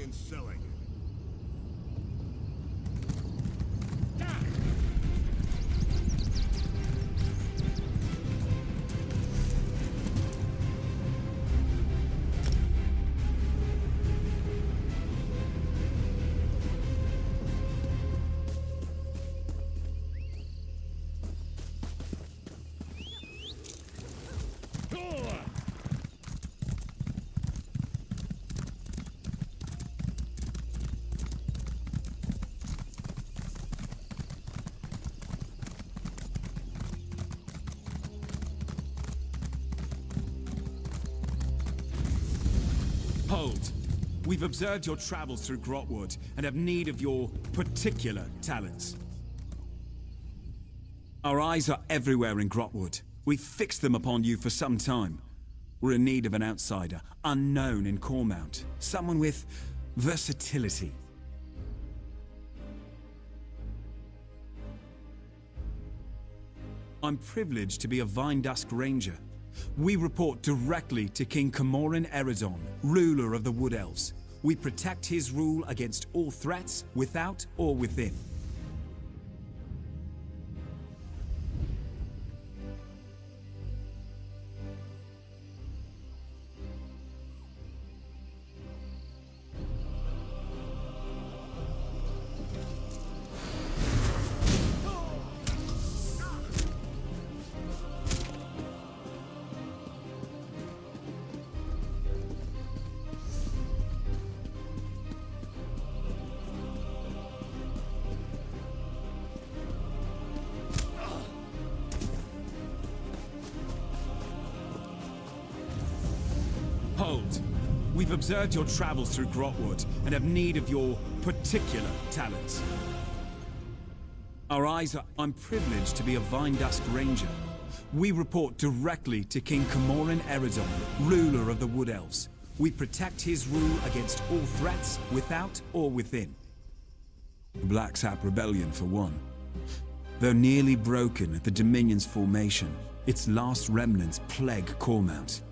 and selling. Hold. We've observed your travels through Grotwood and have need of your particular talents. Our eyes are everywhere in Grotwood. We've fixed them upon you for some time. We're in need of an outsider, unknown in Cormount. Someone with versatility. I'm privileged to be a Vindusk Ranger. We report directly to King Camorin Eridon, ruler of the Wood Elves. We protect his rule against all threats, without or within. Hold. We've observed your travels through Grotwood and have need of your particular talents. Our eyes are... I'm privileged to be a Vindusk Ranger. We report directly to King Camorin Eridon, ruler of the Wood Elves. We protect his rule against all threats, without or within. The Black Sap Rebellion, for one. Though nearly broken at the Dominion's formation, its last remnants plague Cormount.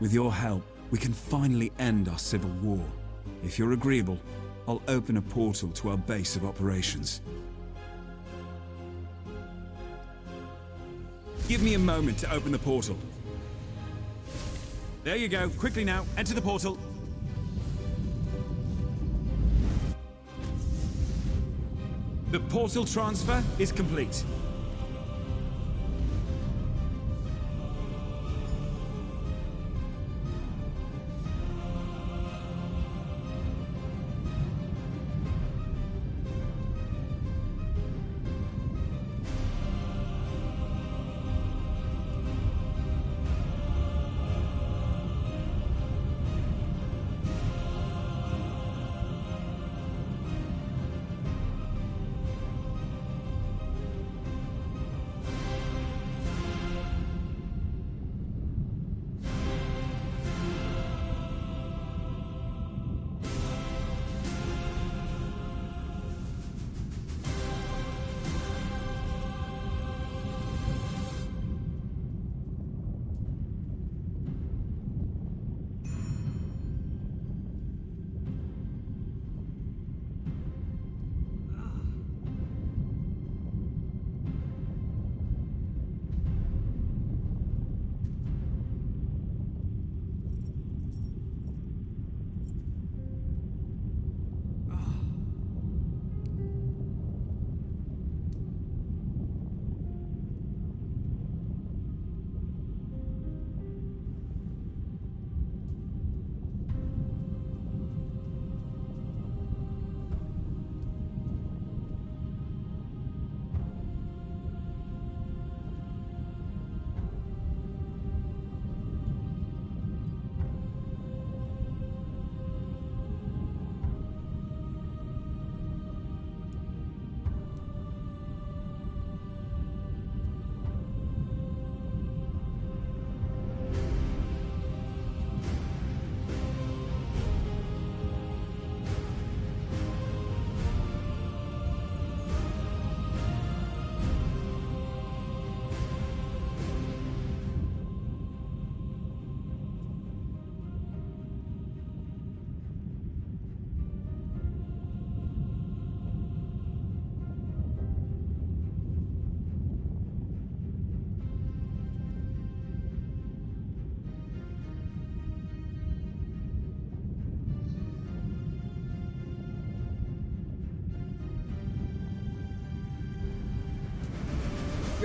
With your help, we can finally end our civil war. If you're agreeable, I'll open a portal to our base of operations. Give me a moment to open the portal. There you go. Quickly now, enter the portal. The portal transfer is complete.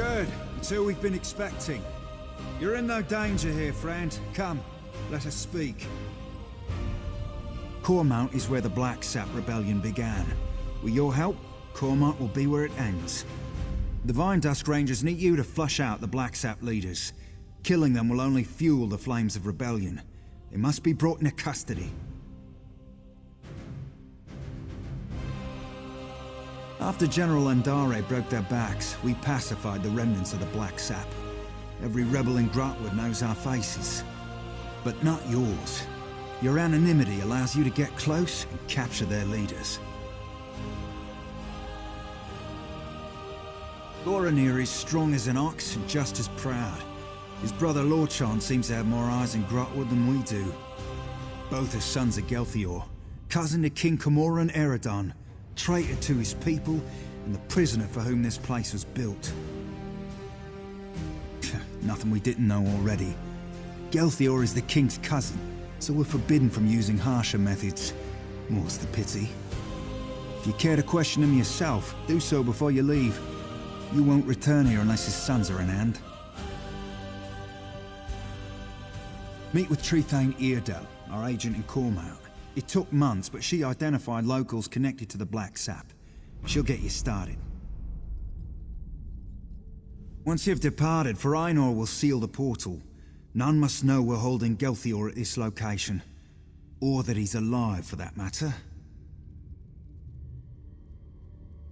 Good. It's who we've been expecting. You're in no danger here, friend. Come, let us speak. Cormount is where the Black Sap Rebellion began. With your help, Cormount will be where it ends. The Vine Dusk Rangers need you to flush out the Black Sap leaders. Killing them will only fuel the flames of rebellion. They must be brought into custody. After General Andare broke their backs, we pacified the remnants of the Black Sap. Every rebel in Grotwood knows our faces. But not yours. Your anonymity allows you to get close and capture their leaders. Loranir is strong as an ox and just as proud. His brother Lorchan seems to have more eyes in Grotwood than we do. Both are sons of Gelthior, cousin to King Camoran Eredon, traitor to his people, and the prisoner for whom this place was built. Nothing we didn't know already. Gelthior is the king's cousin, so we're forbidden from using harsher methods. More's the pity. If you care to question him yourself, do so before you leave. You won't return here unless his sons are in hand. Meet with Trethane Eardel, our agent in Cormount. It took months, but she identified locals connected to the Black Sap. She'll get you started. Once you've departed, Farainor will seal the portal. None must know we're holding Gelthior at this location. Or that he's alive, for that matter.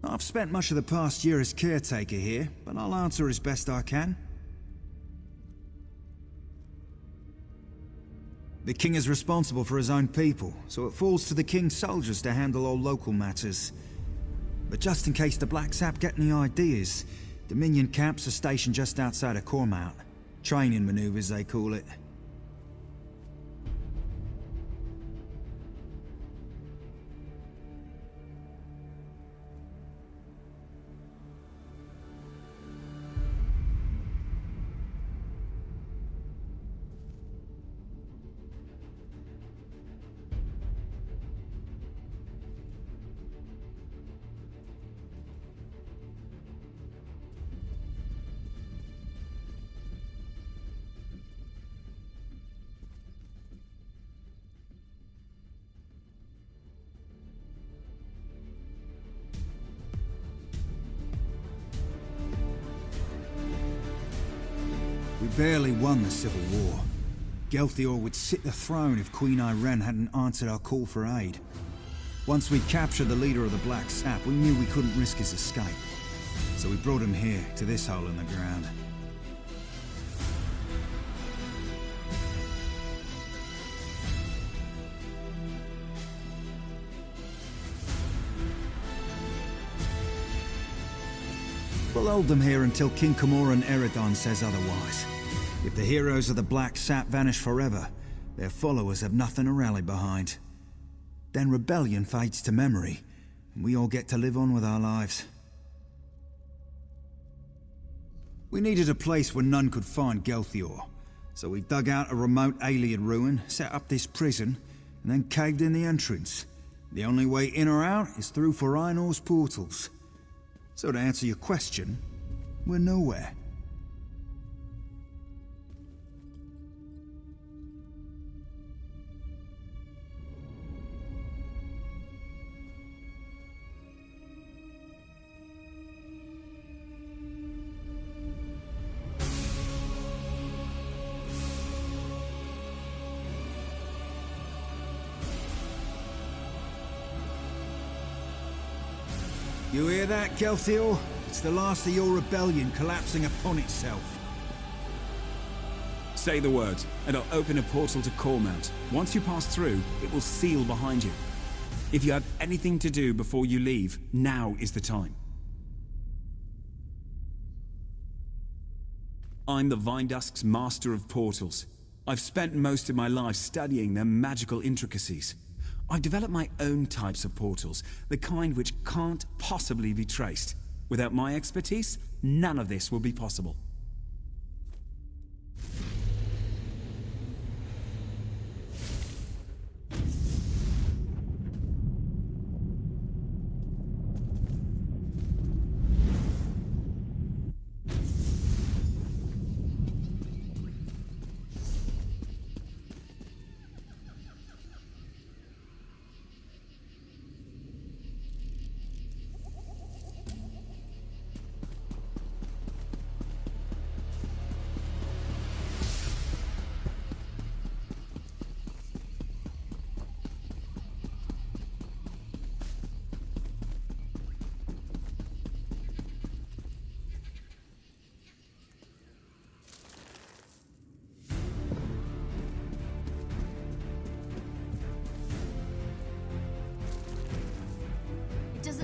I've spent much of the past year as caretaker here, but I'll answer as best I can. The king is responsible for his own people, so it falls to the king's soldiers to handle all local matters. But just in case the Black Sap get any ideas, Dominion camps are stationed just outside of Cormount. Training maneuvers, they call it. We barely won the Civil War. Gelthior would sit the throne if Queen Irene hadn't answered our call for aid. Once we captured the leader of the Black Sap, we knew we couldn't risk his escape. So we brought him here, to this hole in the ground. We'll hold them here until King Camoran Eredon says otherwise. If the heroes of the Black Sap vanish forever, their followers have nothing to rally behind. Then rebellion fades to memory, and we all get to live on with our lives. We needed a place where none could find Gelthior, so we dug out a remote alien ruin, set up this prison, and then caved in the entrance. The only way in or out is through Faranor's portals. So to answer your question, we're nowhere. You hear that, Gelthior? It's the last of your rebellion collapsing upon itself. Say the word, and I'll open a portal to Cormount. Once you pass through, it will seal behind you. If you have anything to do before you leave, now is the time. I'm the Vindusk's Master of Portals. I've spent most of my life studying their magical intricacies. I've developed my own types of portals, the kind which can't possibly be traced. Without my expertise, none of this will be possible.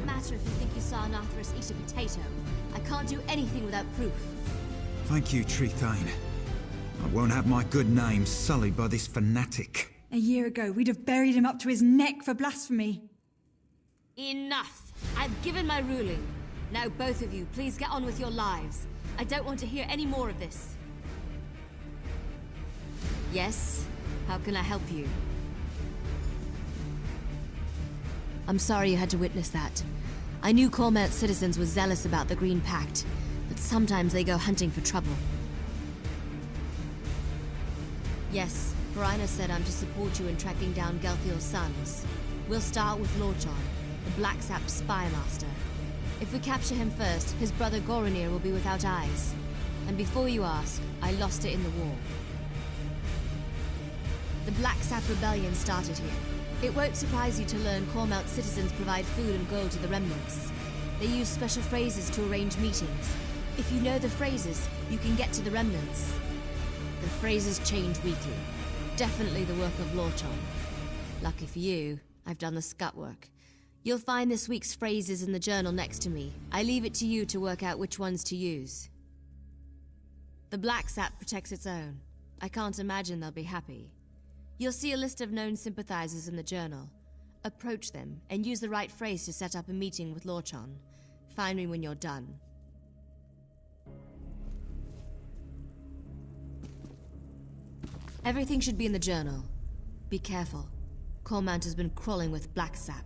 doesn't matter if you think you saw an Arthurus eat a potato. I can't do anything without proof. Thank you, Trethane. I won't have my good name sullied by this fanatic. A year ago, we'd have buried him up to his neck for blasphemy. Enough! I've given my ruling. Now both of you, please get on with your lives. I don't want to hear any more of this. Yes? How can I help you? I'm sorry you had to witness that. I knew Cormount's citizens were zealous about the Green Pact, but sometimes they go hunting for trouble. Yes, Verina said I'm to support you in tracking down Gelthior's sons. We'll start with Lorchon, the Black Sap spy master. If we capture him first, his brother Goronir will be without eyes. And before you ask, I lost it in the war. The Black Sap Rebellion started here. It won't surprise you to learn Cormount's citizens provide food and gold to the remnants. They use special phrases to arrange meetings. If you know the phrases, you can get to the remnants. The phrases change weekly. Definitely the work of Lorchon. Lucky for you, I've done the scut work. You'll find this week's phrases in the journal next to me. I leave it to you to work out which ones to use. The Black Sap protects its own. I can't imagine they'll be happy. You'll see a list of known sympathizers in the journal. Approach them, and use the right phrase to set up a meeting with Lorchon. Find me when you're done. Everything should be in the journal. Be careful. Cormount has been crawling with Black Sap.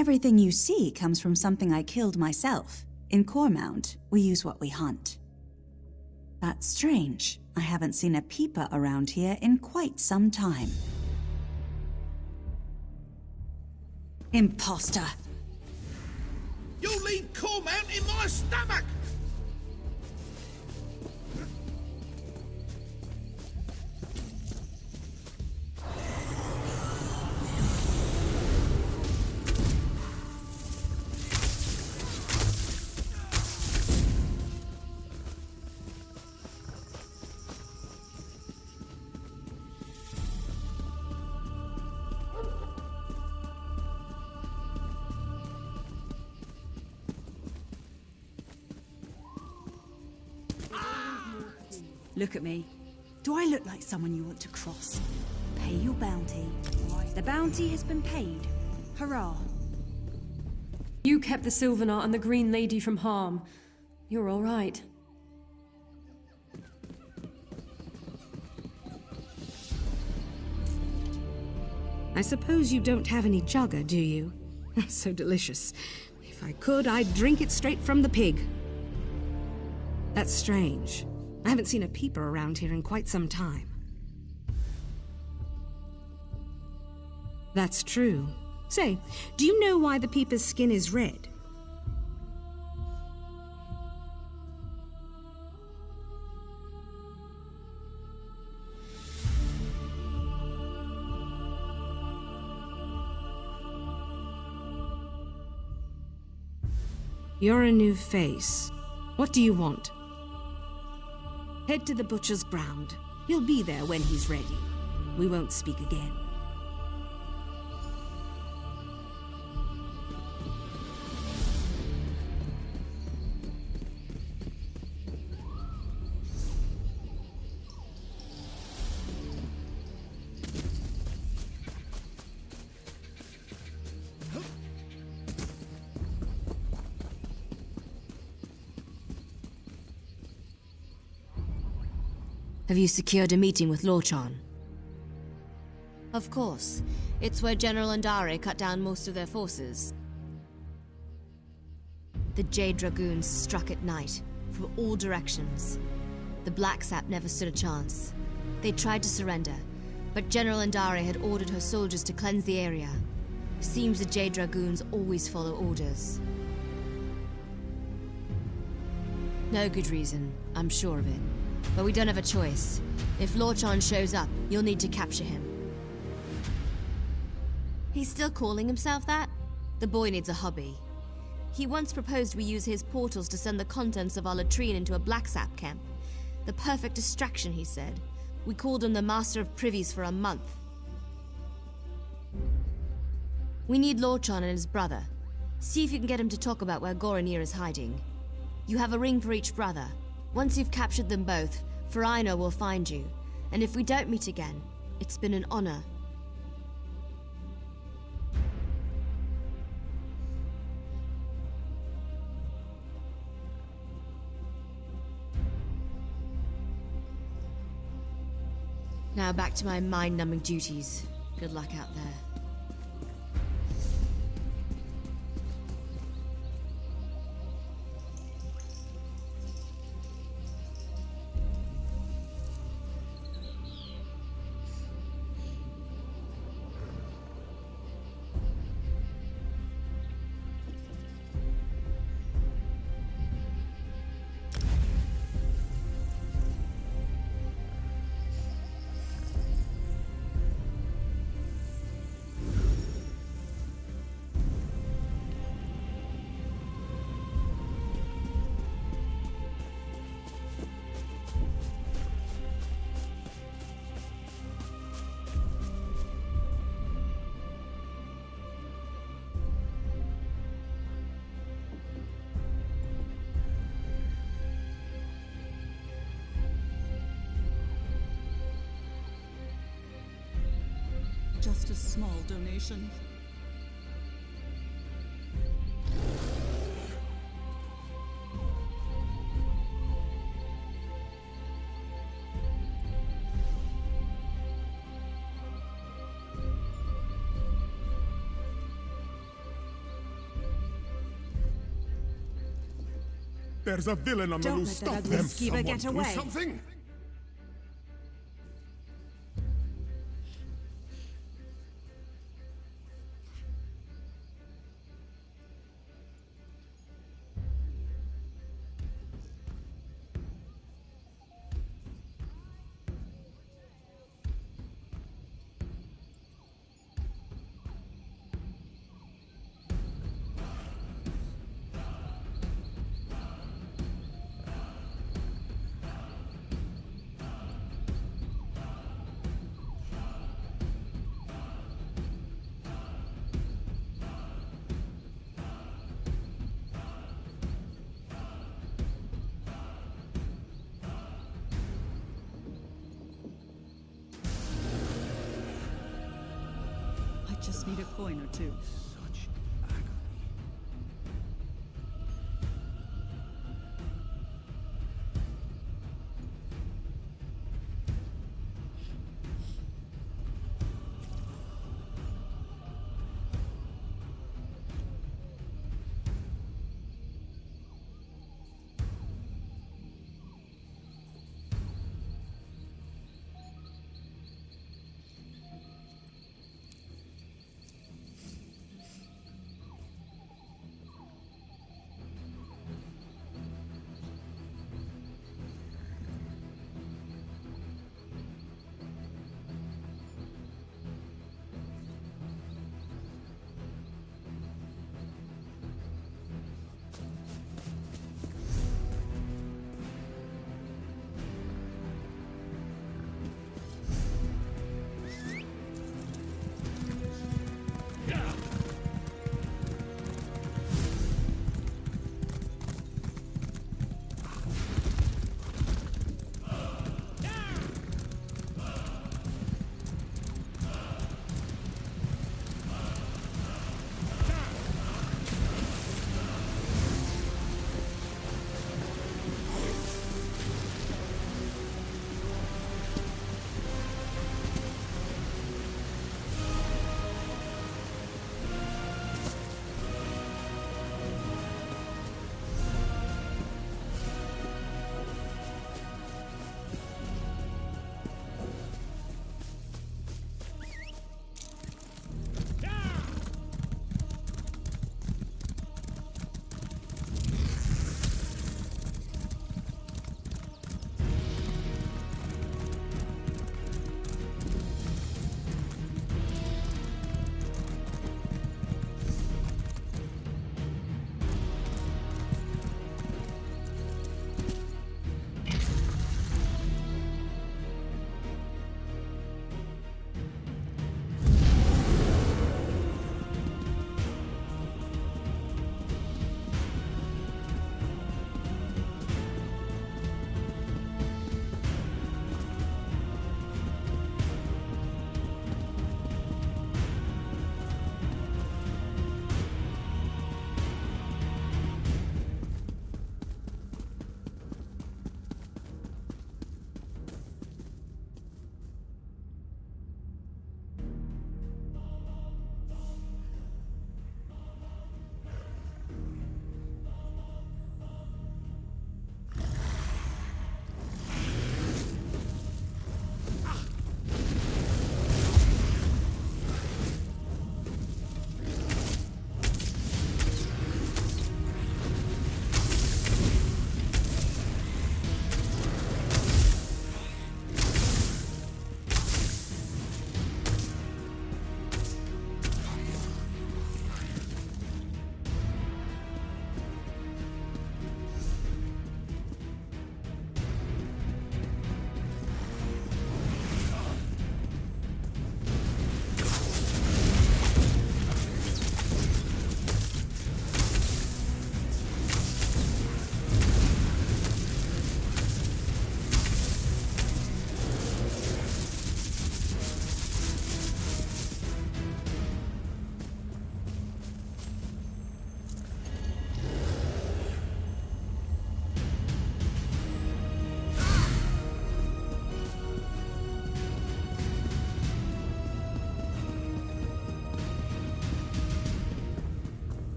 Everything you see comes from something I killed myself. In Cormount, we use what we hunt. That's strange. I haven't seen a peeper around here in quite some time. Imposter! You leave Cormount in my stomach! Look at me. Do I look like someone you want to cross? Pay your bounty. The bounty has been paid. Hurrah. You kept the Sylvanar and the Green Lady from harm. You're all right. I suppose you don't have any jugger, do you? So delicious. If I could, I'd drink it straight from the pig. That's strange. I haven't seen a peeper around here in quite some time. That's true. Say, do you know why the peeper's skin is red? You're a new face. What do you want? Head to the butcher's ground. He'll be there when he's ready. We won't speak again. Have you secured a meeting with Lorchan? Of course. It's where General Andare cut down most of their forces. The Jade Dragoons struck at night, from all directions. The Black Sap never stood a chance. They tried to surrender, but General Andare had ordered her soldiers to cleanse the area. Seems the Jade Dragoons always follow orders. No good reason, I'm sure of it. But we don't have a choice. If Lorchan shows up, you'll need to capture him. He's still calling himself that? The boy needs a hobby. He once proposed we use his portals to send the contents of our latrine into a Black Sap camp. The perfect distraction, he said. We called him the Master of Privies for a month. We need Lorchan and his brother. See if you can get him to talk about where Goronir is hiding. You have a ring for each brother. Once you've captured them both, Farino will find you. And if we don't meet again, it's been an honor. Now back to my mind-numbing duties. Good luck out there. Just a small donation. There's a villain on the Don't loose. let that Stop ugly them. skeever Someone get do away. something. just need a coin or two.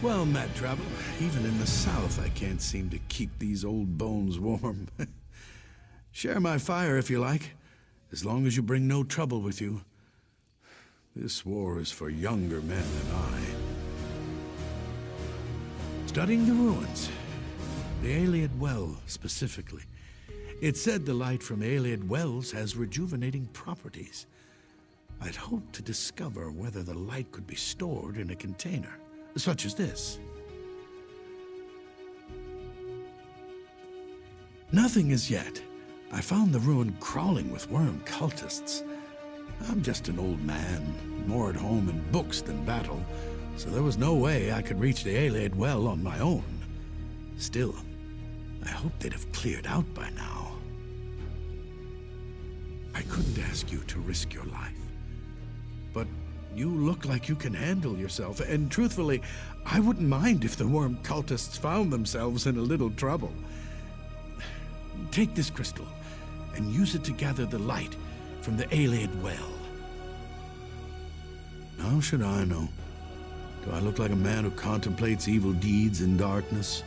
Well met, traveler. Even in the south, I can't seem to keep these old bones warm. Share my fire if you like, as long as you bring no trouble with you. This war is for younger men than I. Studying the ruins. The Aeliad Well, specifically. It's said the light from Aeliad Wells has rejuvenating properties. I'd hoped to discover whether the light could be stored in a container, such as this. Nothing as yet. I found the ruin crawling with worm cultists. I'm just an old man, more at home in books than battle, so there was no way I could reach the Aeliad Well on my own. Still, I hoped they'd have cleared out by now. I couldn't ask you to risk your life. But you look like you can handle yourself, and truthfully, I wouldn't mind if the worm cultists found themselves in a little trouble. Take this crystal, and use it to gather the light from the Aeliad Well. How should I know? Do I look like a man who contemplates evil deeds in darkness?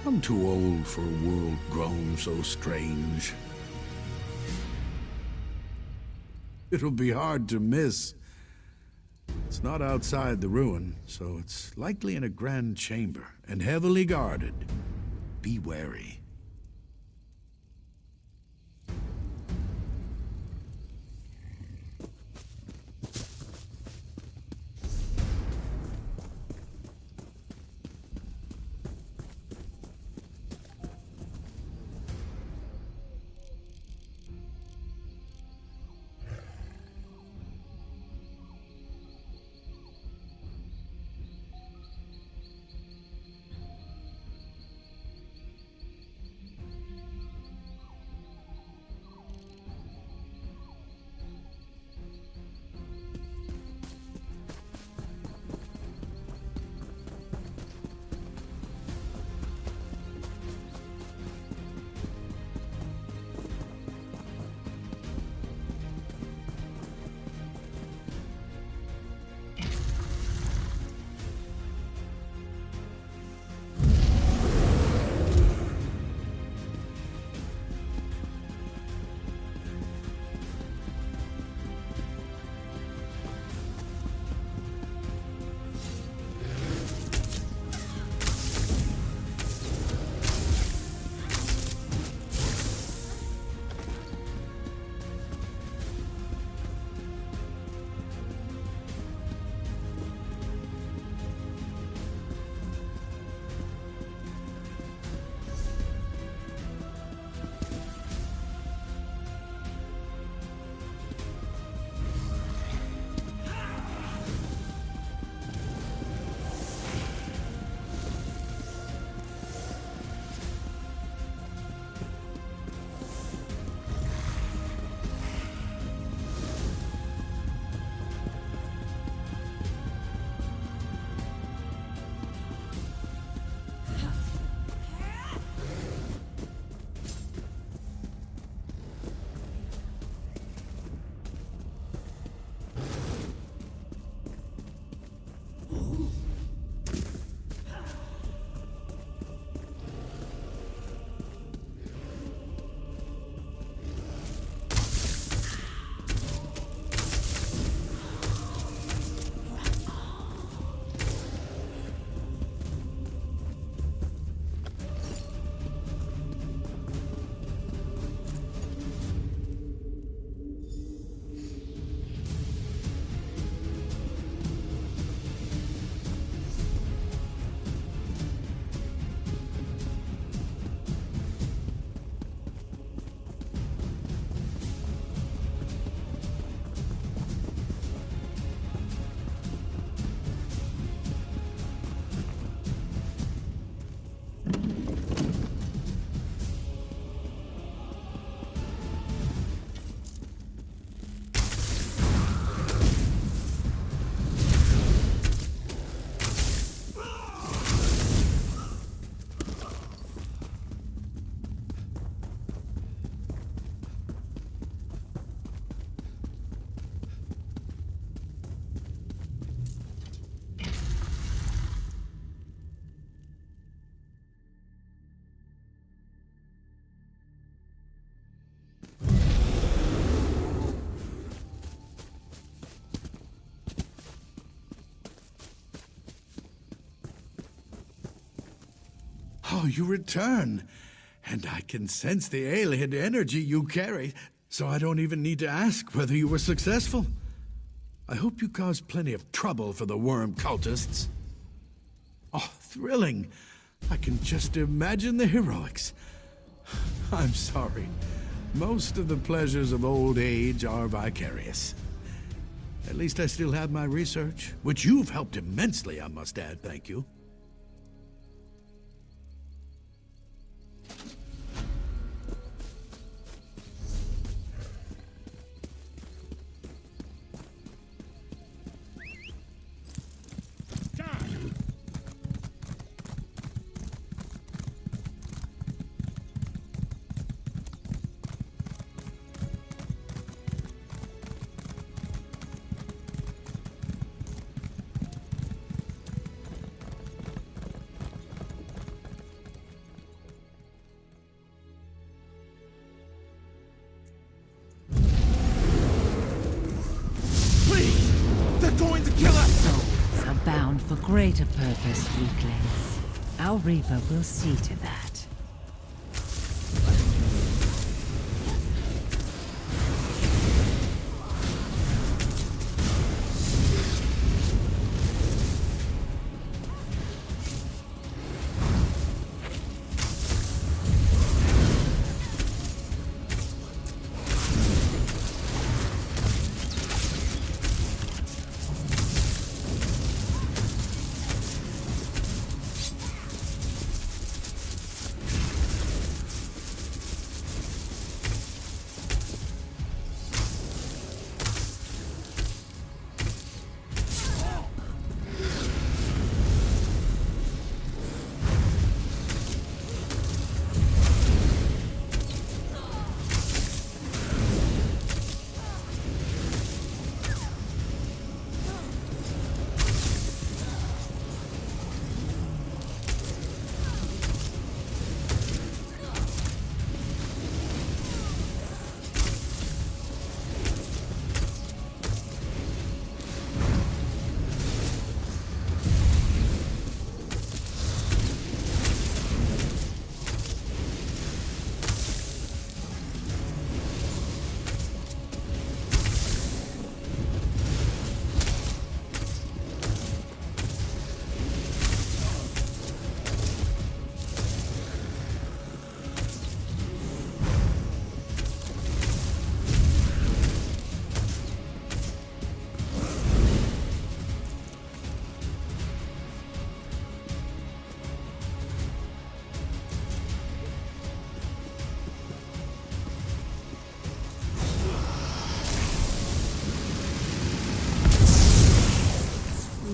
I'm too old for a world grown so strange. It'll be hard to miss. It's not outside the ruin, so it's likely in a grand chamber and heavily guarded. Be wary. Oh, you return. And I can sense the alien energy you carry, so I don't even need to ask whether you were successful. I hope you caused plenty of trouble for the worm cultists. Oh, thrilling. I can just imagine the heroics. I'm sorry. Most of the pleasures of old age are vicarious. At least I still have my research, which you've helped immensely, I must add. Thank you. Going to kill us! Souls are bound for greater purpose, weaklings. Our Reaper will see to that.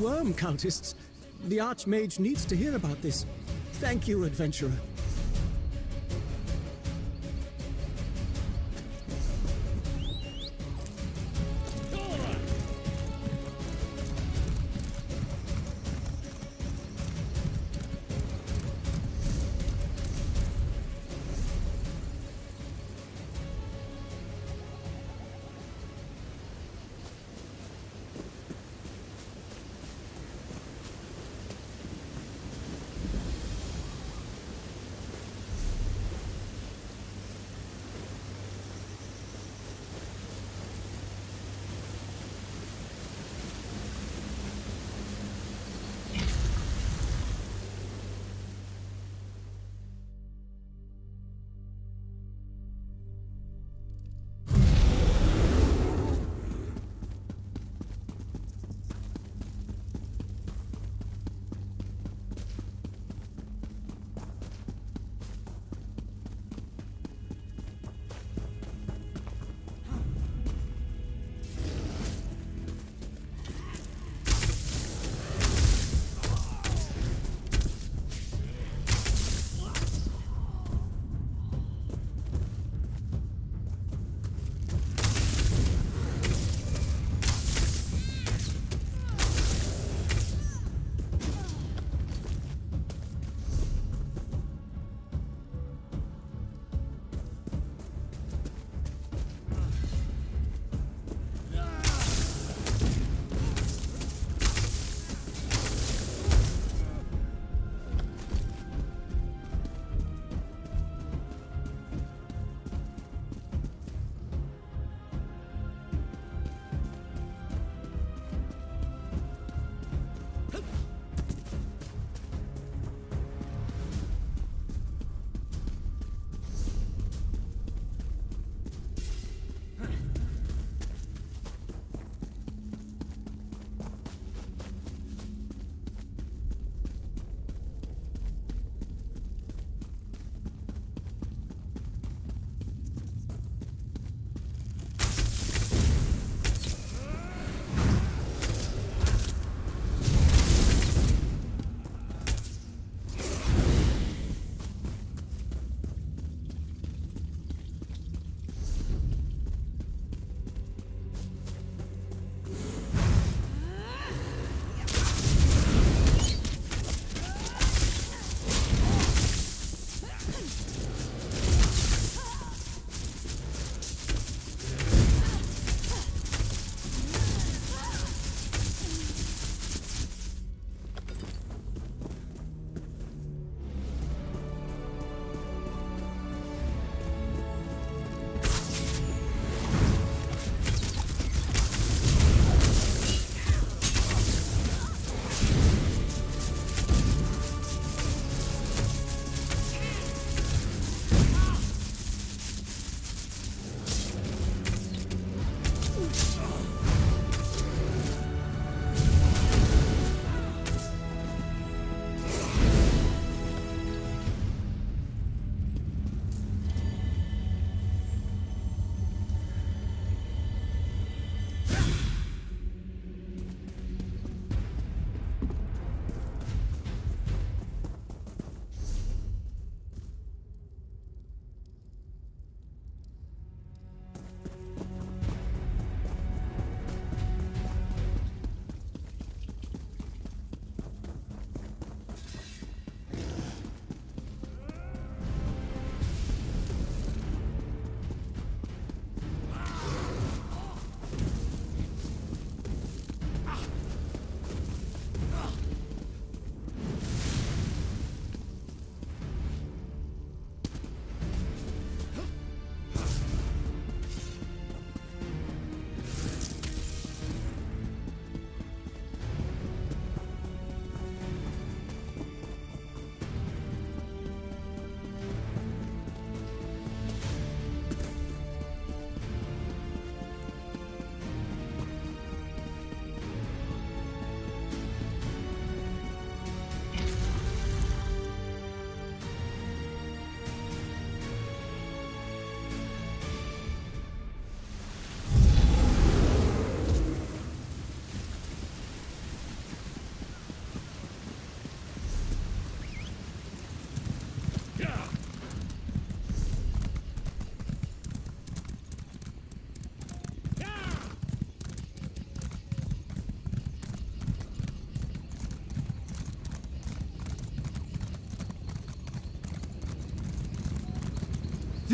Worm cultists. The Archmage needs to hear about this. Thank you, adventurer.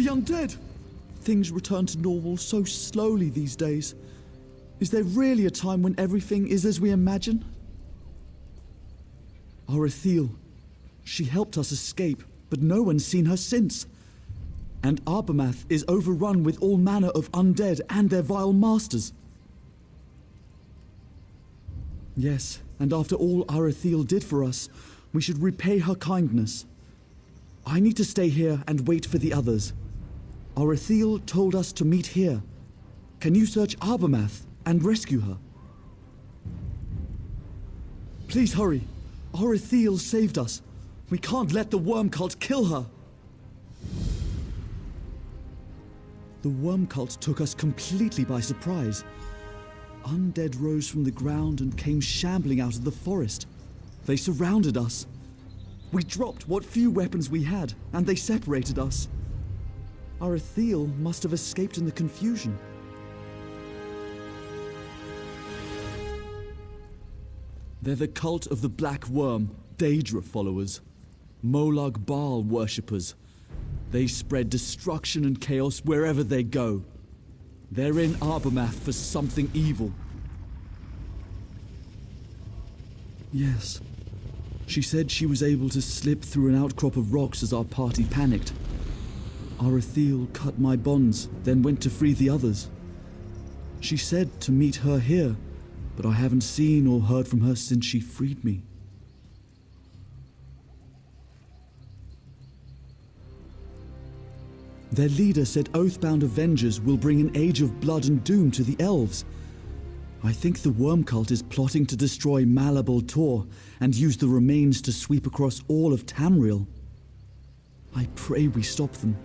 The undead! Things return to normal so slowly these days. Is there really a time when everything is as we imagine? Arethil. She helped us escape, but no one's seen her since. And Arbamath is overrun with all manner of undead and their vile masters. Yes, and after all Arethil did for us, we should repay her kindness. I need to stay here and wait for the others. Arethil told us to meet here. Can you search Arbamath and rescue her? Please hurry. Arethil saved us. We can't let the worm cult kill her. The worm cult took us completely by surprise. Undead rose from the ground and came shambling out of the forest. They surrounded us. We dropped what few weapons we had, and they separated us. Arethil must have escaped in the confusion. They're the cult of the Black Worm, Daedra followers. Molag Baal worshippers. They spread destruction and chaos wherever they go. They're in Arbamath for something evil. Yes. She said she was able to slip through an outcrop of rocks as our party panicked. Arethil cut my bonds, then went to free the others. She said to meet her here, but I haven't seen or heard from her since she freed me. Their leader said Oathbound Avengers will bring an age of blood and doom to the elves. I think the Worm Cult is plotting to destroy Malabal Tor and use the remains to sweep across all of Tamriel. I pray we stop them.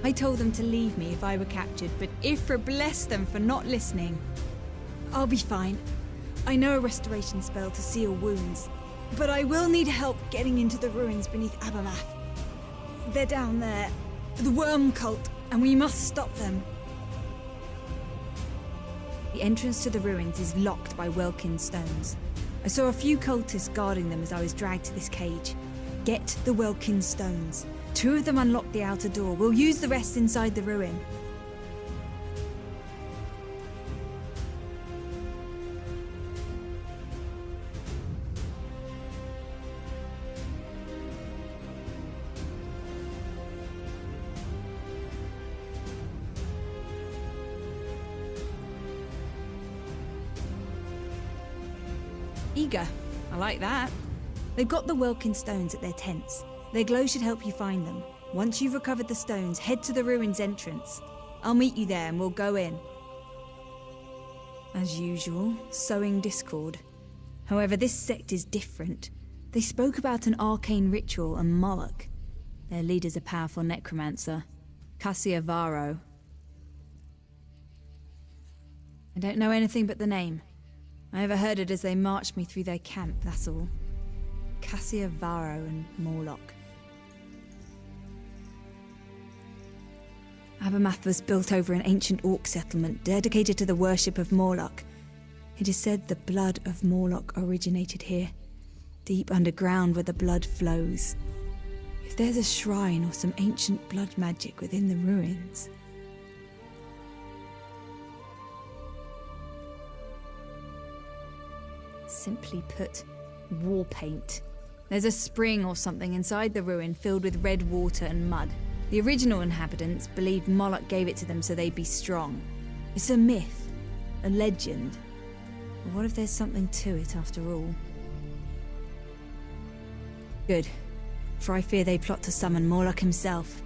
I told them to leave me if I were captured, but Ifra blessed them for not listening. I'll be fine. I know a restoration spell to seal wounds, but I will need help getting into the ruins beneath Abermath. They're down there, the Worm Cult, and we must stop them. The entrance to the ruins is locked by Welkin stones. I saw a few cultists guarding them as I was dragged to this cage. Get the Welkin stones. 2 of them unlock the outer door. We'll use the rest inside the ruin. Eager. I like that. They've got the Welkin stones at their tents. Their glow should help you find them. Once you've recovered the stones, head to the ruins entrance. I'll meet you there and we'll go in. As usual, sowing discord. However, this sect is different. They spoke about an arcane ritual and Moloch. Their leader's a powerful necromancer, Cassia Varro. I don't know anything but the name. I overheard it as they marched me through their camp, that's all. Cassia Varro and Morlock. Abermath was built over an ancient orc settlement dedicated to the worship of Morlock. It is said the blood of Morlock originated here, deep underground where the blood flows. If there's a shrine or some ancient blood magic within the ruins... Simply put, war paint. There's a spring or something inside the ruin filled with red water and mud. The original inhabitants believed Moloch gave it to them so they'd be strong. It's a myth, a legend. But what if there's something to it after all? Good, for I fear they plot to summon Moloch himself.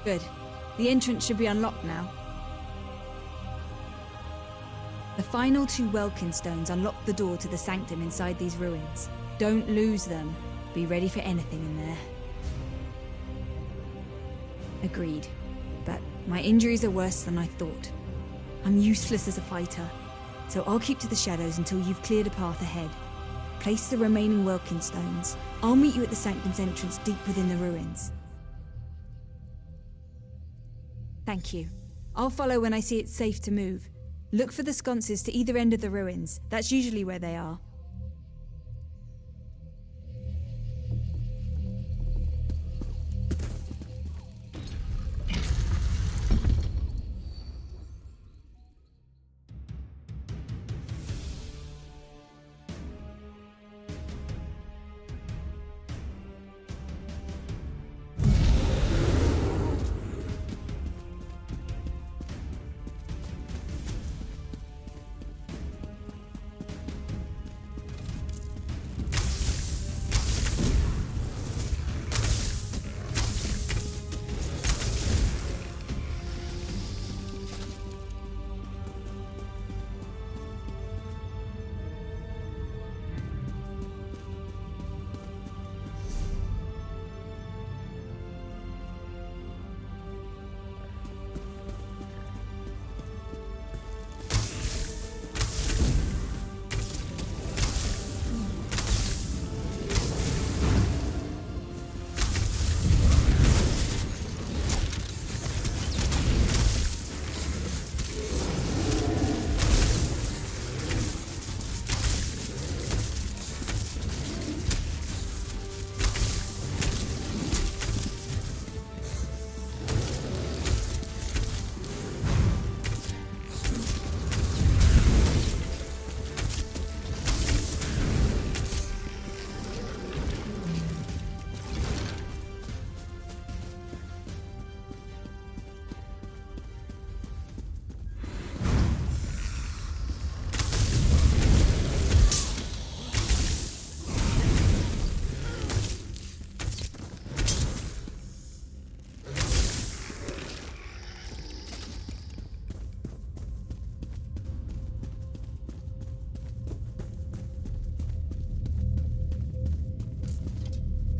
Good. The entrance should be unlocked now. The final 2 Welkin stones unlock the door to the sanctum inside these ruins. Don't lose them. Be ready for anything in there. Agreed. But my injuries are worse than I thought. I'm useless as a fighter, so I'll keep to the shadows until you've cleared a path ahead. Place the remaining Welkin stones. I'll meet you at the sanctum's entrance deep within the ruins. Thank you. I'll follow when I see it's safe to move. Look for the sconces to either end of the ruins. That's usually where they are.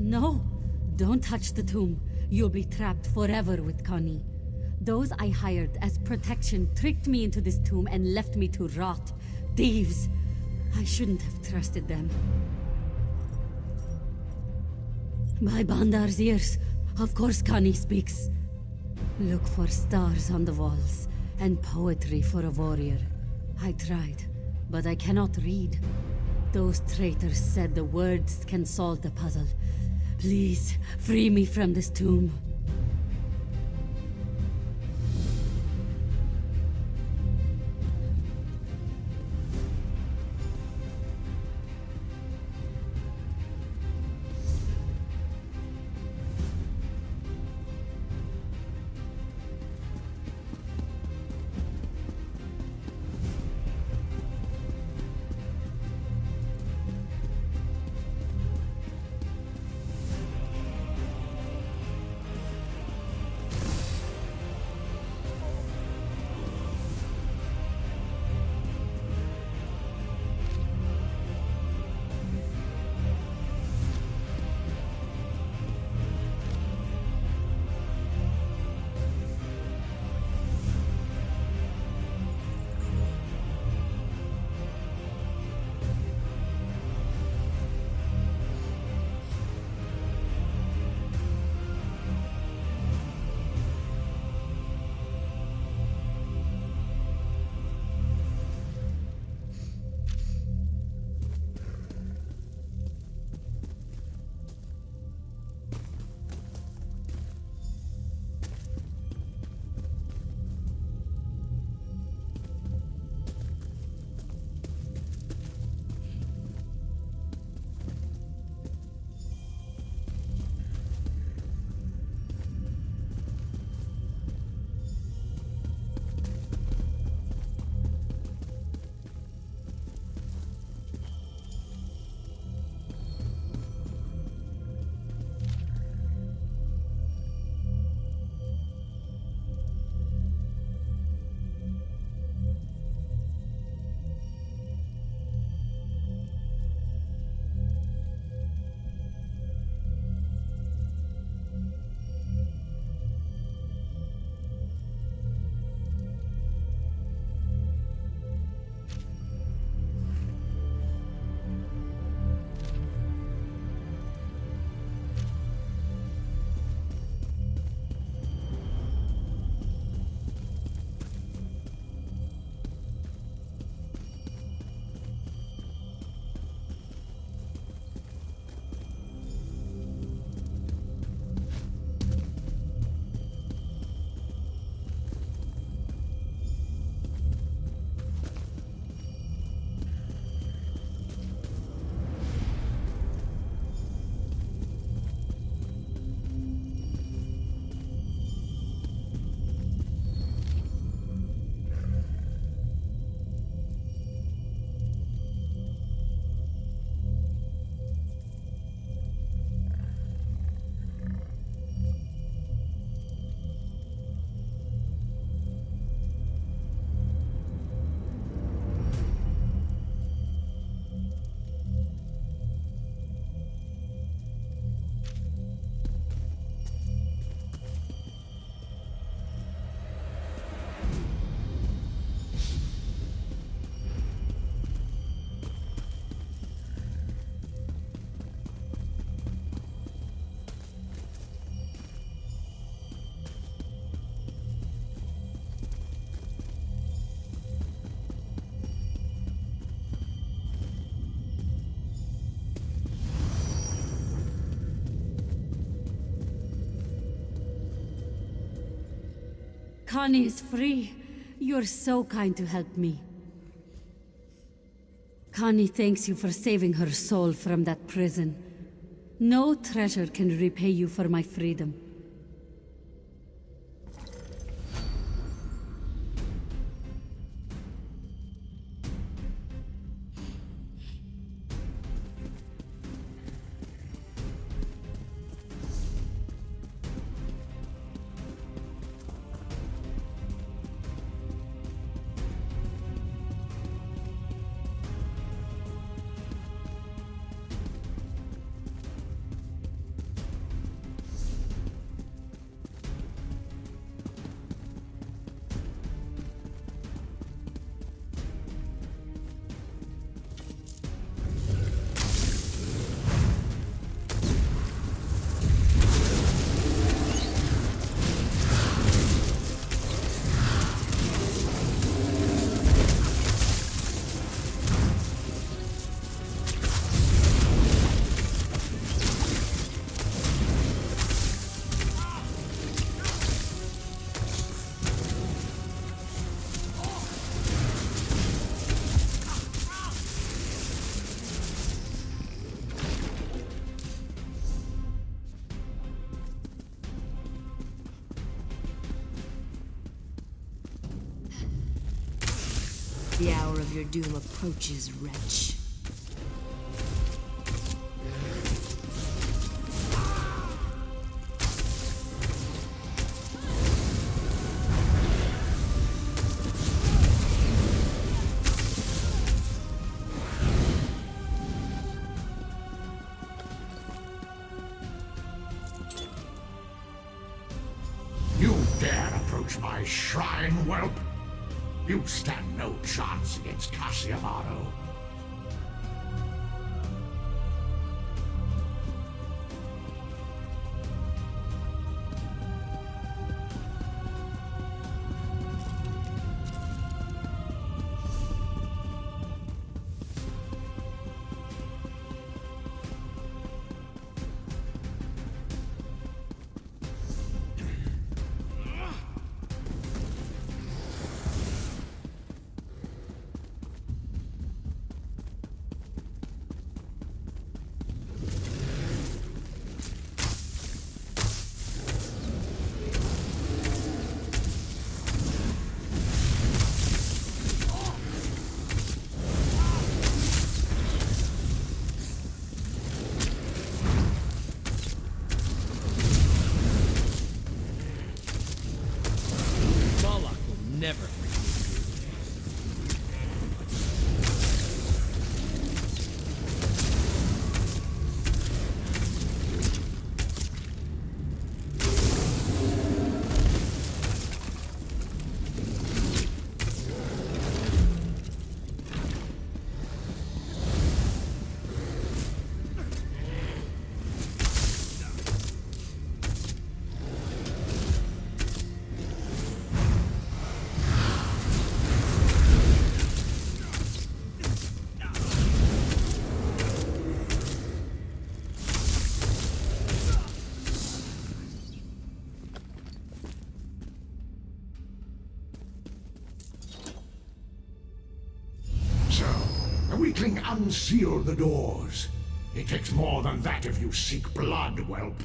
No, don't touch the tomb. You'll be trapped forever with Connie. Those I hired as protection tricked me into this tomb and left me to rot. Thieves! I shouldn't have trusted them. By Bandar's ears, of course Connie speaks. Look for stars on the walls, and poetry for a warrior. I tried, but I cannot read. Those traitors said the words can solve the puzzle. Please, free me from this tomb. Connie is free. You're so kind to help me. Connie thanks you for saving her soul from that prison. No treasure can repay you for my freedom. The hour of your doom approaches, wretch. You dare approach my shrine, whelp? You stand no chance against Cassiamaro. Never. The weakling unsealed the doors. It takes more than that if you seek blood, whelp.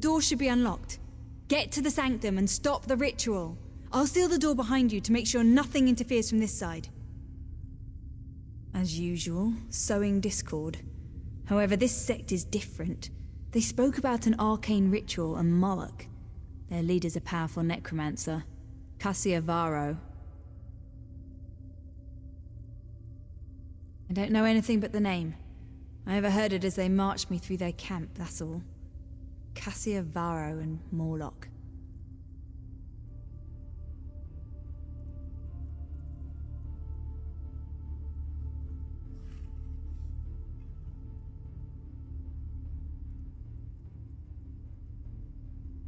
door should be unlocked. Get to the sanctum and stop the ritual. I'll seal the door behind you to make sure nothing interferes from this side. As usual, sowing discord. However, this sect is different. They spoke about an arcane ritual and Moloch. Their leader's a powerful necromancer, Cassia Varro. I don't know anything but the name. I overheard it as they marched me through their camp, that's all. Cassia Varro and Morlock.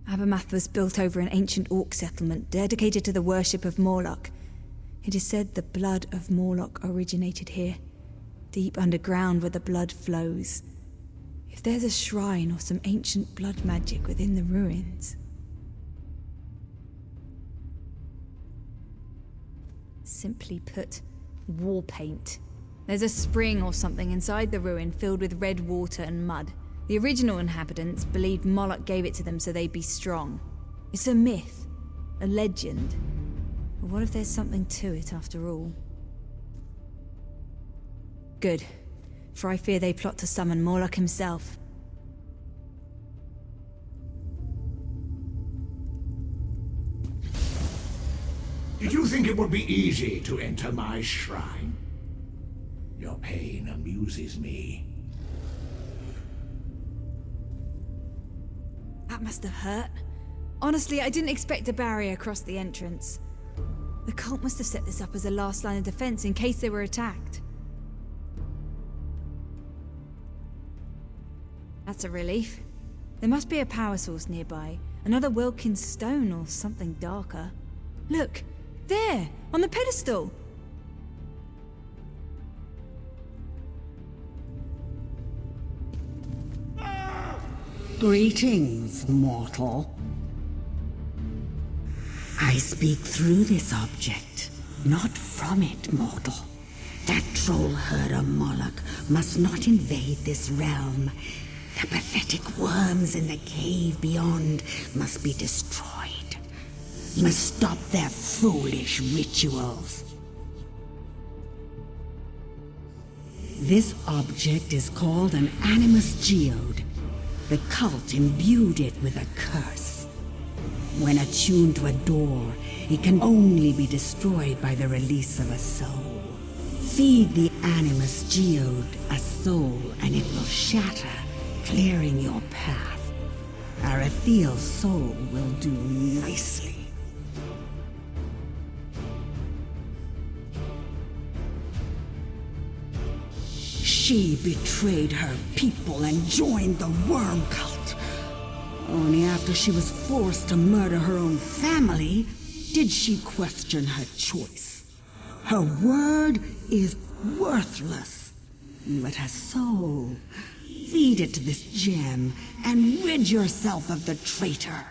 Abermath was built over an ancient orc settlement dedicated to the worship of Morlock. It is said the blood of Morlock originated here, deep underground where the blood flows. If there's a shrine or some ancient blood magic within the ruins... Simply put, war paint. There's a spring or something inside the ruin filled with red water and mud. The original inhabitants believed Moloch gave it to them so they'd be strong. It's a myth, a legend. But what if there's something to it after all? Good, for I fear they plot to summon Morlock himself. Did you think it would be easy to enter my shrine? Your pain amuses me. That must have hurt. Honestly, I didn't expect a barrier across the entrance. The cult must have set this up as a last line of defense in case they were attacked. That's a relief. There must be a power source nearby. Another Wilkins stone or something darker. Look! There! On the pedestal! Greetings, mortal. I speak through this object, not from it, mortal. That troll herder Moloch must not invade this realm. The pathetic worms in the cave beyond must be destroyed. You must stop their foolish rituals. This object is called an animus geode. The cult imbued it with a curse. When attuned to a door, it can only be destroyed by the release of a soul. Feed the animus geode a soul and it will shatter, clearing your path. Arathiel's soul will do nicely. She betrayed her people and joined the worm cult. Only after she was forced to murder her own family did she question her choice. Her word is worthless, but her soul. Feed it to this gem and rid yourself of the traitor.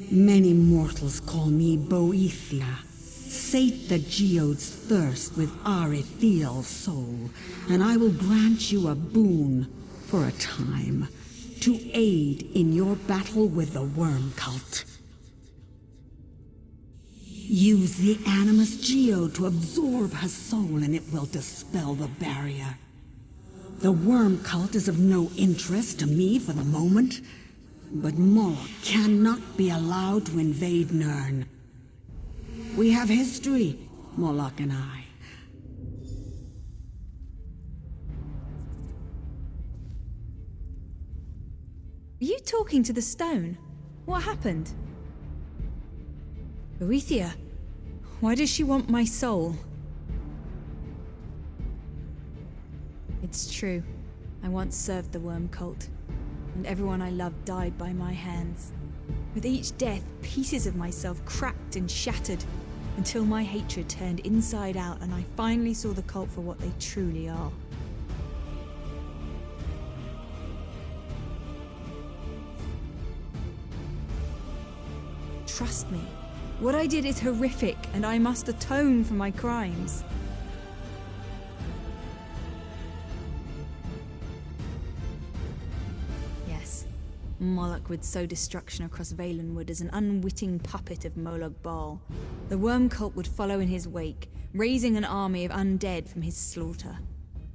Many mortals call me Boethia. Sate the geode's thirst with Arathiel's soul, and I will grant you a boon for a time to aid in your battle with the worm cult. Use the animus geode to absorb her soul and it will dispel the barrier. The worm cult is of no interest to me for the moment, but Moloch cannot be allowed to invade Nirn. We have history, Moloch and I. Are you talking to the stone? What happened? Boethia, why does she want my soul? It's true. I once served the worm cult, and everyone I loved died by my hands. With each death, pieces of myself cracked and shattered, until my hatred turned inside out and I finally saw the cult for what they truly are. Trust me, what I did is horrific and I must atone for my crimes. Yes, Moloch would sow destruction across Valenwood as an unwitting puppet of Moloch Baal. The worm cult would follow in his wake, raising an army of undead from his slaughter.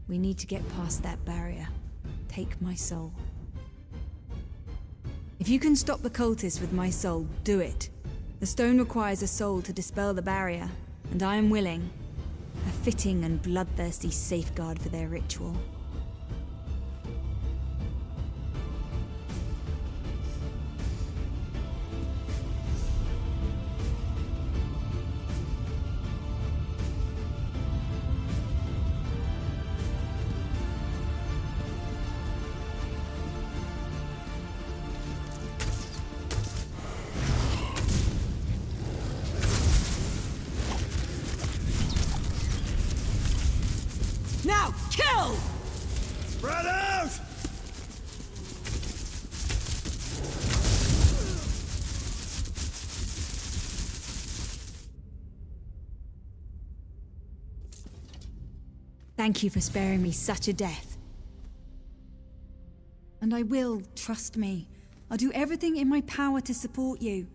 We need to get past that barrier. Take my soul. If you can stop the cultists with my soul, do it. The stone requires a soul to dispel the barrier, and I am willing. A fitting and bloodthirsty safeguard for their ritual. Now, kill! Spread out! Thank you for sparing me such a death. And I will, trust me. I'll do everything in my power to support you.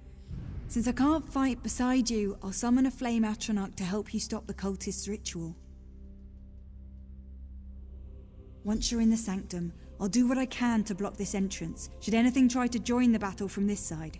Since I can't fight beside you, I'll summon a flame atronach to help you stop the cultist's ritual. Once you're in the sanctum, I'll do what I can to block this entrance, should anything try to join the battle from this side.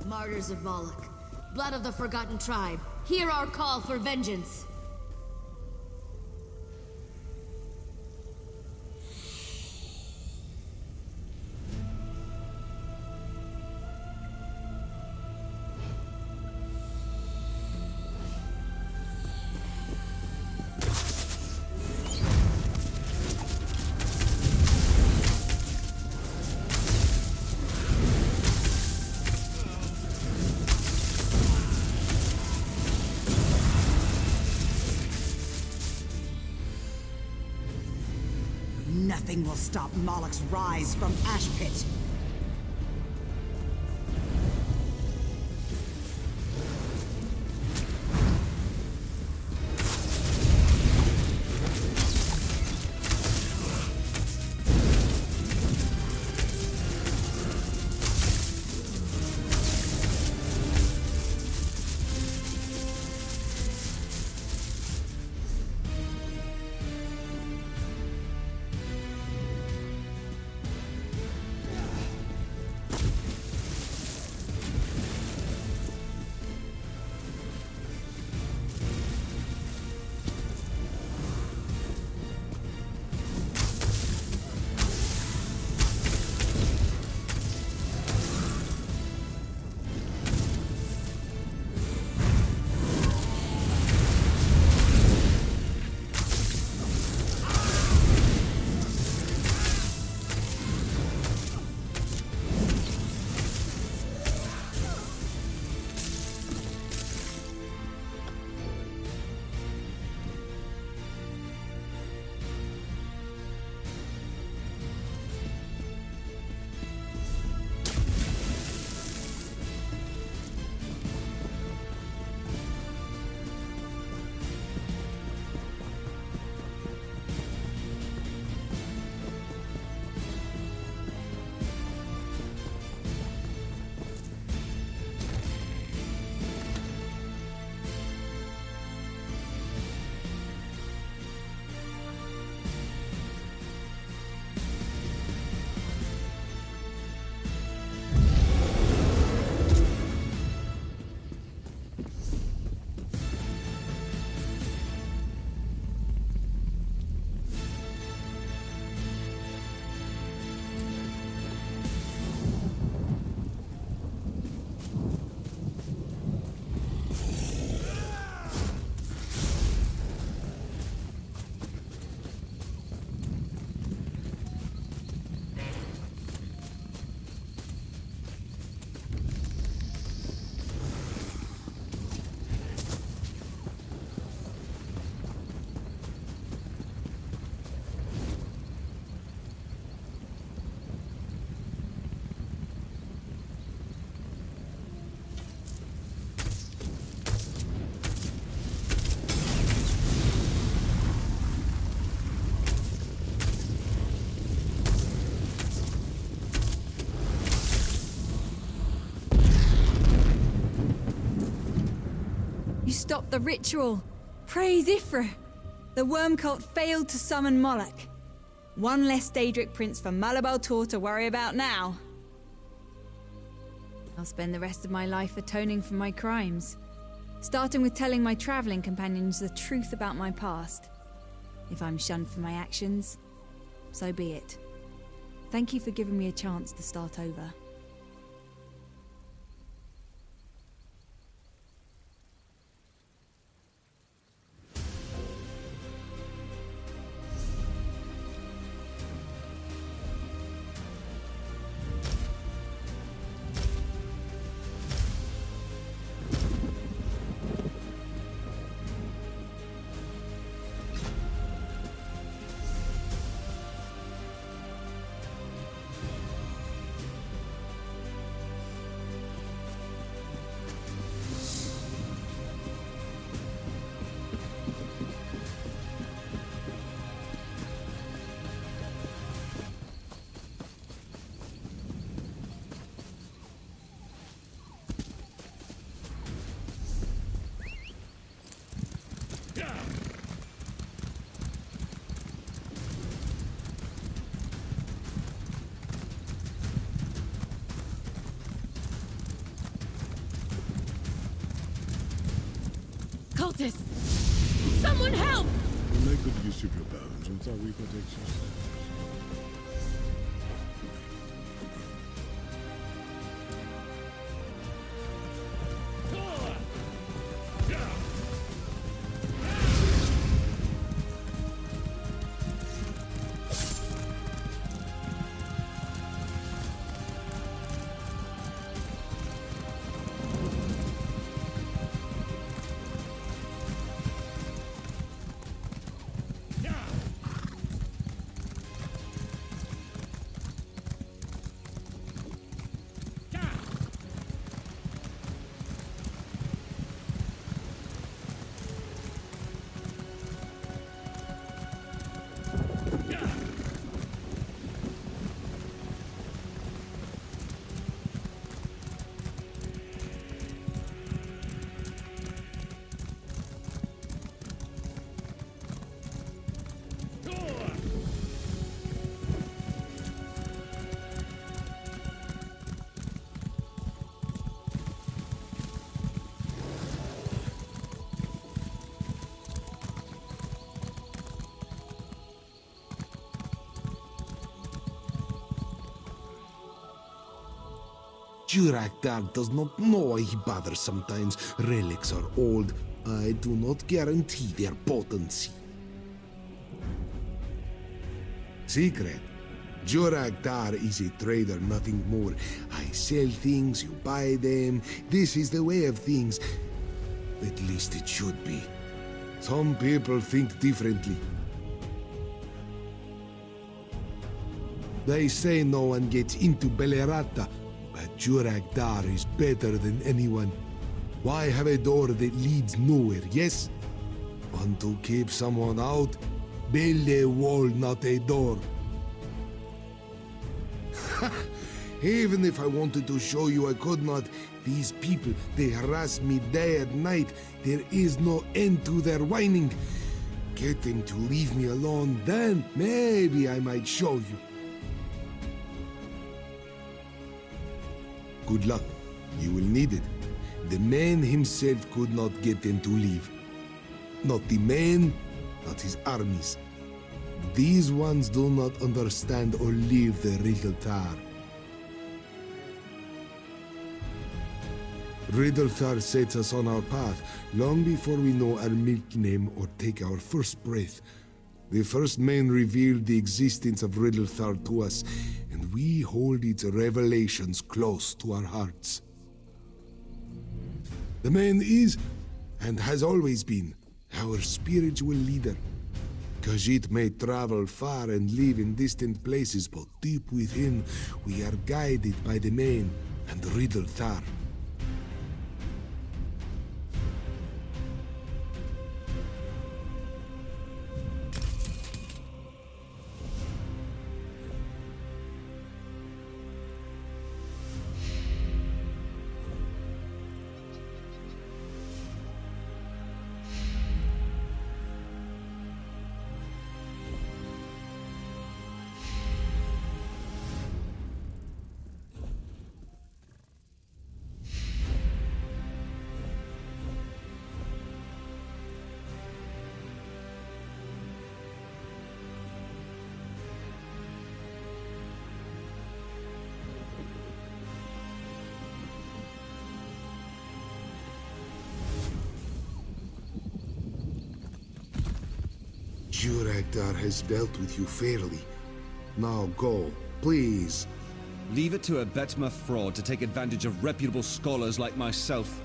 Martyrs of Moloch, blood of the forgotten tribe, hear our call for vengeance. Nothing will stop Moloch's rise from Ash Pit. stopped the ritual. Praise Ifra! The worm cult failed to summon Moloch. One less Daedric prince for Malabal Tor to worry about now. I'll spend the rest of my life atoning for my crimes, starting with telling my traveling companions the truth about my past. If I'm shunned for my actions, so be it. Thank you for giving me a chance to start over. Cultists! Someone help! Make good use of your bones, and so we protect yourself. Jurakdar does not know why he bothers sometimes. Relics are old. I do not guarantee their potency. Secret. Jurakdar is a trader, nothing more. I sell things, you buy them. This is the way of things. At least it should be. Some people think differently. They say no one gets into Belerata, but Jurakdar is better than anyone. Why have a door that leads nowhere, yes? Want to keep someone out? Build a wall, not a door. Even if I wanted to show you, I could not. These people, they harass me day and night. There is no end to their whining. Get them to leave me alone, then maybe I might show you. Good luck. You will need it. The man himself could not get them to leave. Not the man, not his armies. These ones do not understand or leave the Riddletar. Riddletar sets us on our path long before we know our milk name or take our first breath. The first man revealed the existence of Riddletar to us, and we hold its revelations close to our hearts. The man is, and has always been, our spiritual leader. Khajiit may travel far and live in distant places, but deep within, we are guided by the man and Riddletar. Jurakdar has dealt with you fairly. Now go, please. Leave it to a Betma fraud to take advantage of reputable scholars like myself.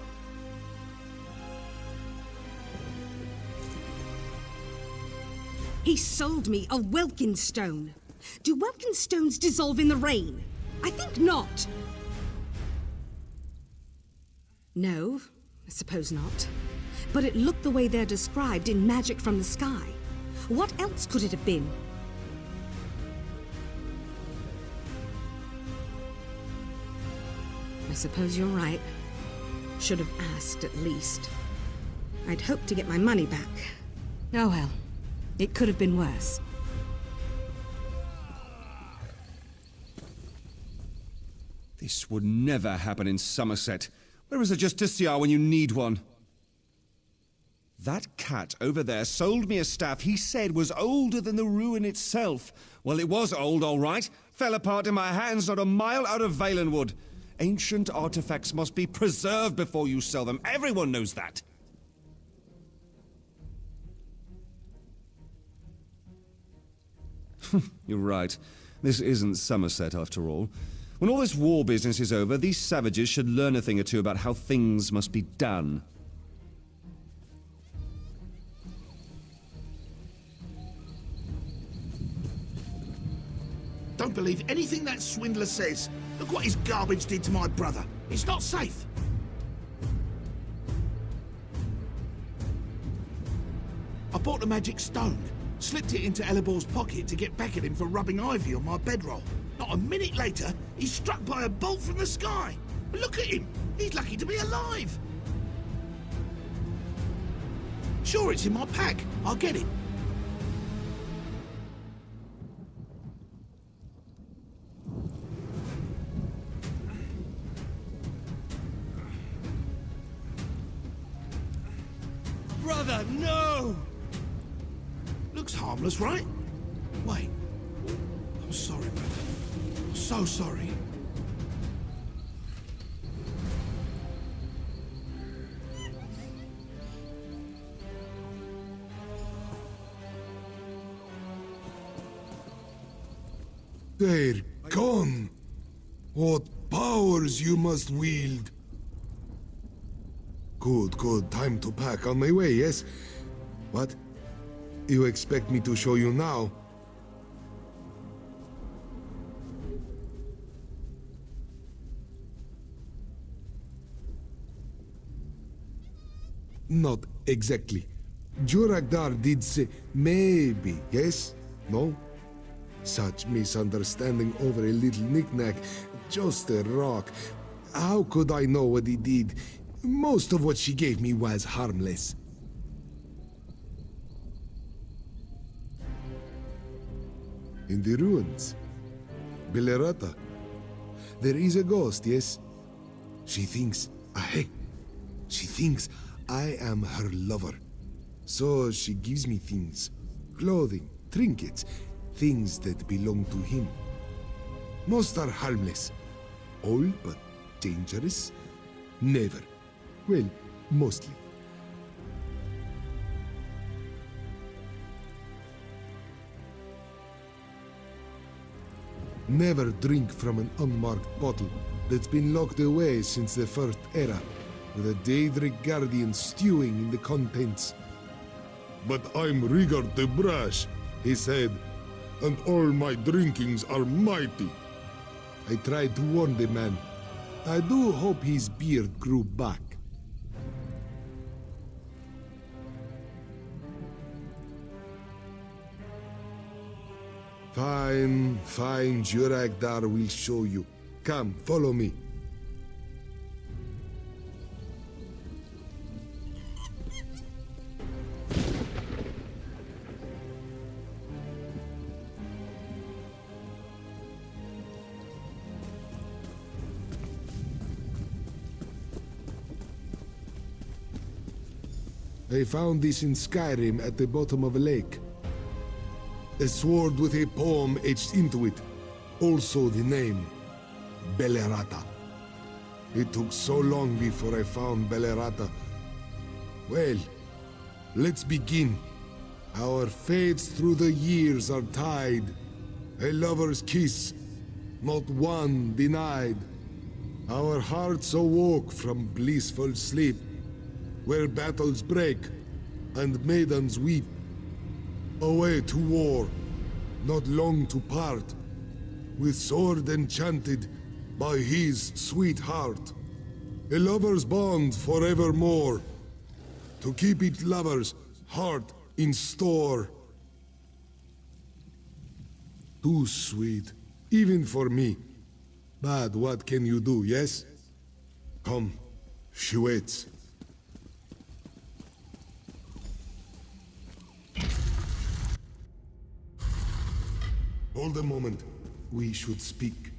He sold me a Welkin stone. Do Welkin stones dissolve in the rain? I think not. No, I suppose not. But it looked the way they're described in Magic from the Sky. What else could it have been? I suppose you're right. Should have asked at least. I'd hoped to get my money back. Oh well, it could have been worse. This would never happen in Somerset. Where is a justiciar when you need one? That cat over there sold me a staff he said was older than the ruin itself. Well, it was old, all right. Fell apart in my hands not a mile out of Valenwood. Ancient artifacts must be preserved before you sell them. Everyone knows that. You're right. This isn't Somerset, after all. When all this war business is over, these savages should learn a thing or two about how things must be done. Don't believe anything that swindler says. Look what his garbage did to my brother. It's not safe. I bought a magic stone, slipped it into Elibor's pocket to get back at him for rubbing ivy on my bedroll. Not a minute later, he's struck by a bolt from the sky. Look at him. He's lucky to be alive. Sure, it's in my pack. I'll get it. Brother, no! Looks harmless, right? Wait. I'm sorry, brother. I'm so sorry. They're gone. What powers you must wield. Good, good. Time to pack. On my way, yes? What? You expect me to show you now? Not exactly. Jurakdar did say maybe, yes? No? Such misunderstanding over a little knick-knack. Just a rock. How could I know what he did? Most of what she gave me was harmless. In the ruins. Belerata. There is a ghost, yes? She thinks I am her lover. So she gives me things. Clothing, trinkets, things that belong to him. Most are harmless. All but dangerous? Never. Well, mostly. Never drink from an unmarked bottle that's been locked away since the First Era, with a Daedric Guardian stewing in the contents. But I'm Rigard the Brash, he said, and all my drinkings are mighty. I tried to warn the man. I do hope his beard grew back. Fine, fine, Jurakdar will show you. Come, follow me. I found this in Skyrim at the bottom of a lake. A sword with a poem etched into it. Also the name, Belerata. It took so long before I found Belerata. Well, let's begin. Our fates through the years are tied. A lover's kiss, not one denied. Our hearts awoke from blissful sleep, where battles break and maidens weep. Away to war, not long to part, with sword enchanted by his sweet heart. A lover's bond forevermore, to keep its lover's heart in store. Too sweet, even for me. But what can you do, yes? Come, she waits. Hold a moment. We should speak.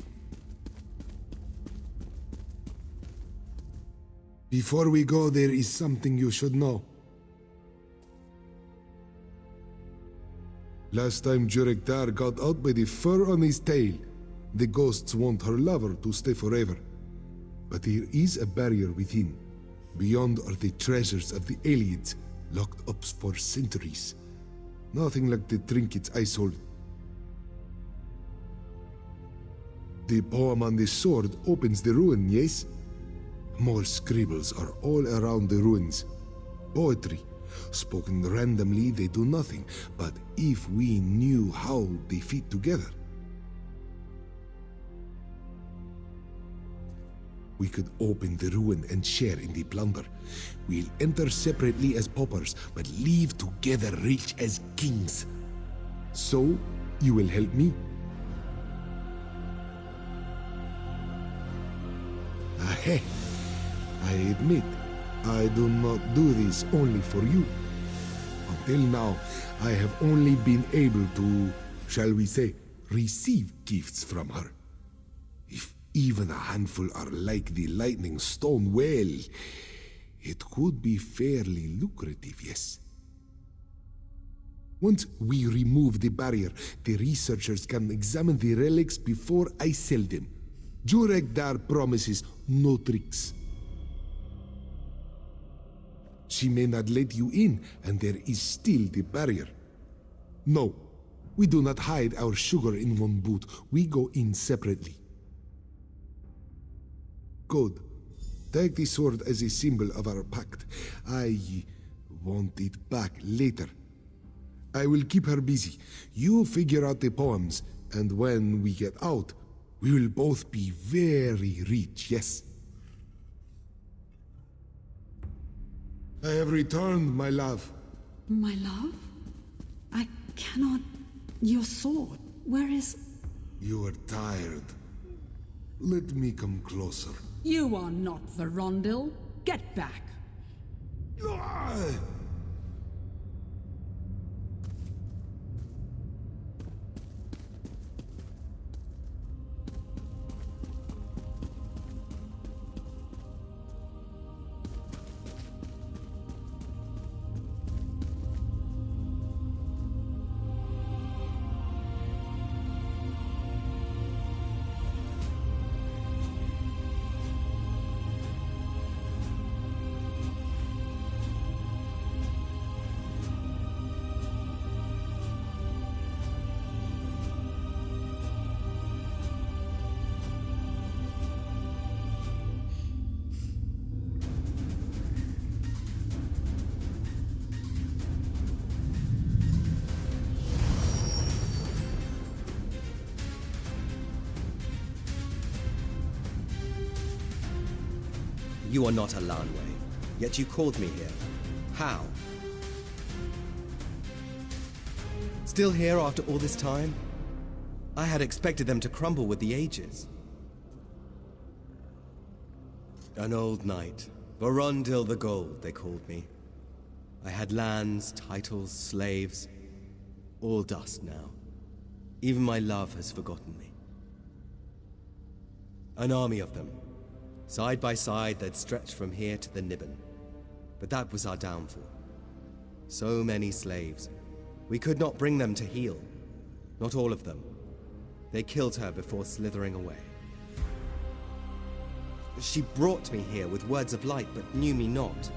Before we go, there is something you should know. Last time Jurekdar got out by the fur on his tail, the ghosts want her lover to stay forever. But there is a barrier within. Beyond are the treasures of the aliens, locked up for centuries. Nothing like the trinkets I sold. The poem on the sword opens the ruin, yes? More scribbles are all around the ruins. Poetry. Spoken randomly, they do nothing. But if we knew how they fit together, we could open the ruin and share in the plunder. We'll enter separately as paupers, but leave together rich as kings. So, you will help me? Ahe. I admit, I do not do this only for you. Until now, I have only been able to, shall we say, receive gifts from her. If even a handful are like the lightning stone, well, it could be fairly lucrative, yes. Once we remove the barrier, the researchers can examine the relics before I sell them. Jurekdar promises no tricks. She may not let you in, and there is still the barrier. No, we do not hide our sugar in one boot. We go in separately. Good. Take the sword as a symbol of our pact. I want it back later. I will keep her busy. You figure out the poems, and when we get out, we will both be very rich, yes? I have returned, my love. My love? I cannot... Your sword, where is... You are tired. Let me come closer. You are not Verondil. Get back. You are not a Lanway, yet you called me here. How? Still here after all this time? I had expected them to crumble with the ages. An old knight, Verondil the Gold, they called me. I had lands, titles, slaves, all dust now. Even my love has forgotten me. An army of them. Side by side, they'd stretched from here to the Nibbin. But that was our downfall. So many slaves. We could not bring them to heal. Not all of them. They killed her before slithering away. She brought me here with words of light, but knew me not.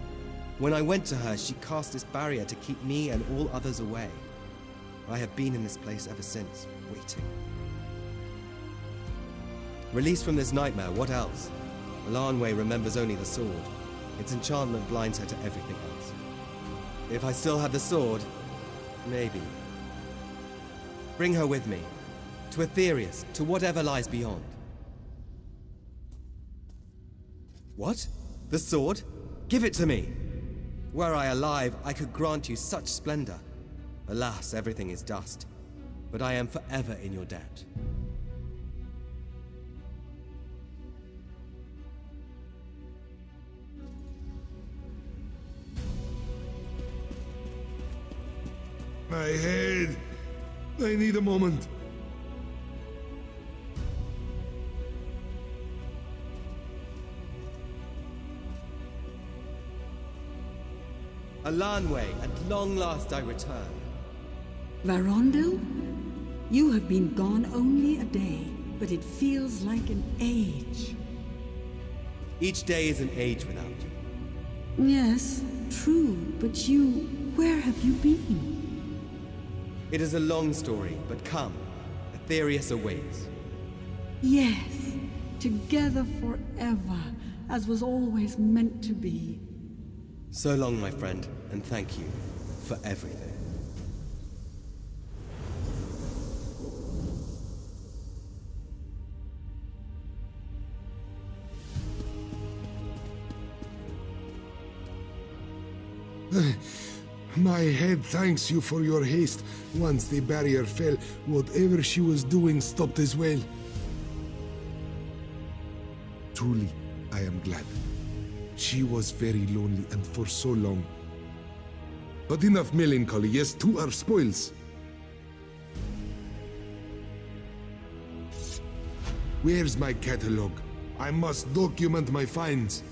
When I went to her, she cast this barrier to keep me and all others away. I have been in this place ever since, waiting. Released from this nightmare, what else? Lanwei remembers only the sword. Its enchantment blinds her to everything else. If I still had the sword, maybe. Bring her with me. To Aetherius, to whatever lies beyond. What? The sword? Give it to me! Were I alive, I could grant you such splendor. Alas, everything is dust. But I am forever in your debt. My head! I need a moment. Lanwei, at long last I return. Varondel? You have been gone only a day, but it feels like an age. Each day is an age without you. Yes, true, but where have you been? It is a long story, but come. Aetherius awaits. Yes, together forever, as was always meant to be. So long, my friend, and thank you for everything. My head thanks you for your haste. Once the barrier fell, whatever she was doing stopped as well. Truly, I am glad. She was very lonely and for so long. But enough melancholy, yes, to our spoils. Where's my catalogue? I must document my finds.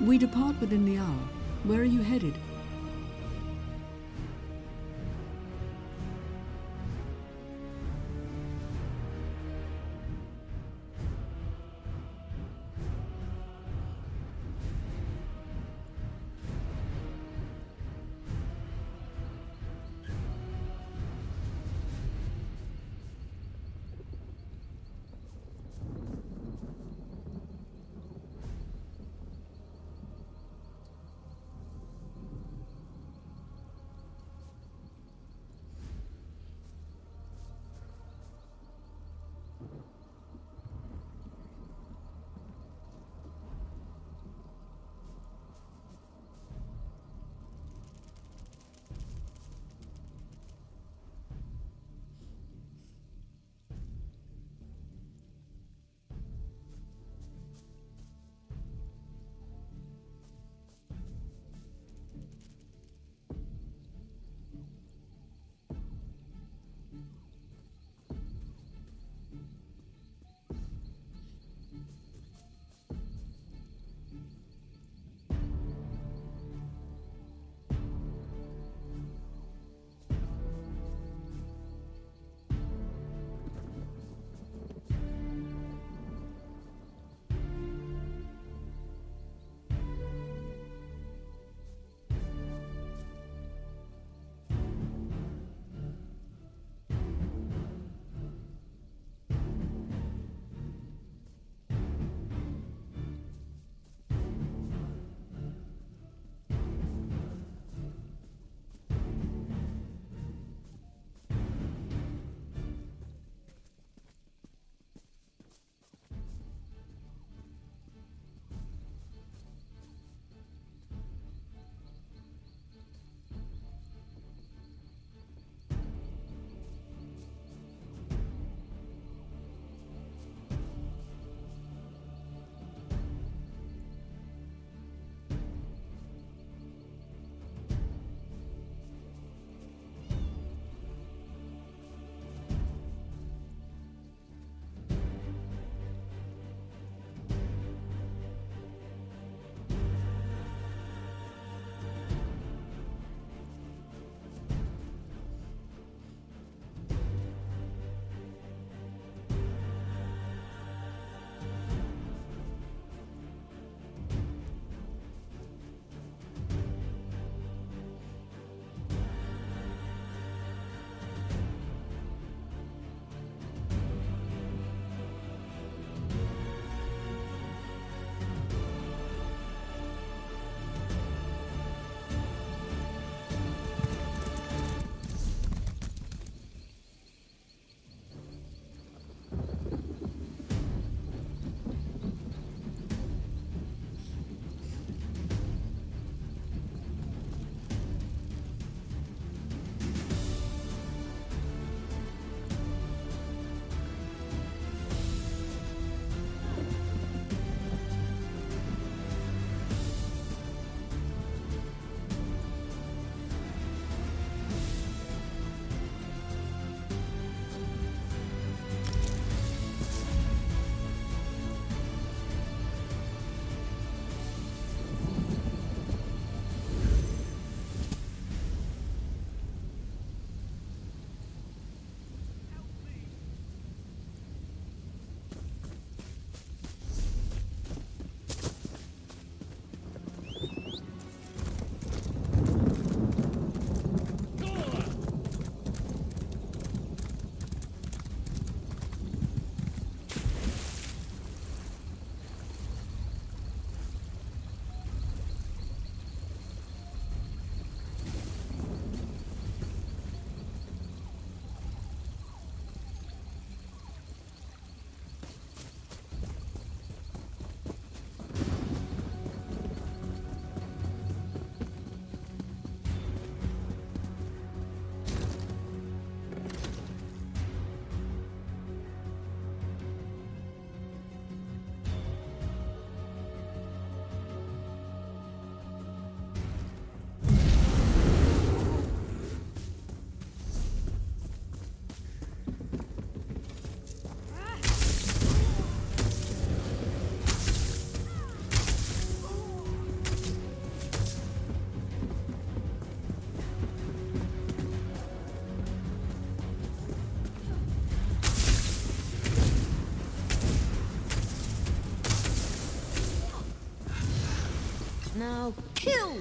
We depart within the hour. Where are you headed? Now, kill!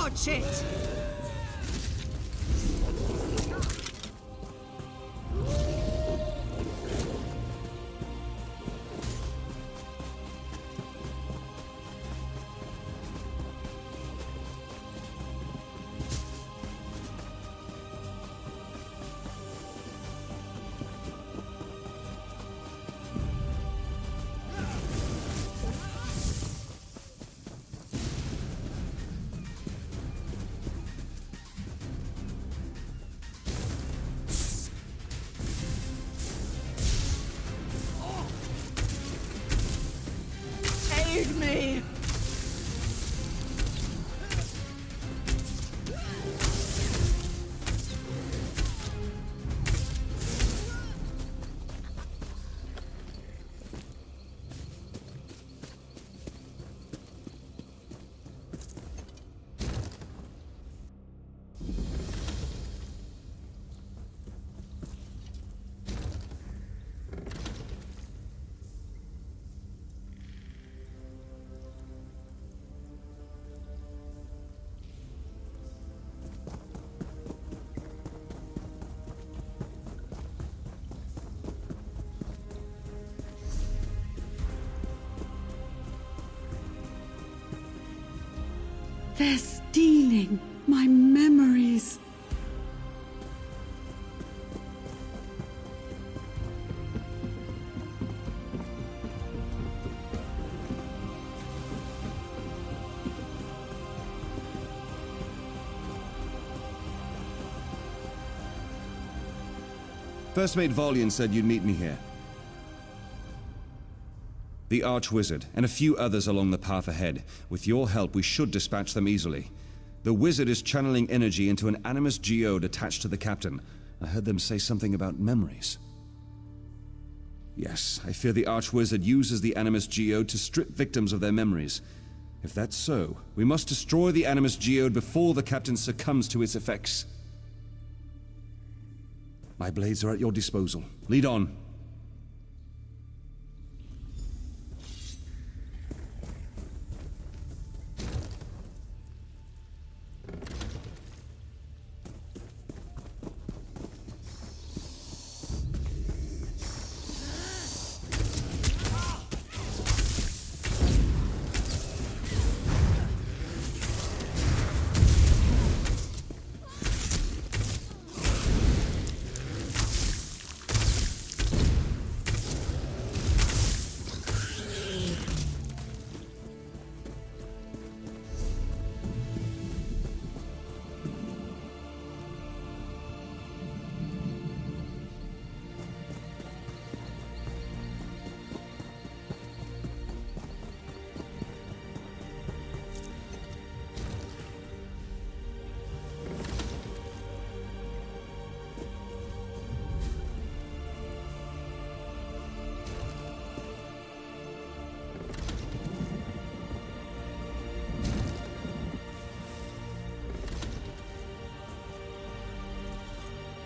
Watch it! Aid me! They're stealing my memories. First Mate Volian said you'd meet me here. The Archwizard, and a few others along the path ahead. With your help, we should dispatch them easily. The Wizard is channeling energy into an animus geode attached to the Captain. I heard them say something about memories. Yes, I fear the Archwizard uses the animus geode to strip victims of their memories. If that's so, we must destroy the animus geode before the Captain succumbs to its effects. My blades are at your disposal. Lead on.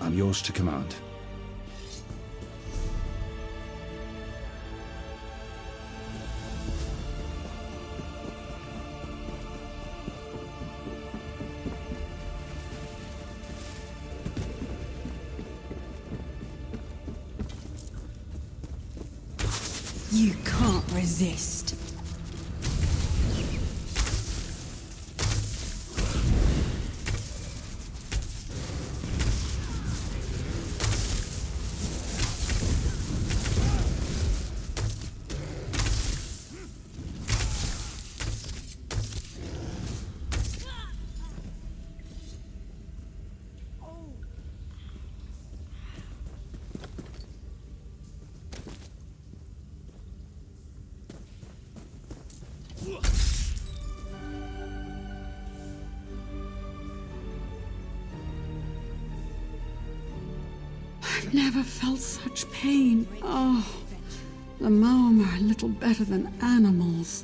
I'm yours to command. You can't resist. I've never felt such pain. Oh, the Maum are a little better than animals.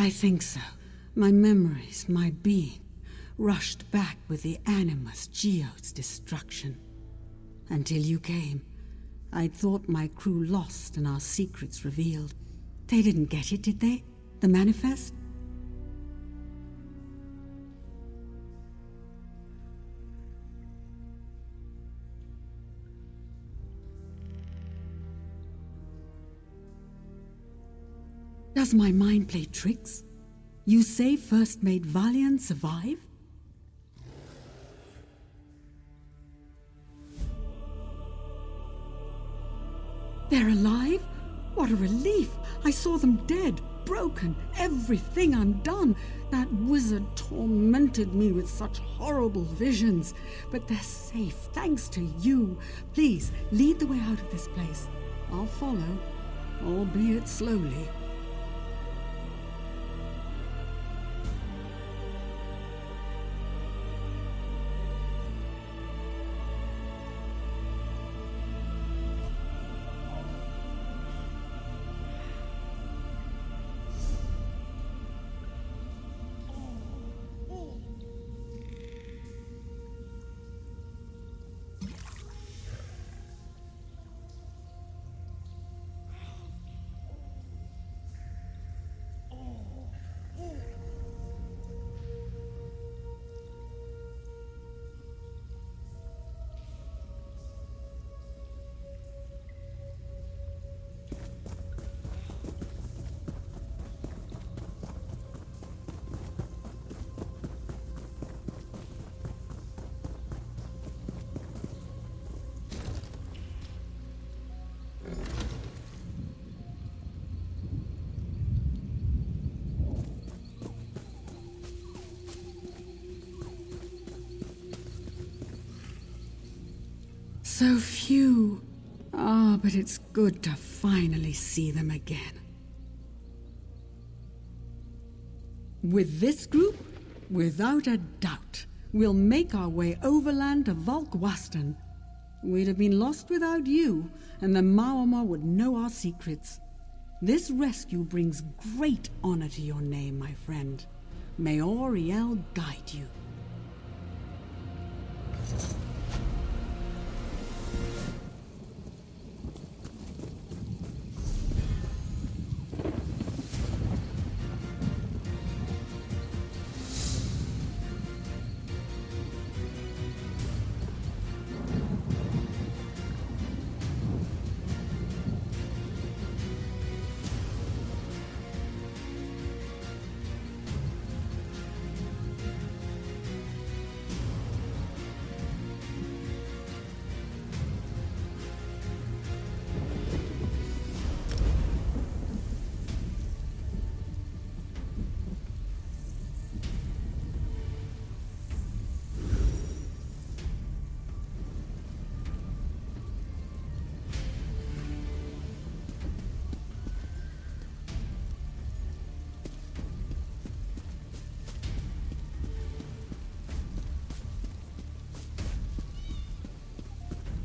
I think so. My memories, my being, rushed back with the Animus Geode's destruction. Until you came, I'd thought my crew lost and our secrets revealed. They didn't get it, did they? The manifest? Does my mind play tricks? You say First Mate Valiant survive? They're alive? What a relief! I saw them dead, broken, everything undone. That wizard tormented me with such horrible visions. But they're safe, thanks to you. Please, lead the way out of this place. I'll follow, albeit slowly. So few. Ah, but it's good to finally see them again. With this group, without a doubt, we'll make our way overland to Volkwaston. We'd have been lost without you, and the Maoma would know our secrets. This rescue brings great honor to your name, my friend. May Auriel guide you.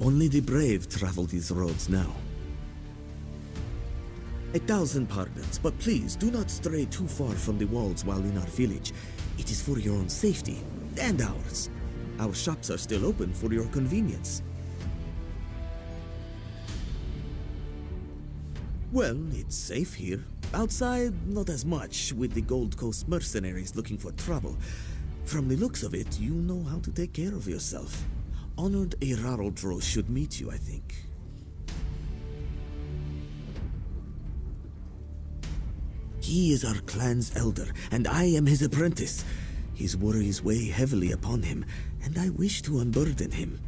Only the brave travel these roads now. 1,000 pardons, but please do not stray too far from the walls while in our village. It is for your own safety, and ours. Our shops are still open for your convenience. Well, it's safe here. Outside, not as much, with the Gold Coast mercenaries looking for trouble. From the looks of it, you know how to take care of yourself. Honored Erarodro should meet you, I think. He is our clan's elder, and I am his apprentice. His worries weigh heavily upon him, and I wish to unburden him.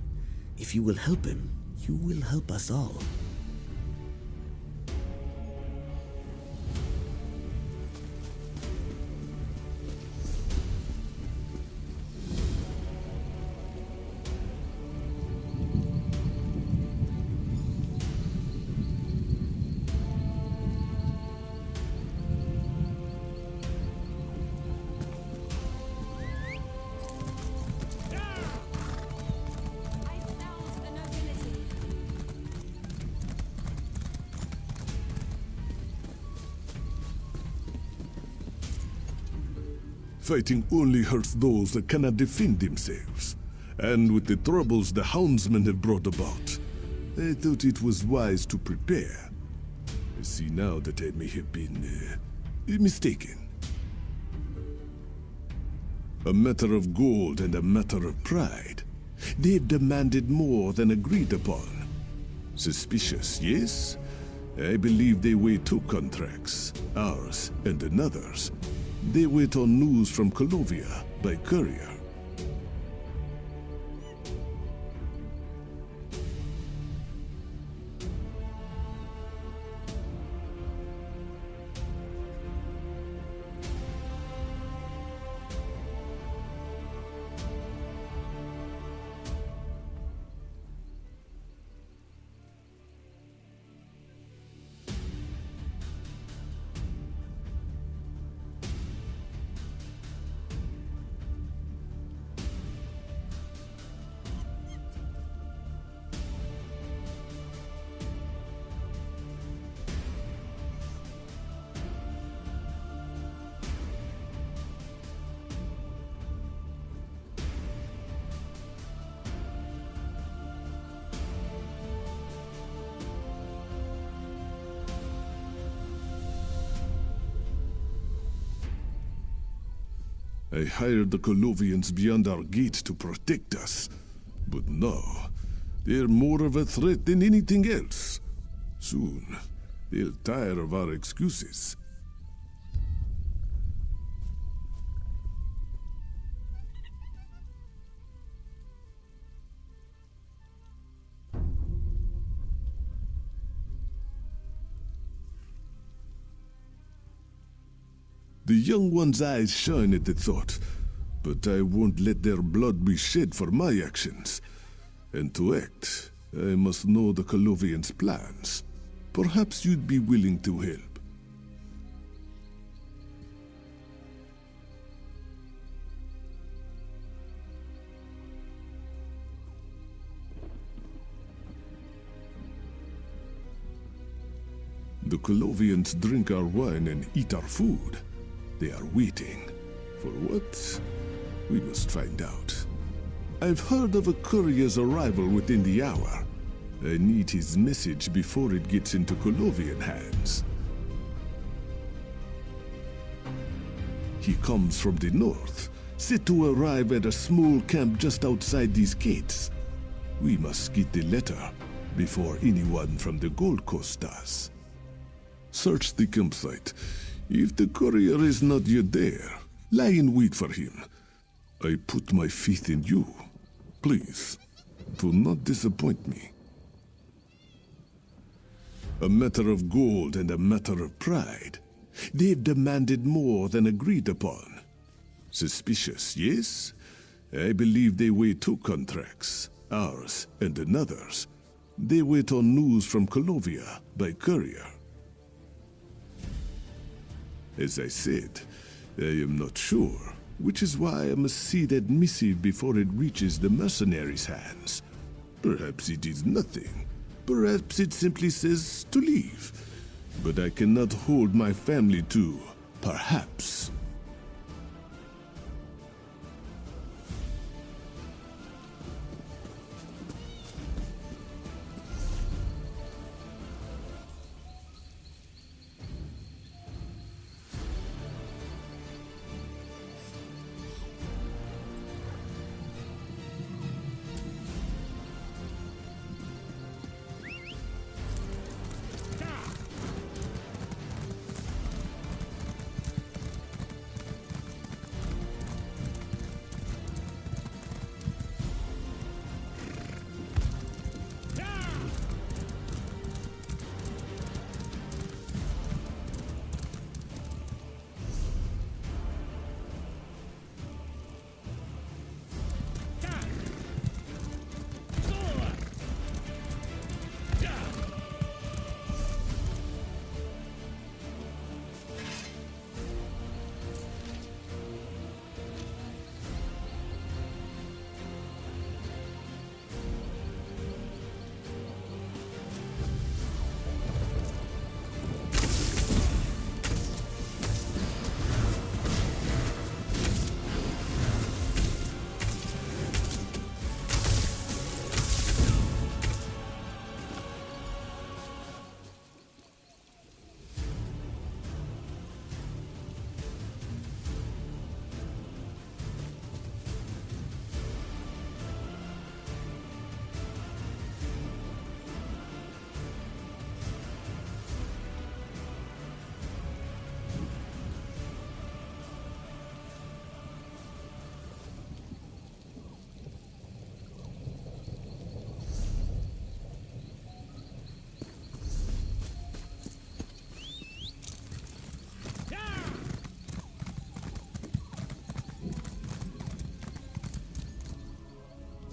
If you will help him, you will help us all. Fighting only hurts those that cannot defend themselves. And with the troubles the houndsmen have brought about, I thought it was wise to prepare. I see now that I may have been mistaken. A matter of gold and a matter of pride. They've demanded more than agreed upon. Suspicious, yes? I believe they weigh two contracts, ours and another's. They wait on news from Colovia by courier. I hired the Colovians beyond our gates to protect us. But now, they're more of a threat than anything else. Soon, they'll tire of our excuses. The young one's eyes shine at the thought, but I won't let their blood be shed for my actions. And to act, I must know the Colovians' plans. Perhaps you'd be willing to help. The Colovians drink our wine and eat our food. They are waiting. For what? We must find out. I've heard of a courier's arrival within the hour. I need his message before it gets into Colovian hands. He comes from the north, set to arrive at a small camp just outside these gates. We must get the letter before anyone from the Gold Coast does. Search the campsite. If the courier is not yet there, lie in wait for him. I put my faith in you. Please, do not disappoint me. A matter of gold and a matter of pride. They've demanded more than agreed upon. Suspicious, yes? I believe they weigh two contracts, ours and another's. They wait on news from Colovia by courier. As I said, I am not sure, which is why I must see that missive before it reaches the mercenaries' hands. Perhaps it is nothing. Perhaps it simply says to leave. But I cannot hold my family to perhaps.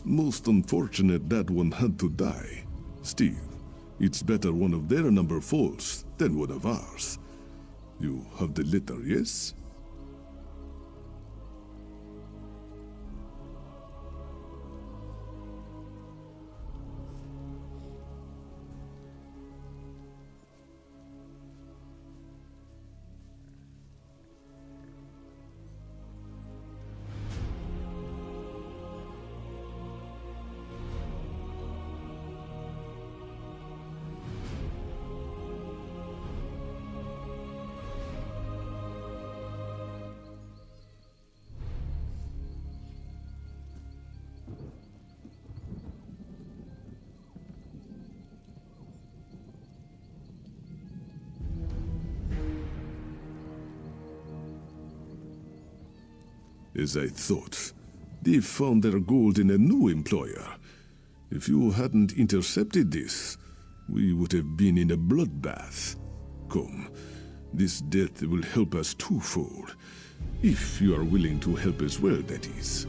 Most unfortunate that one had to die. Still, it's better one of their number falls than one of ours. You have the letter, yes? As I thought, they found their gold in a new employer. If you hadn't intercepted this, we would have been in a bloodbath. Come, this death will help us twofold. If you are willing to help as well, that is.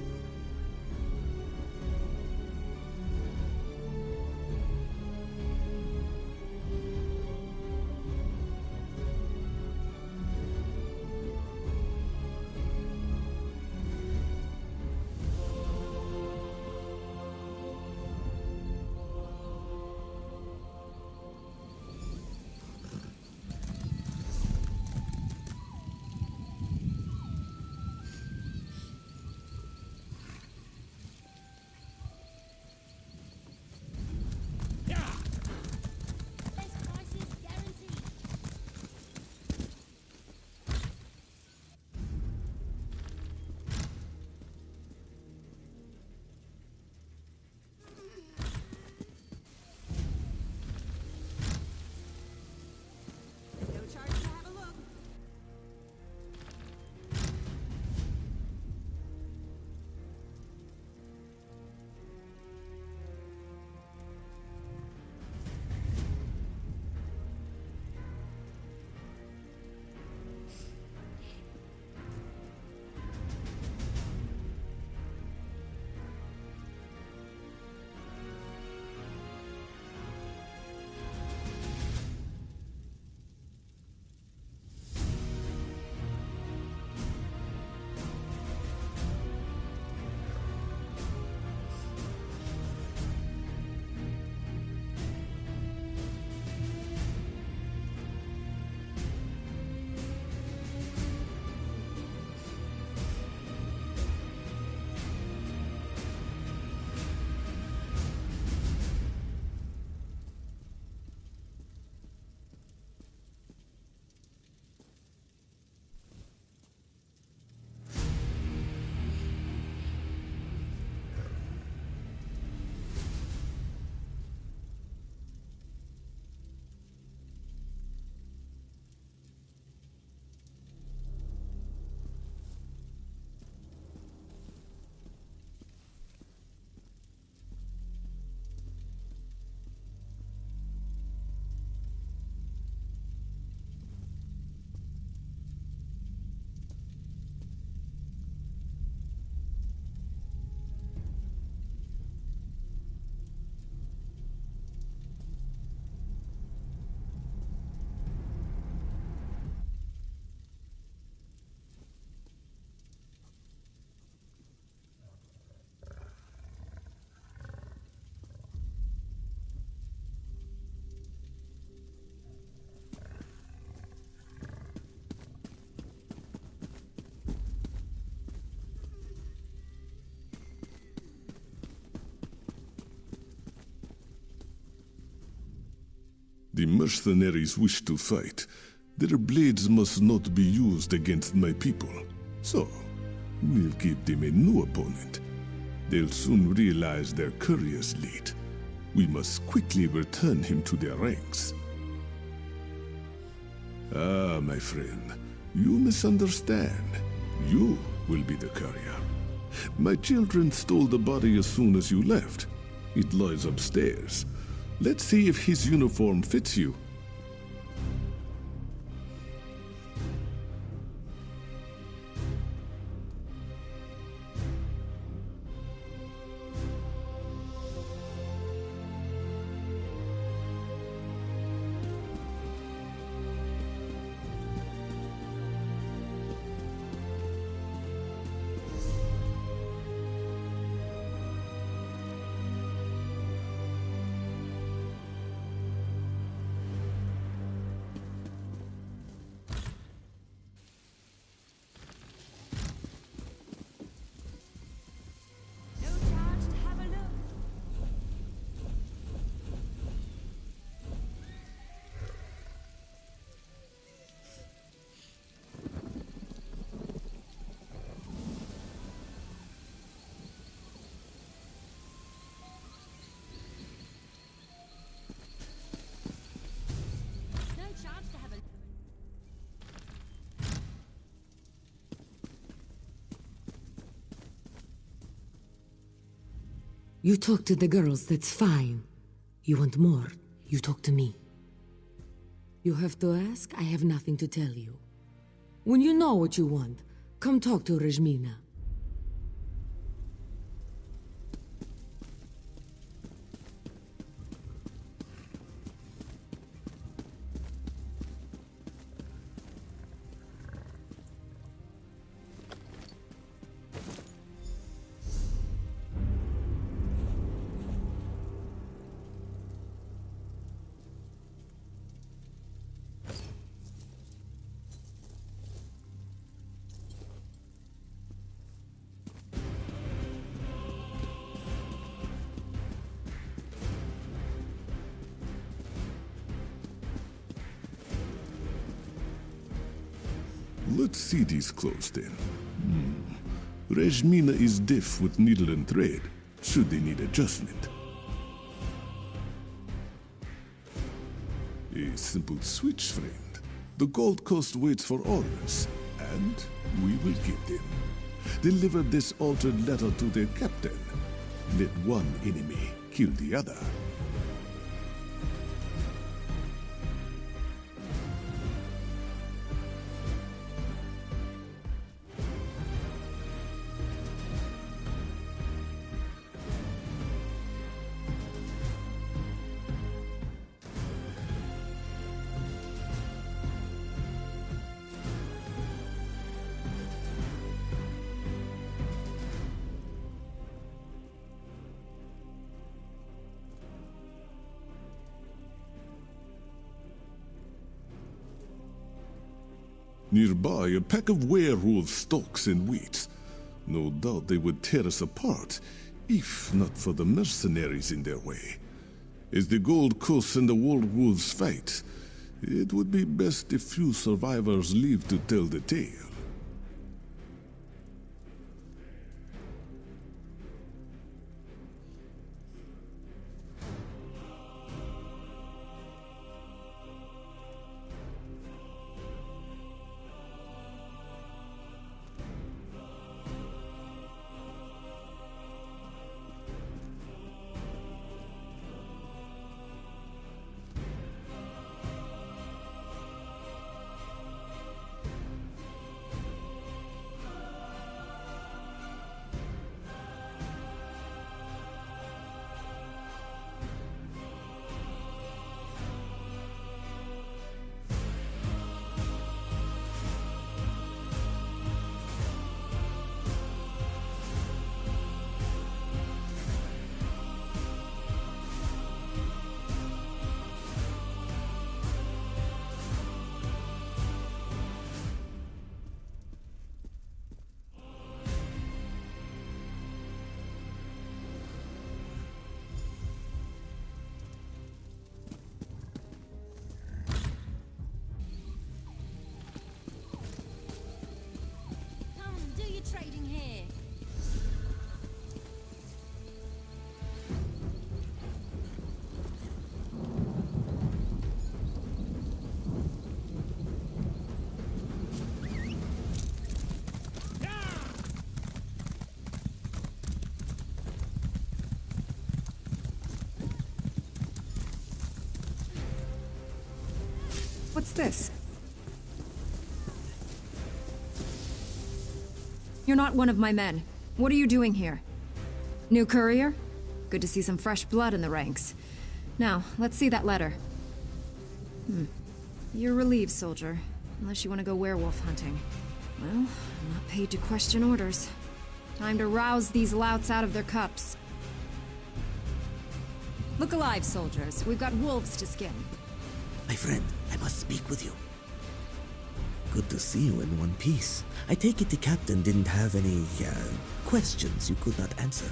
The mercenaries wish to fight. Their blades must not be used against my people. So, we'll give them a new opponent. They'll soon realize their courier's late. We must quickly return him to their ranks. Ah, my friend, you misunderstand. You will be the courier. My children stole the body as soon as you left. It lies upstairs. Let's see if his uniform fits you. You talk to the girls, that's fine. You want more, you talk to me. You have to ask, I have nothing to tell you. When you know what you want, come talk to Rajmina. Let's see these clothes then. Rajmina is deaf with needle and thread, should they need adjustment. A simple switch, friend. The Gold Coast waits for orders, and we will give them. Deliver this altered letter to their captain. Let one enemy kill the other. Nearby, a pack of werewolves stalks and waits. No doubt they would tear us apart, if not for the mercenaries in their way. As the Gold Coast and the werewolves fight, it would be best if few survivors live to tell the tale. Trading here. What's this? You're not one of my men. What are you doing here? New courier? Good to see some fresh blood in the ranks. Now, let's see that letter. You're relieved, soldier. Unless you want to go werewolf hunting. Well, I'm not paid to question orders. Time to rouse these louts out of their cups. Look alive, soldiers. We've got wolves to skin. My friend, I must speak with you. Good to see you in one piece. I take it the captain didn't have any, questions you could not answer.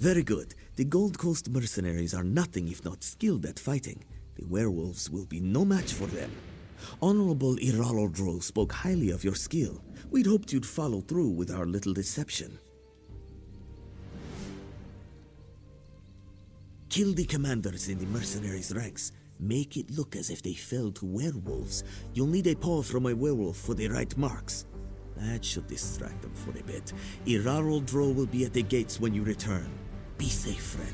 Very good. The Gold Coast mercenaries are nothing if not skilled at fighting. The werewolves will be no match for them. Honorable Iralodro spoke highly of your skill. We'd hoped you'd follow through with our little deception. Kill the commanders in the mercenaries' ranks. Make it look as if they fell to werewolves. You'll need a paw from a werewolf for the right marks. That should distract them for a bit. Iralodro will be at the gates when you return. Be safe, friend.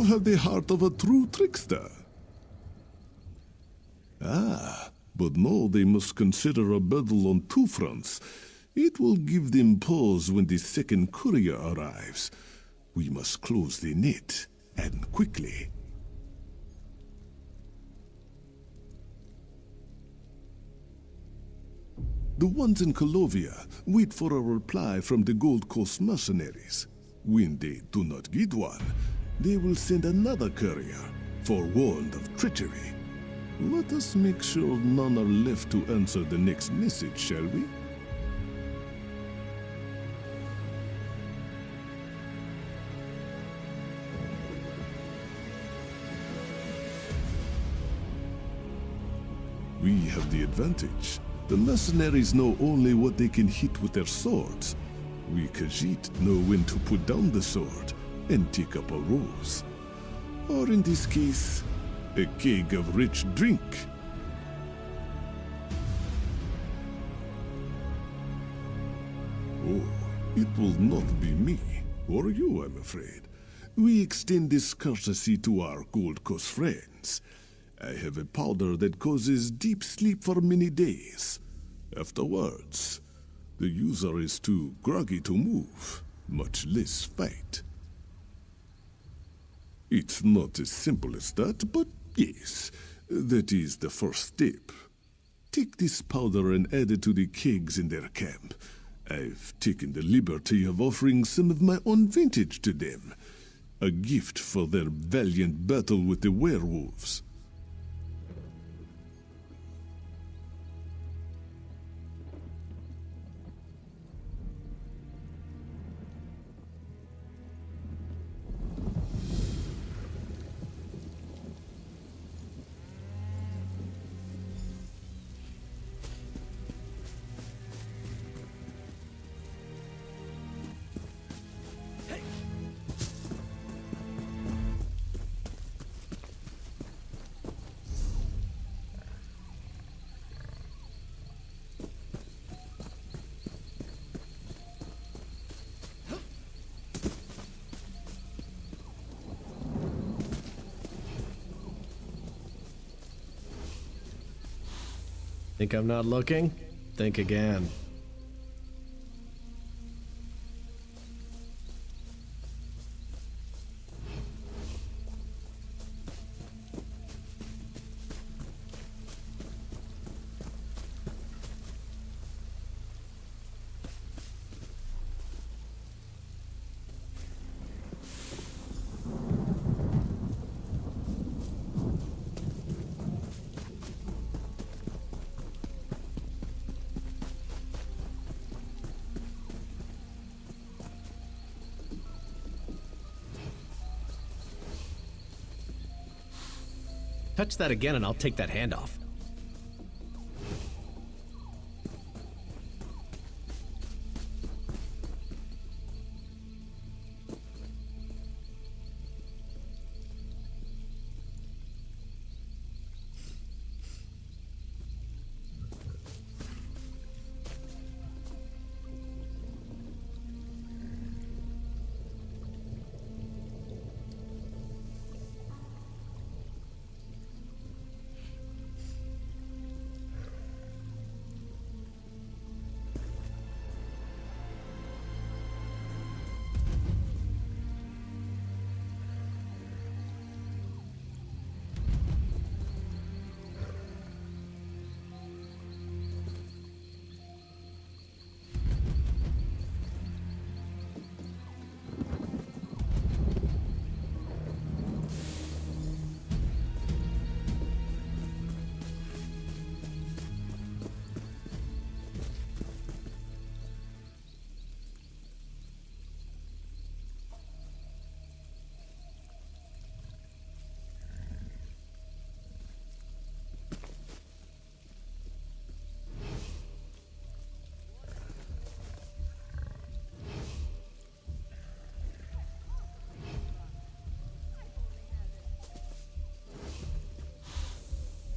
have the heart of a true trickster. Ah, but now they must consider a battle on two fronts. It will give them pause when the second courier arrives. We must close the net, and quickly. The ones in Colovia wait for a reply from the Gold Coast mercenaries. When they do not get one, they will send another courier, forewarned of treachery. Let us make sure none are left to answer the next message, shall we? We have the advantage. The mercenaries know only what they can hit with their swords. We Khajiit know when to put down the sword and take up a rose. Or in this case, a keg of rich drink. Oh, it will not be me, or you, I'm afraid. We extend this courtesy to our Gold Coast friends. I have a powder that causes deep sleep for many days. Afterwards, the user is too groggy to move, much less fight. It's not as simple as that, but yes, that is the first step. Take this powder and add it to the kegs in their camp. I've taken the liberty of offering some of my own vintage to them. A gift for their valiant battle with the werewolves. Think I'm not looking? Think again. Touch that again and I'll take that hand off.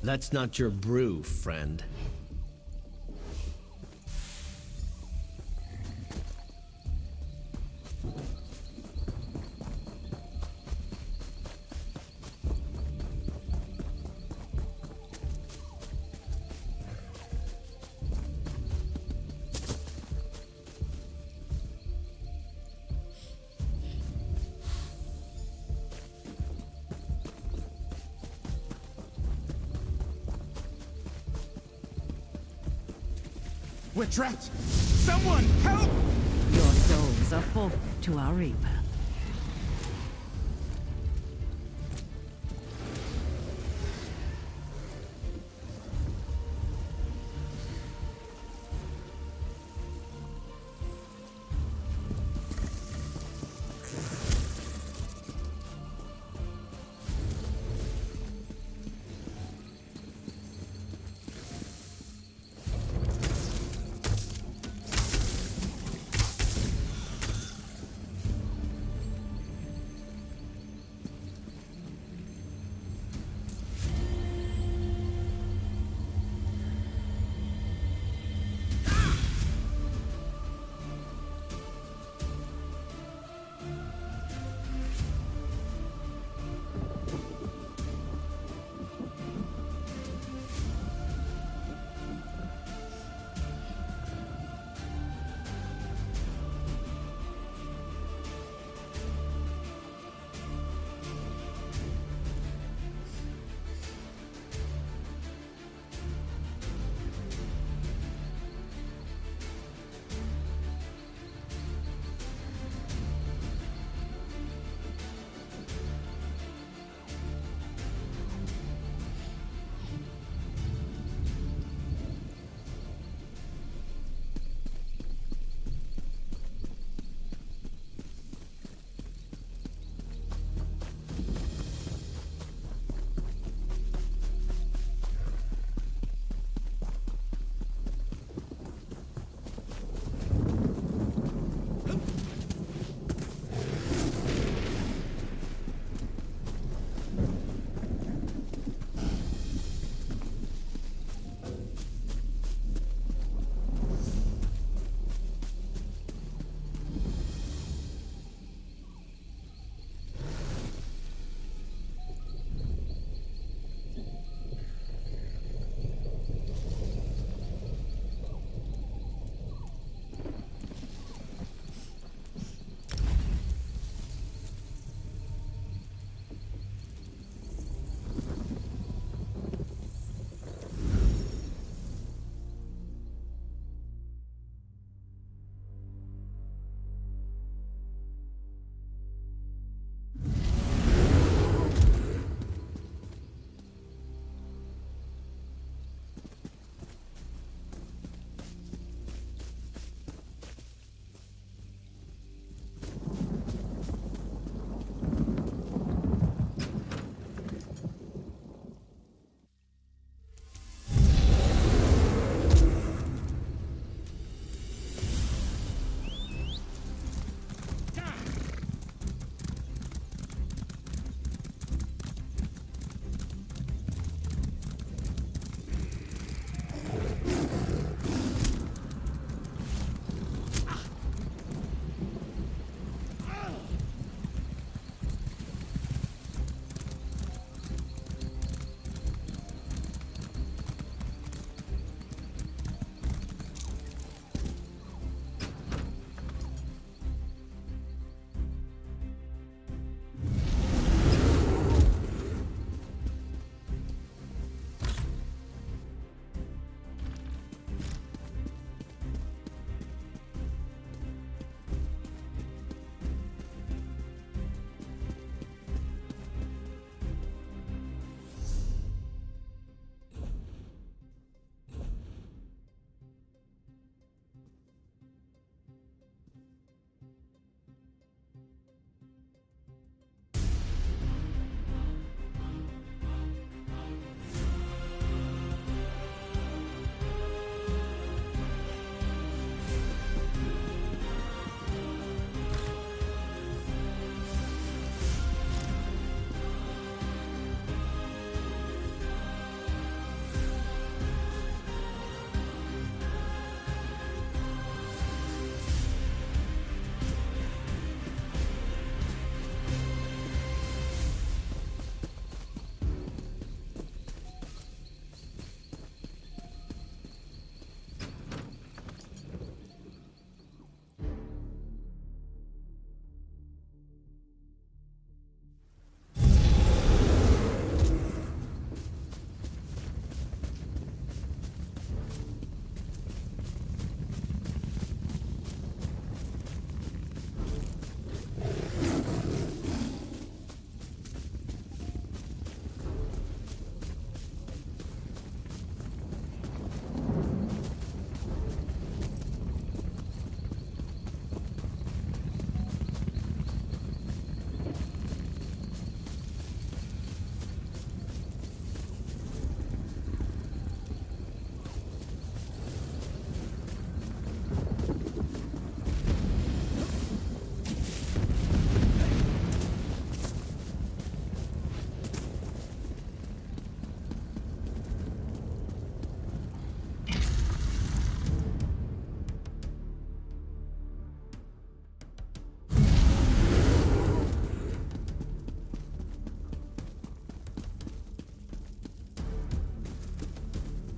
That's not your brew, friend. We're trapped! Someone, help! Your souls are forfeit to our Reaper.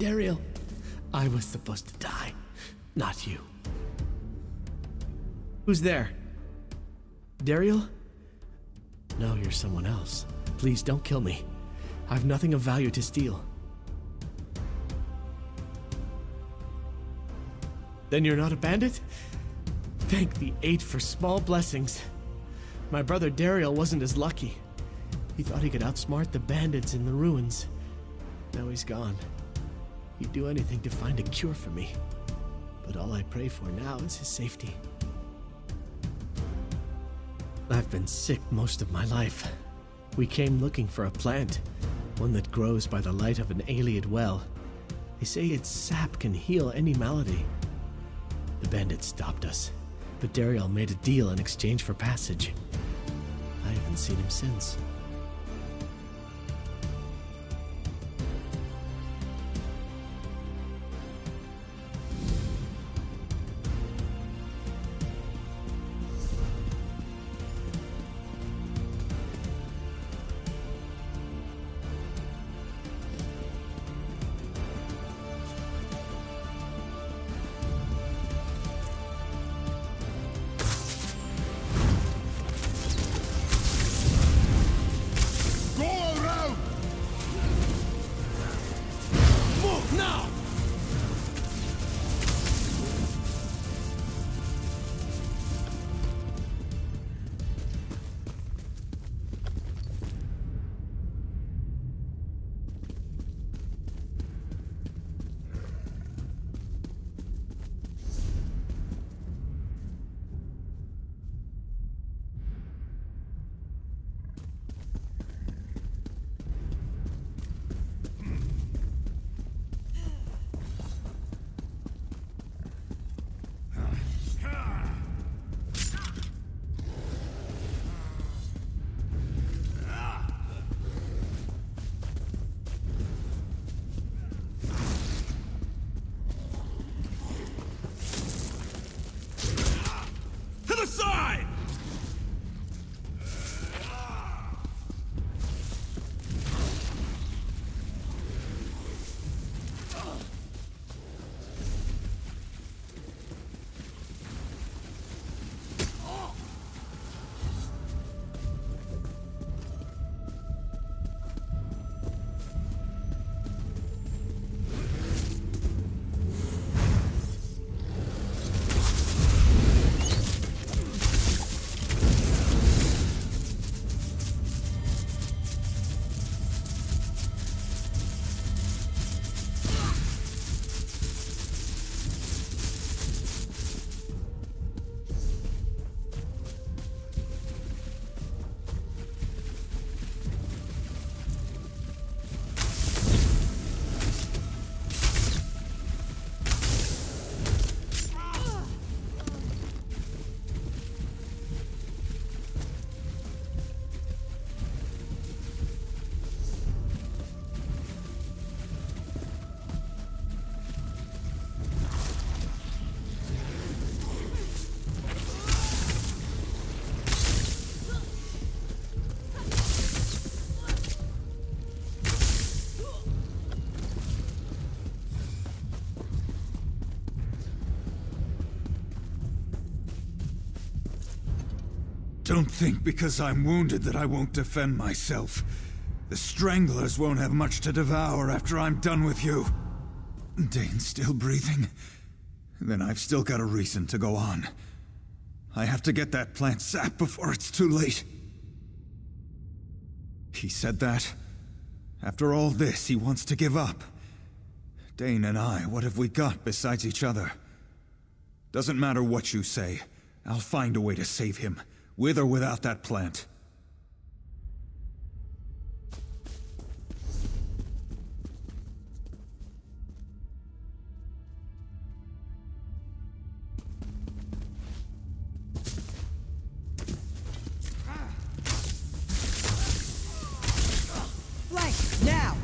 Daryl, I was supposed to die, not you. Who's there? Daryl? No, you're someone else. Please don't kill me. I've nothing of value to steal. Then you're not a bandit? Thank the eight for small blessings. My brother Daryl wasn't as lucky. He thought he could outsmart the bandits in the ruins. Now he's gone. He'd do anything to find a cure for me. But all I pray for now is his safety. I've been sick most of my life. We came looking for a plant, one that grows by the light of an Ayleid well. They say its sap can heal any malady. The bandits stopped us, but Daryl made a deal in exchange for passage. I haven't seen him since. Don't think because I'm wounded that I won't defend myself. The Stranglers won't have much to devour after I'm done with you. Dane's still breathing? Then I've still got a reason to go on. I have to get that plant sap before it's too late. He said that? After all this, he wants to give up. Dane and I, what have we got besides each other? Doesn't matter what you say. I'll find a way to save him, with or without that plant. Flank, now!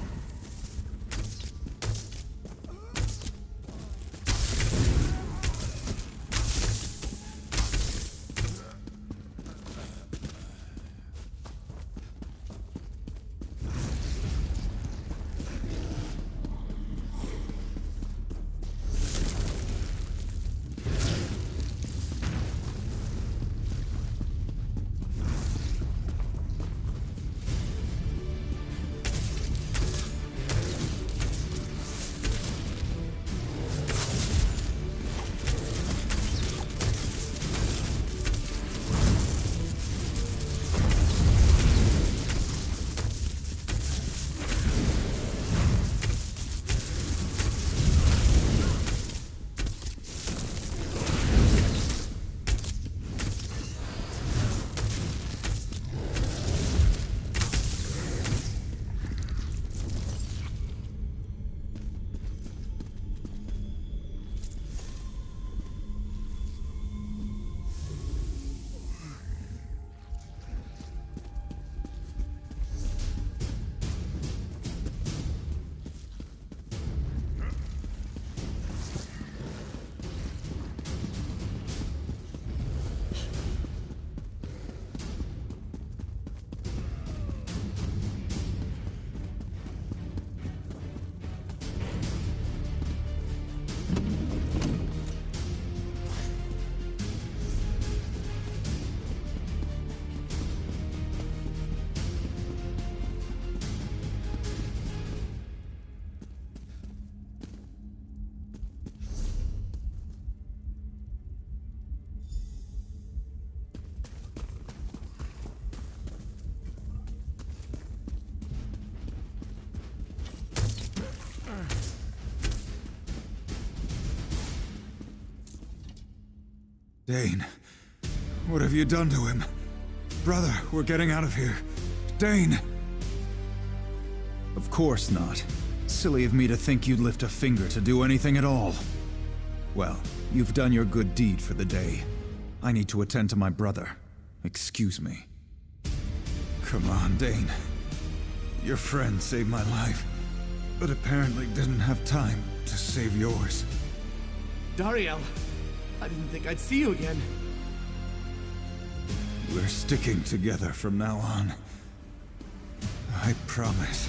Dane, what have you done to him? Brother, we're getting out of here. Dane! Of course not. Silly of me to think you'd lift a finger to do anything at all. Well, you've done your good deed for the day. I need to attend to my brother. Excuse me. Come on, Dane. Your friend saved my life, but apparently didn't have time to save yours. Dariel, I didn't think I'd see you again. We're sticking together from now on. I promise.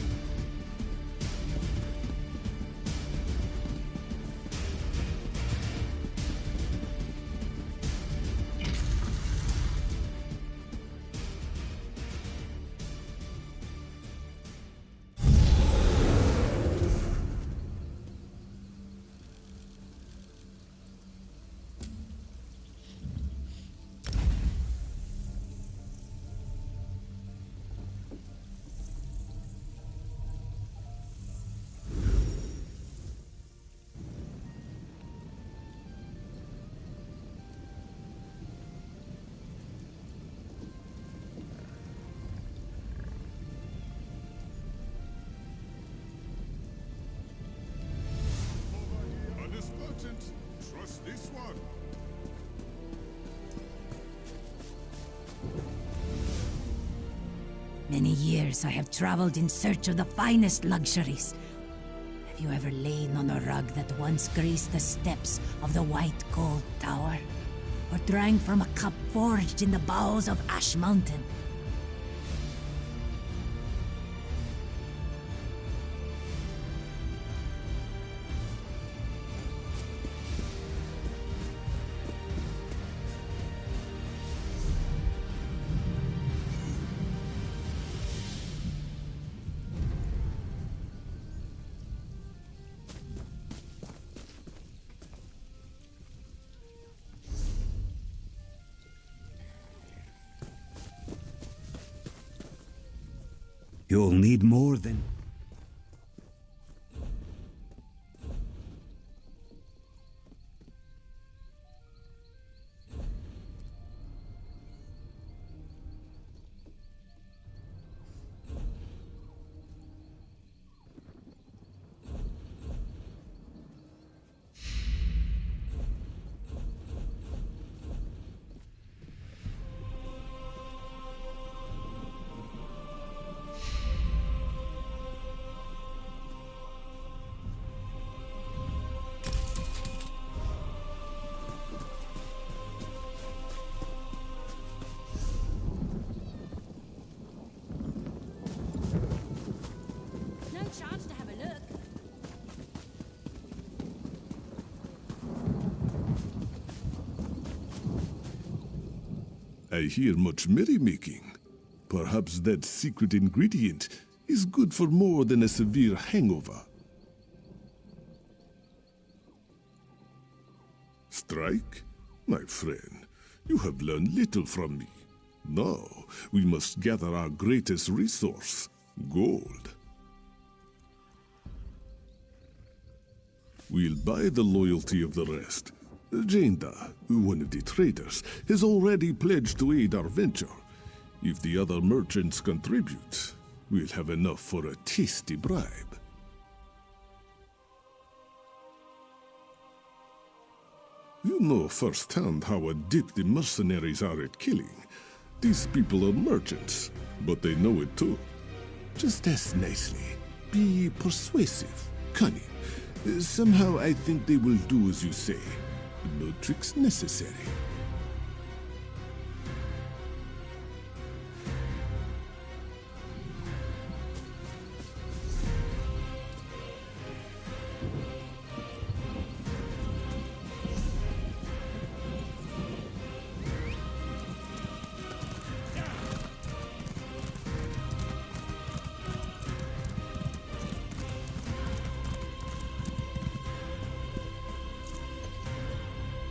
Trust this one. Many years I have traveled in search of the finest luxuries. Have you ever lain on a rug that once graced the steps of the White Gold Tower? Or drank from a cup forged in the bowels of Ash Mountain? You'll need more than... I hear much merrymaking. Perhaps that secret ingredient is good for more than a severe hangover. Strike? My friend, you have learned little from me. Now, we must gather our greatest resource, gold. We'll buy the loyalty of the rest. Jenda, one of the traders, has already pledged to aid our venture. If the other merchants contribute, we'll have enough for a tasty bribe. You know firsthand how adept the mercenaries are at killing. These people are merchants, but they know it too. Just ask nicely. Be persuasive, cunning. Somehow I think they will do as you say. No tricks necessary.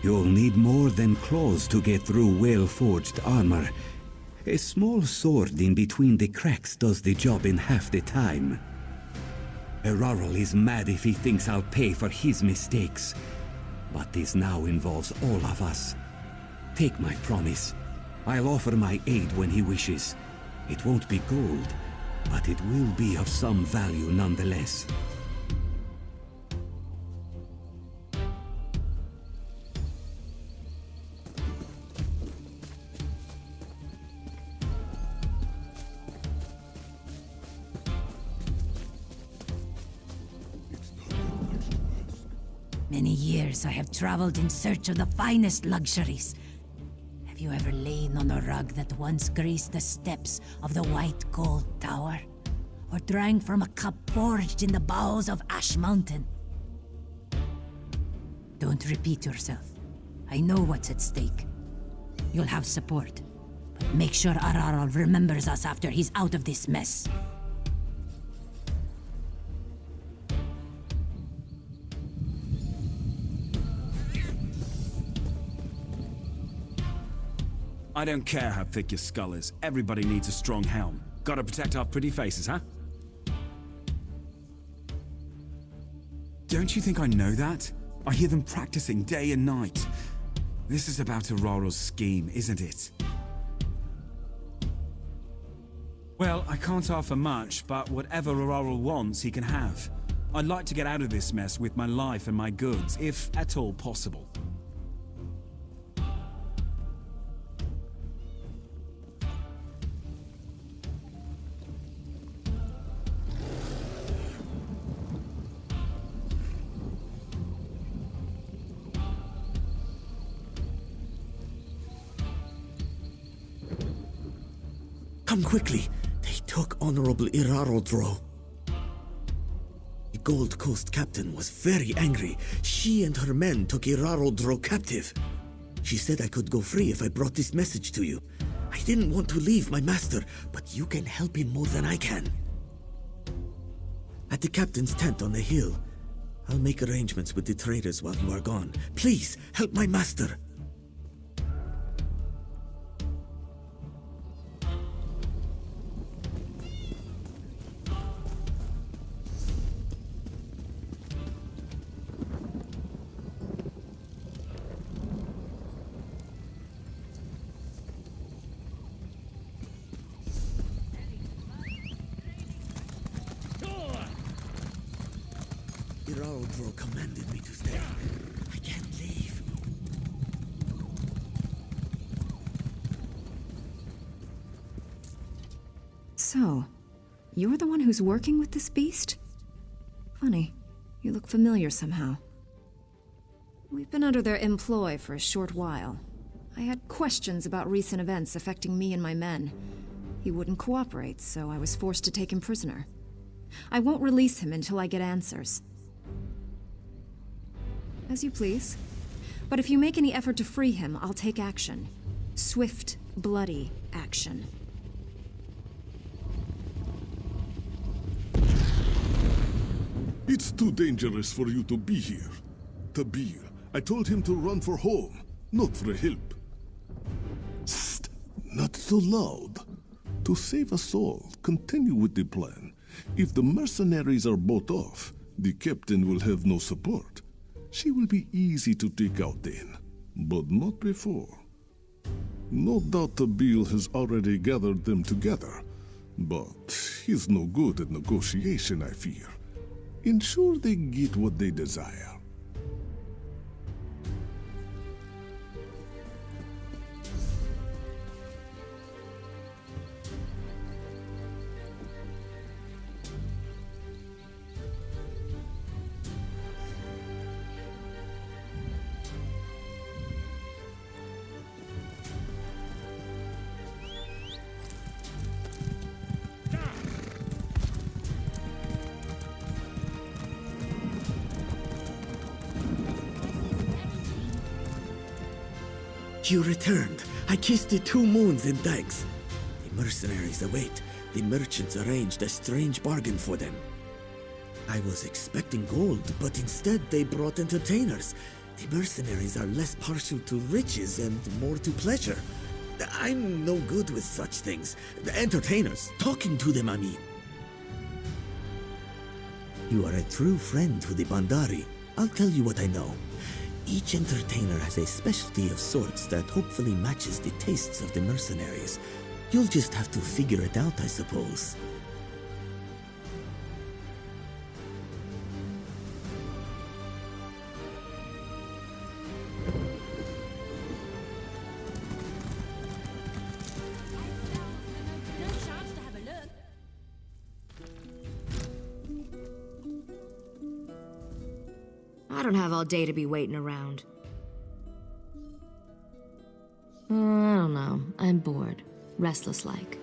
You'll need more than claws to get through well-forged armor. A small sword in between the cracks does the job in half the time. Erarl is mad if he thinks I'll pay for his mistakes. But this now involves all of us. Take my promise. I'll offer my aid when he wishes. It won't be gold, but it will be of some value nonetheless. Many years I have traveled in search of the finest luxuries. Have you ever lain on the rug that once graced the steps of the White Gold Tower? Or drank from a cup forged in the bowels of Ash Mountain? Don't repeat yourself. I know what's at stake. You'll have support. But make sure Araral remembers us after he's out of this mess. I don't care how thick your skull is. Everybody needs a strong helm. Gotta protect our pretty faces, huh? Don't you think I know that? I hear them practicing day and night. This is about Araral's scheme, isn't it? Well, I can't offer much, but whatever Araral wants, he can have. I'd like to get out of this mess with my life and my goods, if at all possible. Come quickly. They took Honorable Irarodro. The Gold Coast captain was very angry. She and her men took Irarodro captive. She said I could go free if I brought this message to you. I didn't want to leave my master, but you can help him more than I can. At the captain's tent on the hill. I'll make arrangements with the traders while you are gone. Please, help my master. Irarodro commanded me to stay. I can't leave. So, you're the one who's working with this beast? Funny, you look familiar somehow. We've been under their employ for a short while. I had questions about recent events affecting me and my men. He wouldn't cooperate, so I was forced to take him prisoner. I won't release him until I get answers. As you please. But if you make any effort to free him, I'll take action. Swift, bloody action. It's too dangerous for you to be here. Tabir, I told him to run for home, not for help. Psst, not so loud. To save us all, continue with the plan. If the mercenaries are bought off, the captain will have no support. She will be easy to take out then, but not before. No doubt Tabir has already gathered them together, but he's no good at negotiation, I fear. Ensure they get what they desire. You returned. I kissed the 2 moons in thanks. The mercenaries await. The merchants arranged a strange bargain for them. I was expecting gold, but instead they brought entertainers. The mercenaries are less partial to riches and more to pleasure. I'm no good with such things. The entertainers, talking to them, I mean. You are a true friend to the Bandari. I'll tell you what I know. Each entertainer has a specialty of sorts that hopefully matches the tastes of the mercenaries. You'll just have to figure it out, I suppose. I don't have all day to be waiting around. I don't know. I'm bored. Restless like.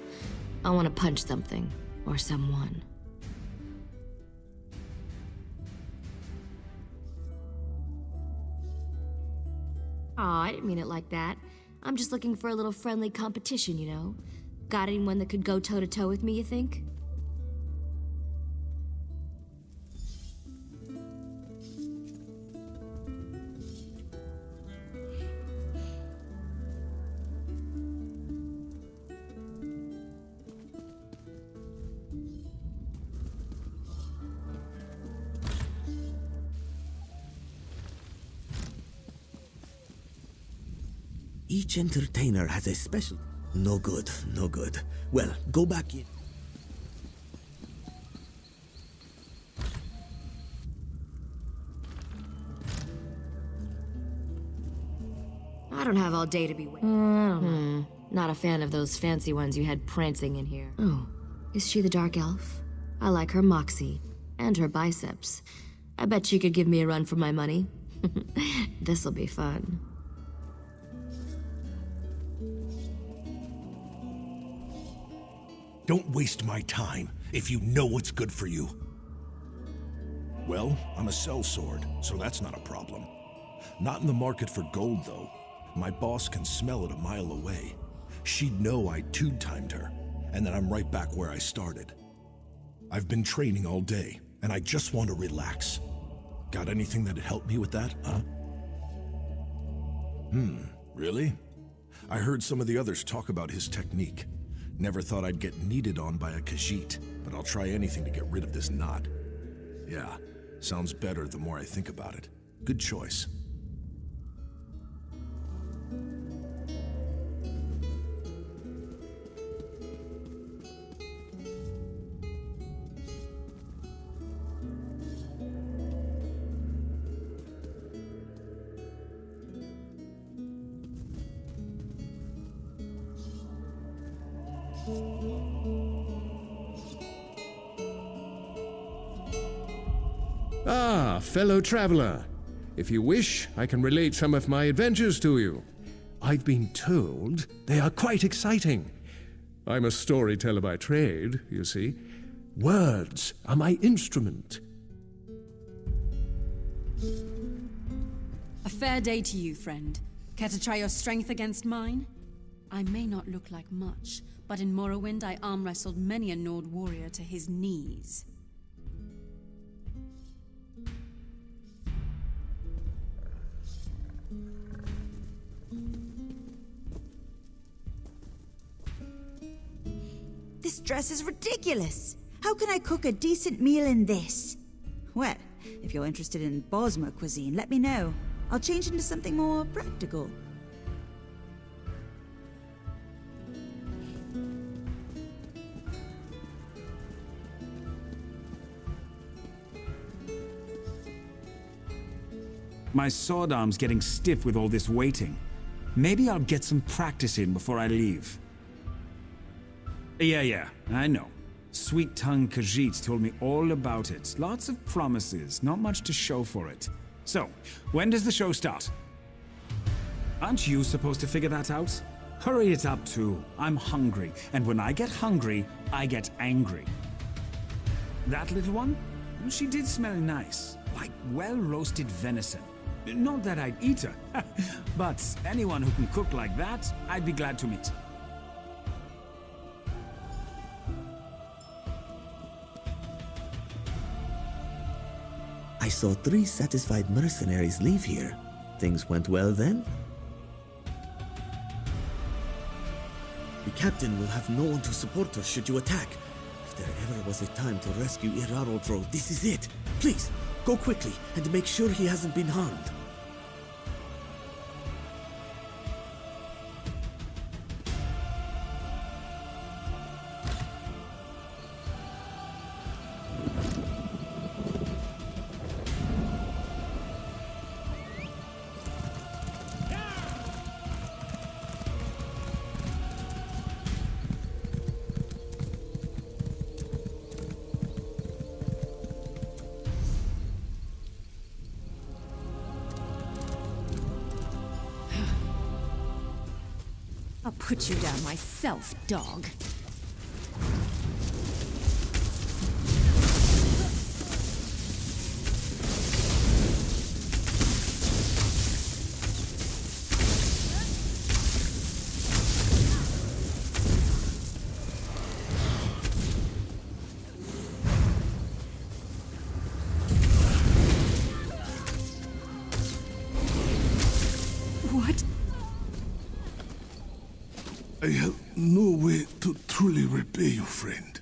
I want to punch something. Or someone. Aw, I didn't mean it like that. I'm just looking for a little friendly competition, you know? Got anyone that could go toe-to-toe with me, you think? Each entertainer has a special... No good, no good. Well, go back in. I don't have all day to be waiting. Not a fan of those fancy ones you had prancing in here. Oh, is she the dark elf? I like her moxie. And her biceps. I bet she could give me a run for my money. This'll be fun. Don't waste my time if you know what's good for you. Well, I'm a sellsword, so that's not a problem. Not in the market for gold, though. My boss can smell it a mile away. She'd know I two-timed her, and then I'm right back where I started. I've been training all day, and I just want to relax. Got anything that'd help me with that, huh? Really? I heard some of the others talk about his technique. Never thought I'd get kneaded on by a Khajiit, but I'll try anything to get rid of this knot. Yeah, sounds better the more I think about it. Good choice. Ah, fellow traveler. If you wish, I can relate some of my adventures to you. I've been told they are quite exciting. I'm a storyteller by trade, you see. Words are my instrument. A fair day to you, friend. Care to try your strength against mine? I may not look like much, but in Morrowind I arm-wrestled many a Nord warrior to his knees. This dress is ridiculous! How can I cook a decent meal in this? Well, if you're interested in Bosmer cuisine, let me know. I'll change into something more practical. My sword arm's getting stiff with all this waiting. Maybe I'll get some practice in before I leave. Yeah, I know. Sweet-tongued Khajiits told me all about it. Lots of promises, not much to show for it. So, when does the show start? Aren't you supposed to figure that out? Hurry it up too. I'm hungry, and when I get hungry, I get angry. That little one? She did smell nice, like well-roasted venison. Not that I'd eat her, but anyone who can cook like that, I'd be glad to meet. I saw 3 satisfied mercenaries leave here. Things went well then? The captain will have no one to support us should you attack. If there ever was a time to rescue Irarotro, this is it. Please, go quickly and make sure he hasn't been harmed. I'll put you down myself, dog. I have no way to truly repay you, friend.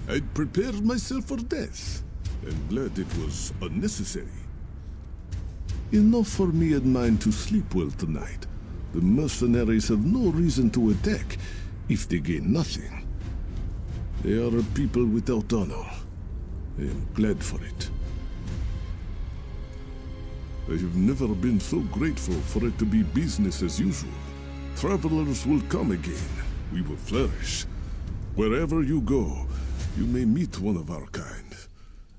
I'd prepared myself for death. I'm glad it was unnecessary. Enough for me and mine to sleep well tonight. The mercenaries have no reason to attack if they gain nothing. They are a people without honor. I am glad for it. I have never been so grateful for it to be business as usual. Travelers will come again. We will flourish. Wherever you go, you may meet one of our kind.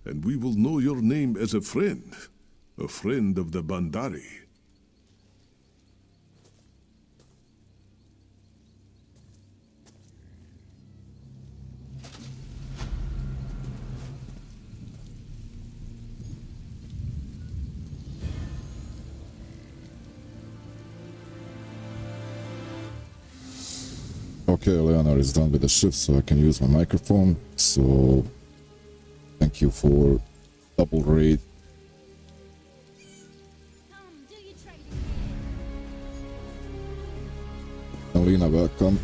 And we will know your name as a friend. A friend of the Bandari. Okay, Leonard is done with the shift, so I can use my microphone. So, thank you for double raid. Alina, welcome.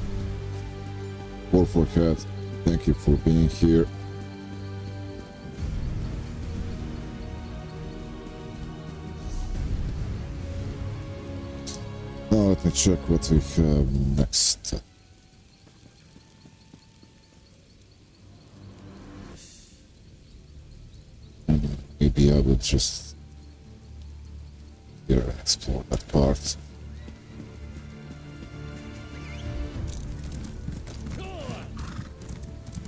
Warforcat, thank you for being here. Now let me check what we have next. Maybe I will just here and explore that part.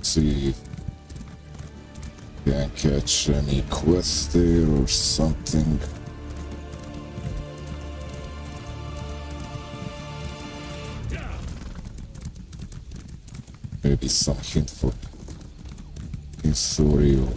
See if I can catch any quest there or something. Maybe some hint for story or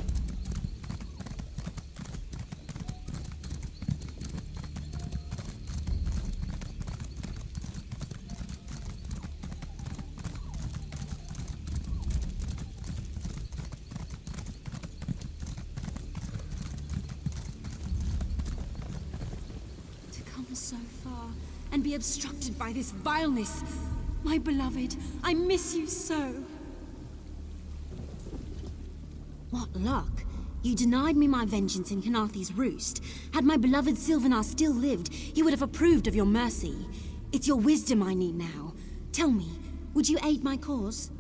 so far and be obstructed by this vileness. My beloved, I miss you so. What luck. You denied me my vengeance in Kanathi's roost. Had my beloved Sylvanar still lived, he would have approved of your mercy. It's your wisdom I need now. Tell me, would you aid my cause?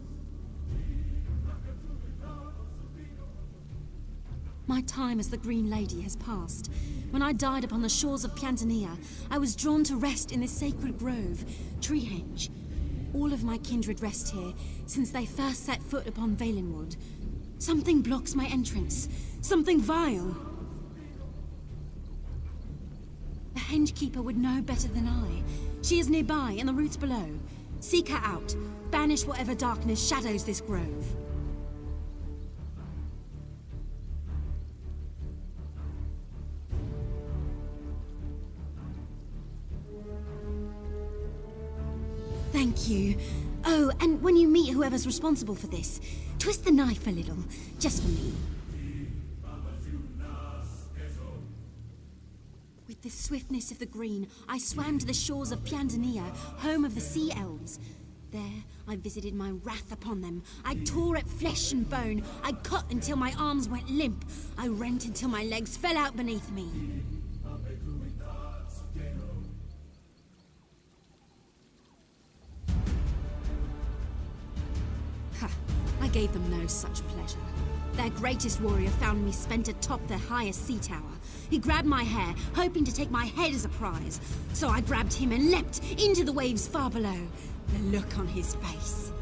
My time as the Green Lady has passed. When I died upon the shores of Piantania, I was drawn to rest in this sacred grove, Treehenge. All of my kindred rest here, since they first set foot upon Valenwood. Something blocks my entrance. Something vile. The Henge Keeper would know better than I. She is nearby, in the roots below. Seek her out. Banish whatever darkness shadows this grove. Thank you. Oh, and when you meet whoever's responsible for this, twist the knife a little, just for me. With the swiftness of the green, I swam to the shores of Piantania, home of the Sea Elves. There, I visited my wrath upon them. I tore at flesh and bone. I cut until my arms went limp. I rent until my legs fell out beneath me. I gave them no such pleasure. Their greatest warrior found me spent atop their highest sea tower. He grabbed my hair, hoping to take my head as a prize. So I grabbed him and leapt into the waves far below. The look on his face.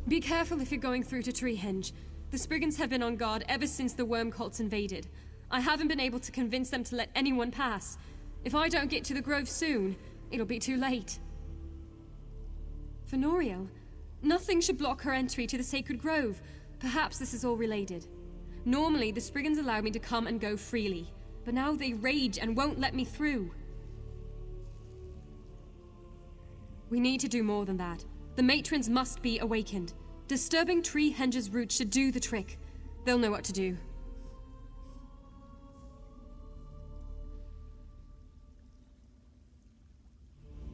Be careful if you're going through to Treehenge. The Spriggans have been on guard ever since the worm cults invaded. I haven't been able to convince them to let anyone pass. If I don't get to the grove soon, it'll be too late. Fenoriel, nothing should block her entry to the sacred grove. Perhaps this is all related. Normally, the Spriggans allow me to come and go freely, but now they rage and won't let me through. We need to do more than that. The matrons must be awakened. Disturbing Treehenge's roots should do the trick. They'll know what to do.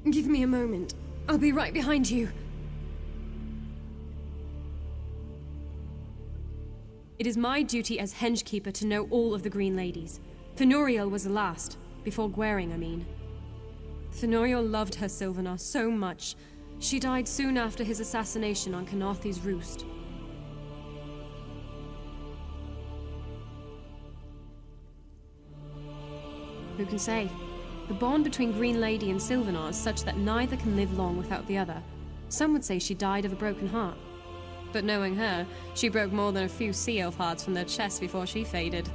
Give me a moment. I'll be right behind you. It is my duty as Hengekeeper to know all of the Green Ladies. Fenoriel was the last, before Gwaring, I mean. Fenoriel loved her Sylvanar so much. She died soon after his assassination on Canarthi's roost. Who can say? The bond between Green Lady and Sylvanar is such that neither can live long without the other. Some would say she died of a broken heart. But knowing her, she broke more than a few sea elf hearts from their chests before she faded.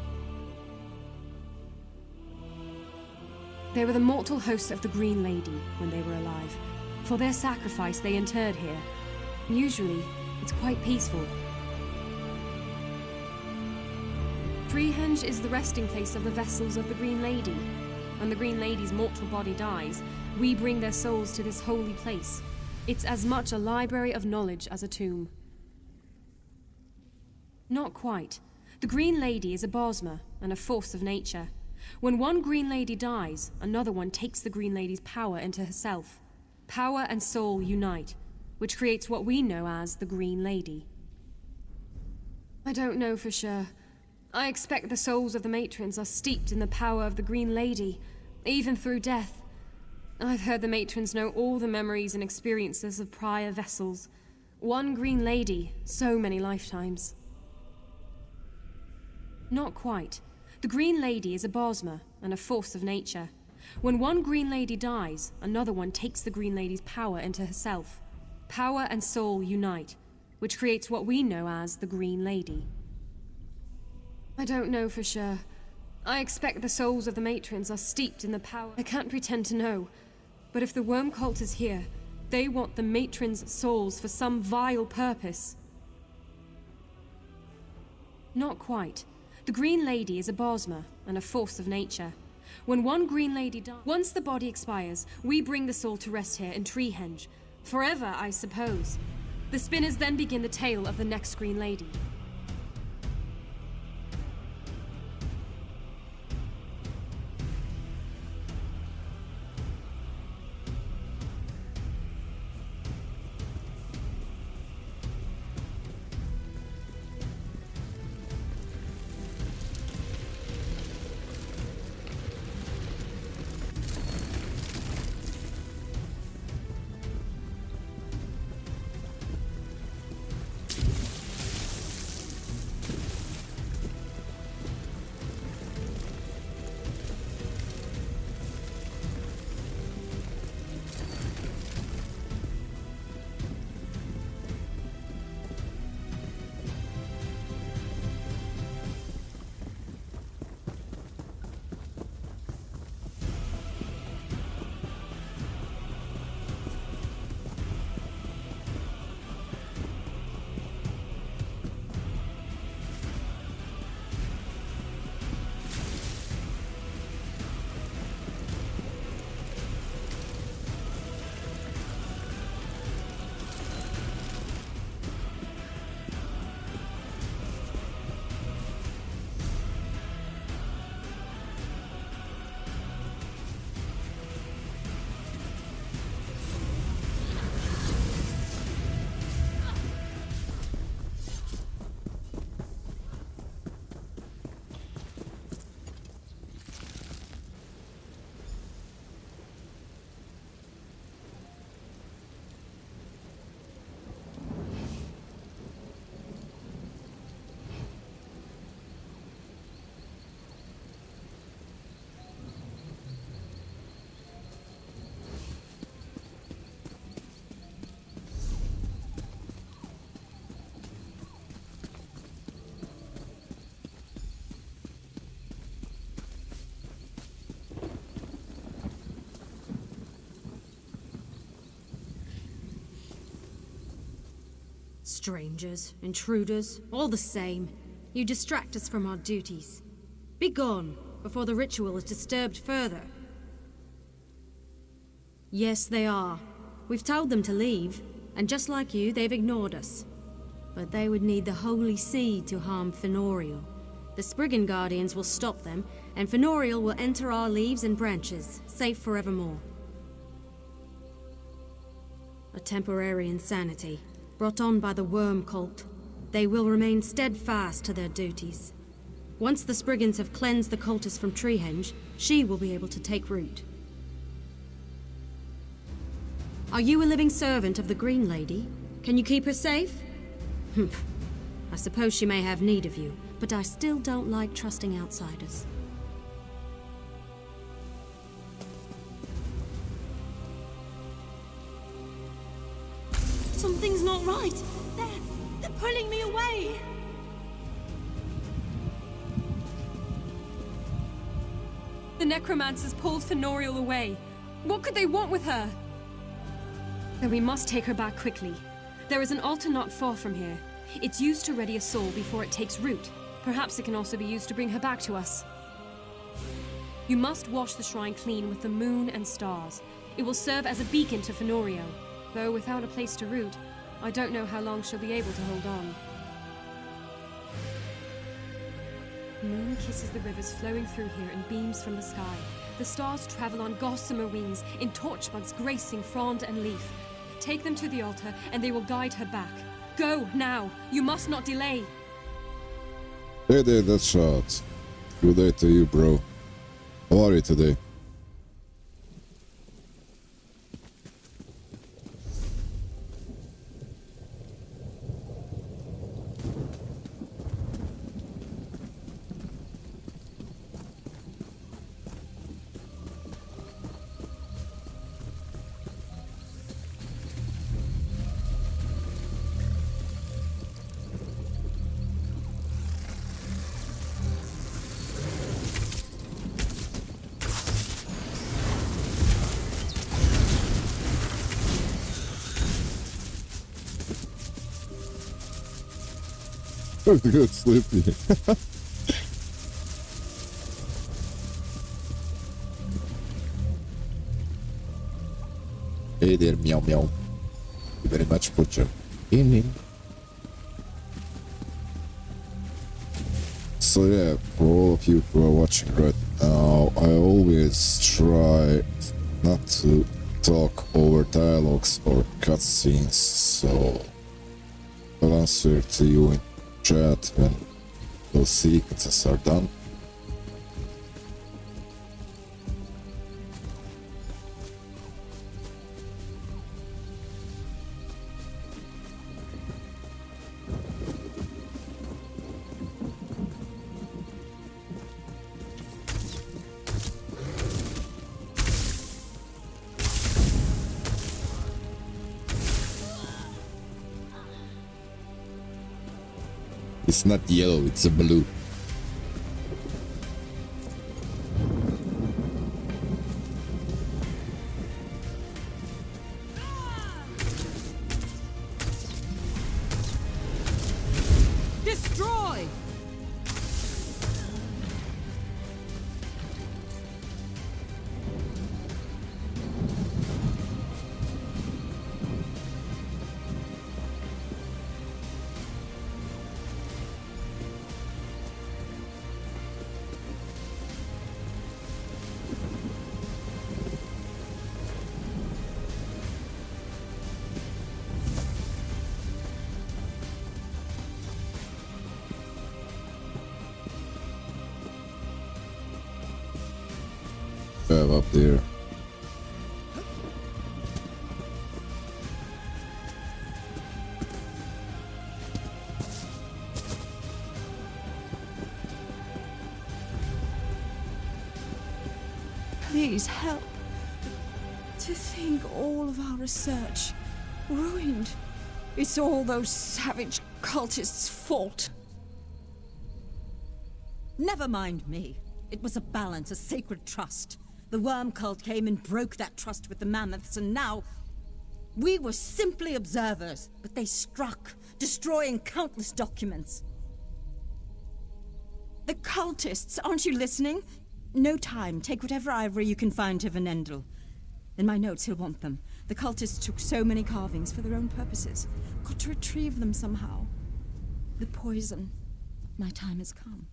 They were the mortal hosts of the Green Lady when they were alive. For their sacrifice they interred here. Usually, it's quite peaceful. Treehenge is the resting place of the vessels of the Green Lady. When the Green Lady's mortal body dies, we bring their souls to this holy place. It's as much a library of knowledge as a tomb. Not quite. The Green Lady is a Bosma and a force of nature. When one Green Lady dies, another one takes the Green Lady's power into herself. Power and soul unite, which creates what we know as the Green Lady. I don't know for sure. I expect the souls of the matrons are steeped in the power of the Green Lady, even through death. I've heard the matrons know all the memories and experiences of prior vessels. One Green Lady, so many lifetimes. Not quite. The Green Lady is a Bosma and a force of nature. When one Green Lady dies, another one takes the Green Lady's power into herself. Power and soul unite, which creates what we know as the Green Lady. I don't know for sure. I expect the souls of the matrons are steeped in the power. I can't pretend to know, but if the worm cult is here, they want the matrons' souls for some vile purpose. Not quite. The Green Lady is a Bosma and a force of nature. When one Green Lady dies, once the body expires, we bring the soul to rest here in Treehenge. Forever, I suppose. The spinners then begin the tale of the next Green Lady. Strangers, intruders, all the same. You distract us from our duties. Be gone, before the ritual is disturbed further. Yes, they are. We've told them to leave, and just like you, they've ignored us. But they would need the Holy Seed to harm Fenoriel. The Spriggan Guardians will stop them, and Fenoriel will enter our leaves and branches, safe forevermore. A temporary insanity, brought on by the Worm Cult. They will remain steadfast to their duties. Once the Spriggans have cleansed the cultist from Treehenge, she will be able to take root. Are you a living servant of the Green Lady? Can you keep her safe? Humph. I suppose she may have need of you, but I still don't like trusting outsiders. Something's not right. They're pulling me away. The necromancers pulled Fenoriel away. What could they want with her? Then we must take her back quickly. There is an altar not far from here. It's used to ready a soul before it takes root. Perhaps it can also be used to bring her back to us. You must wash the shrine clean with the moon and stars. It will serve as a beacon to Fenoriel. Though without a place to root, I don't know how long she'll be able to hold on. Moon kisses the rivers flowing through here in beams from the sky. The stars travel on gossamer wings, in torchbuds gracing frond and leaf. Take them to the altar, and they will guide her back. Go, now! You must not delay! Hey there, that's shot. Good day to you, bro. How are you today? Good sleepy. Hey there, meow meow. Thank you very much for joining. So yeah, for all of you who are watching right now, I always try not to talk over dialogues or cutscenes, so I'll answer to you in chat when those sequences are done. It's not yellow, it's a blue. Destroy! Up there. Please help. To think all of our research ruined. It's all those savage cultists' fault. Never mind me. It was a balance, a sacred trust. The worm cult came and broke that trust with the mammoths, and now we were simply observers, but they struck destroying countless documents. The cultists, aren't you listening? No time. Take whatever ivory you can find to Venendel. In my notes, he'll want them. The cultists took so many carvings for their own purposes. Got to retrieve them somehow. The poison. My time has come.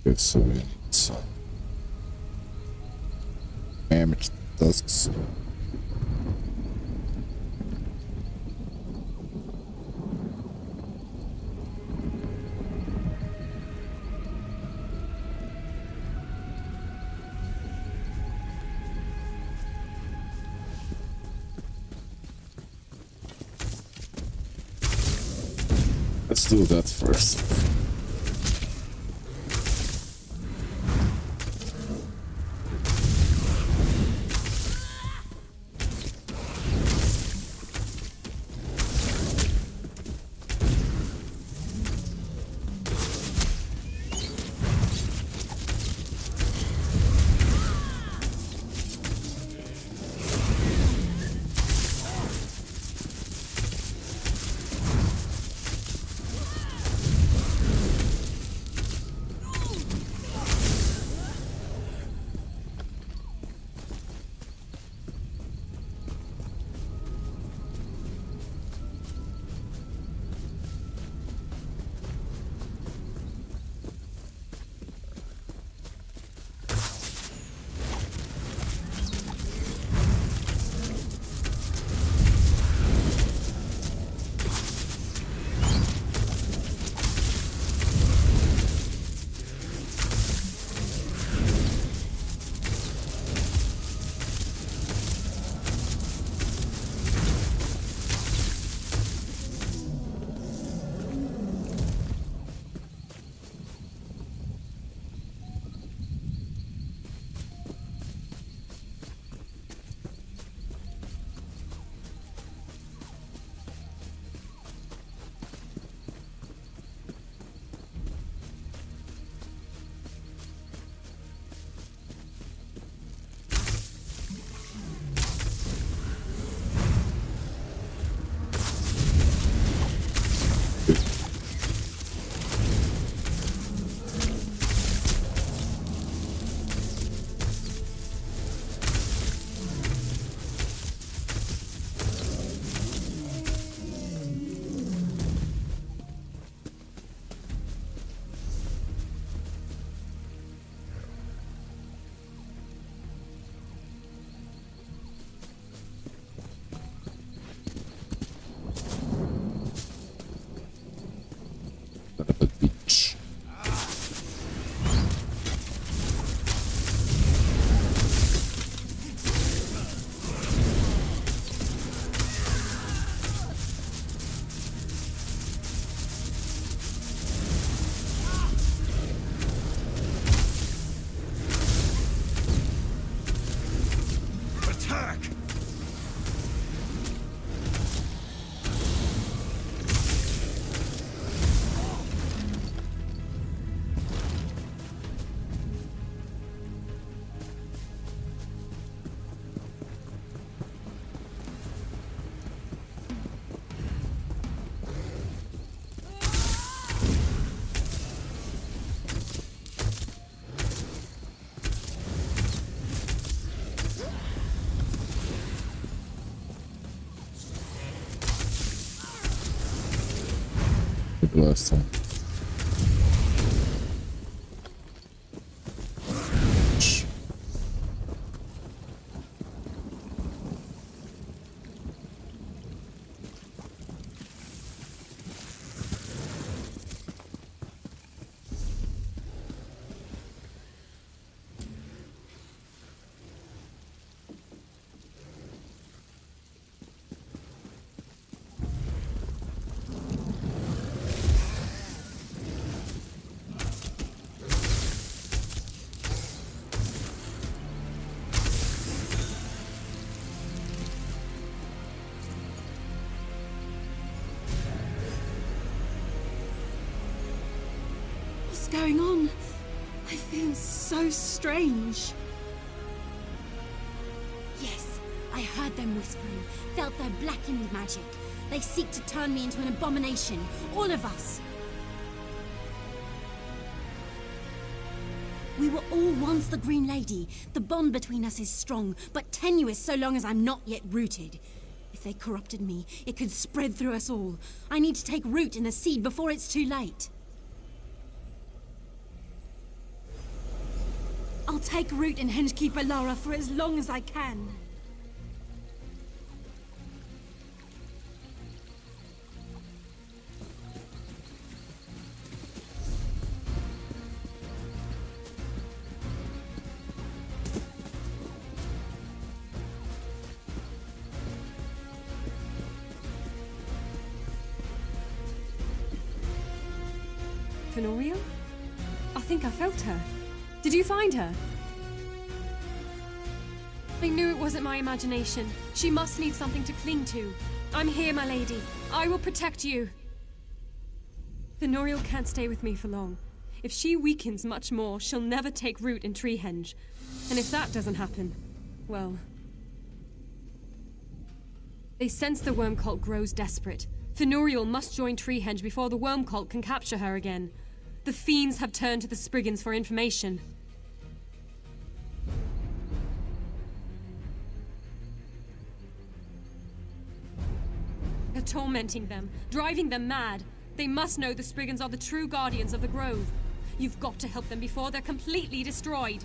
Okay, so we need some damaged tusks. Let's do that first. Last time. going on? I feel so strange. Yes, I heard them whispering, felt their blackened magic. They seek to turn me into an abomination, all of us. We were all once the Green Lady. The bond between us is strong, but tenuous so long as I'm not yet rooted. If they corrupted me, it could spread through us all. I need to take root in the seed before it's too late. I'll take root in Hengekeeper Lara for as long as I can. Fenoriel? I think I felt her. Did you find her? I knew it wasn't my imagination. She must need something to cling to. I'm here, my lady. I will protect you. Fenoriel can't stay with me for long. If she weakens much more, she'll never take root in Treehenge. And if that doesn't happen, well... They sense the worm cult grows desperate. Fenoriel must join Treehenge before the worm cult can capture her again. The fiends have turned to the Spriggans for information. They're tormenting them, driving them mad. They must know the Spriggans are the true guardians of the Grove. You've got to help them before they're completely destroyed.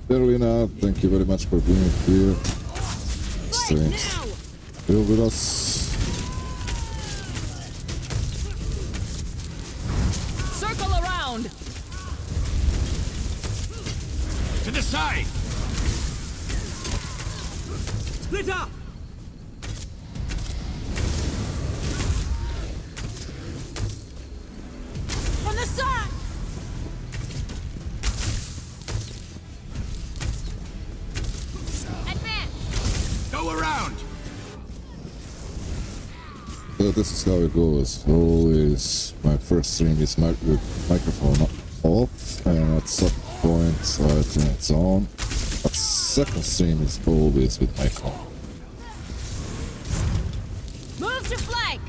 Carolina, thank you very much for being here. Staying still with us. Circle around! To the side! Split up! From the side! Go around! So this is how it goes. Always my first stream is microphone off, and at some point I turn it on. But second stream is always with mic on. Move to flank!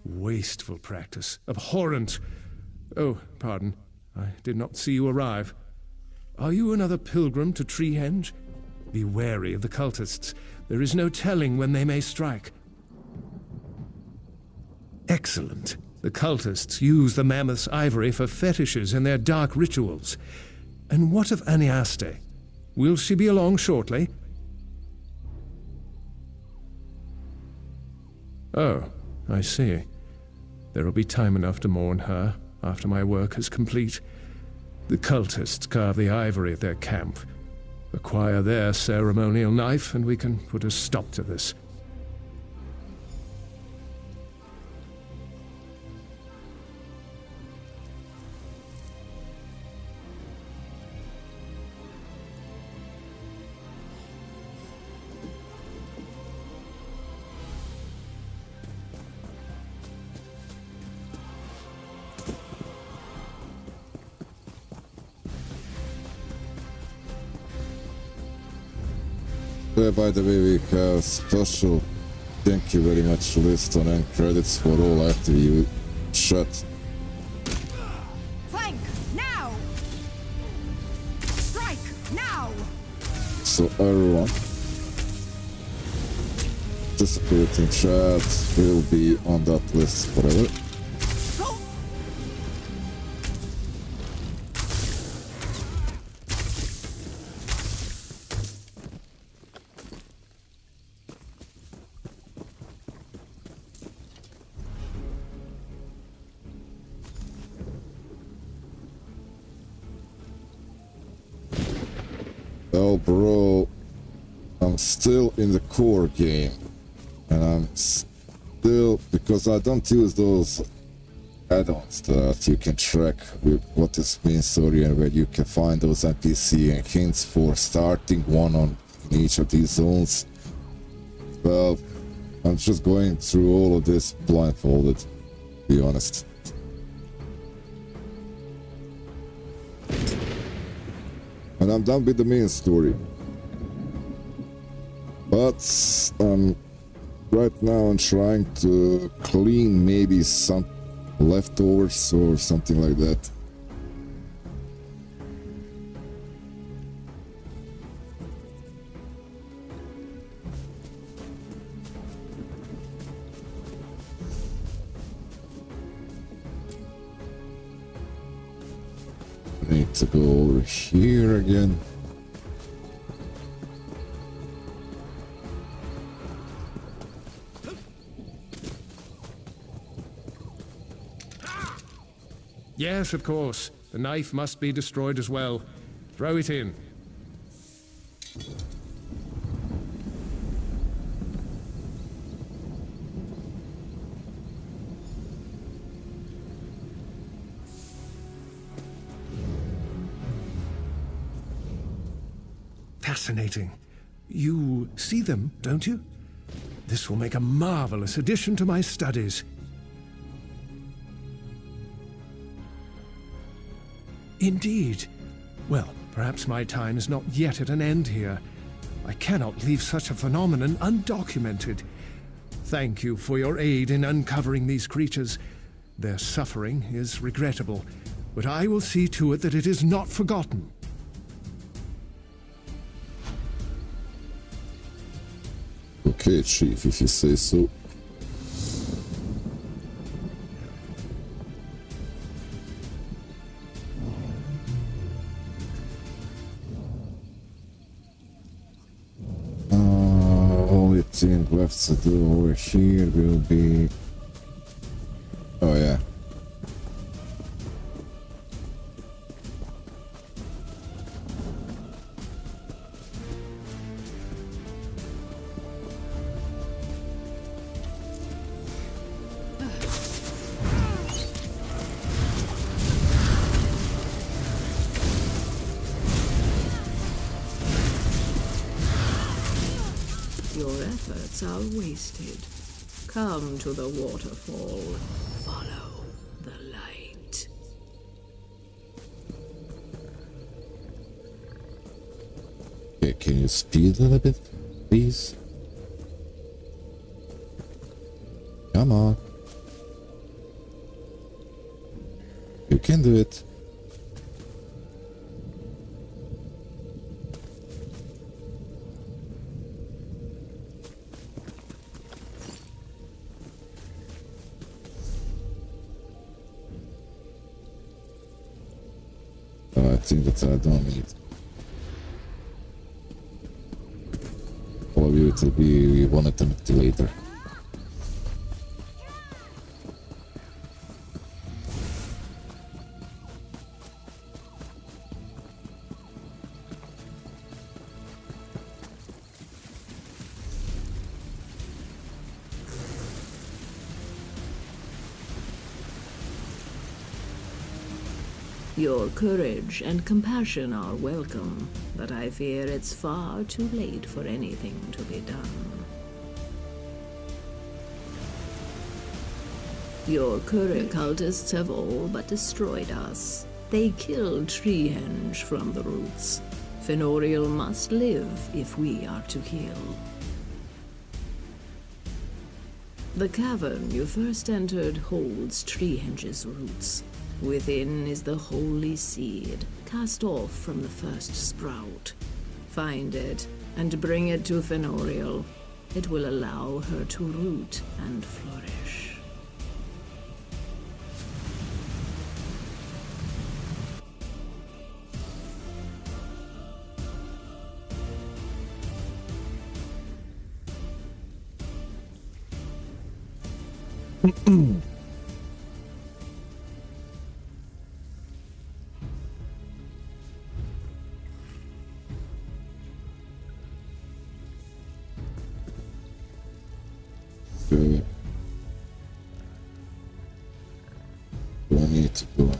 Wasteful practice. Abhorrent. Oh, pardon. I did not see you arrive. Are you another pilgrim to Treehenge? Be wary of the cultists. There is no telling when they may strike. Excellent. The cultists use the mammoth's ivory for fetishes in their dark rituals. And what of Aniaste? Will she be along shortly? Oh, I see. There will be time enough to mourn her after my work is complete. The cultists carve the ivory at their camp. Acquire their ceremonial knife, and we can put a stop to this. By the way, we have special thank you very much list on end credits for all active chat. Flank now! Strike now! So everyone participating chat will be on that list forever. Oh bro, I'm still in the core game, and I'm still, because I don't use those add-ons that you can track with what is main story and where you can find those NPC and hints for starting one on each of these zones. Well, I'm just going through all of this blindfolded, to be honest. And I'm done with the main story. But right now I'm trying to clean maybe some leftovers or something like that. I need to go over here again. Yes, of course. The knife must be destroyed as well. Throw it in. Fascinating. You see them, don't you? This will make a marvelous addition to my studies. Indeed. Well, perhaps my time is not yet at an end here. I cannot leave such a phenomenon undocumented. Thank you for your aid in uncovering these creatures. Their suffering is regrettable, but I will see to it that it is not forgotten. Okay, Chief, if you say so. Only thing left to do over here will be... Oh yeah. Your efforts are wasted. Come to the waterfall. Follow the light. Okay, can you speed a little bit, please? Come on. You can do it. something that I don't need. All of you, it will be one eternity later. Your courage and compassion are welcome, but I fear it's far too late for anything to be done. Your courage cultists have all but destroyed us. They killed Treehenge from the roots. Fenoriel must live if we are to heal. The cavern you first entered holds Treehenge's roots. Within is the holy seed, cast off from the first sprout. Find it, and bring it to Fenoriel. It will allow her to root and flourish. Okay. Do I need to go?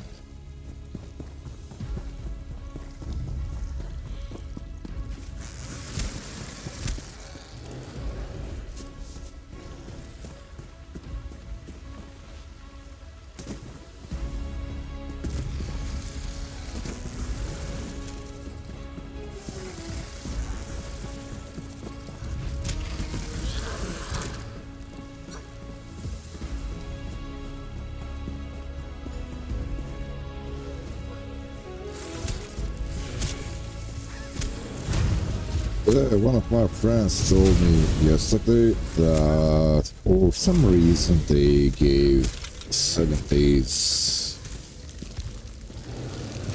One of my friends told me yesterday that for some reason they gave 7 days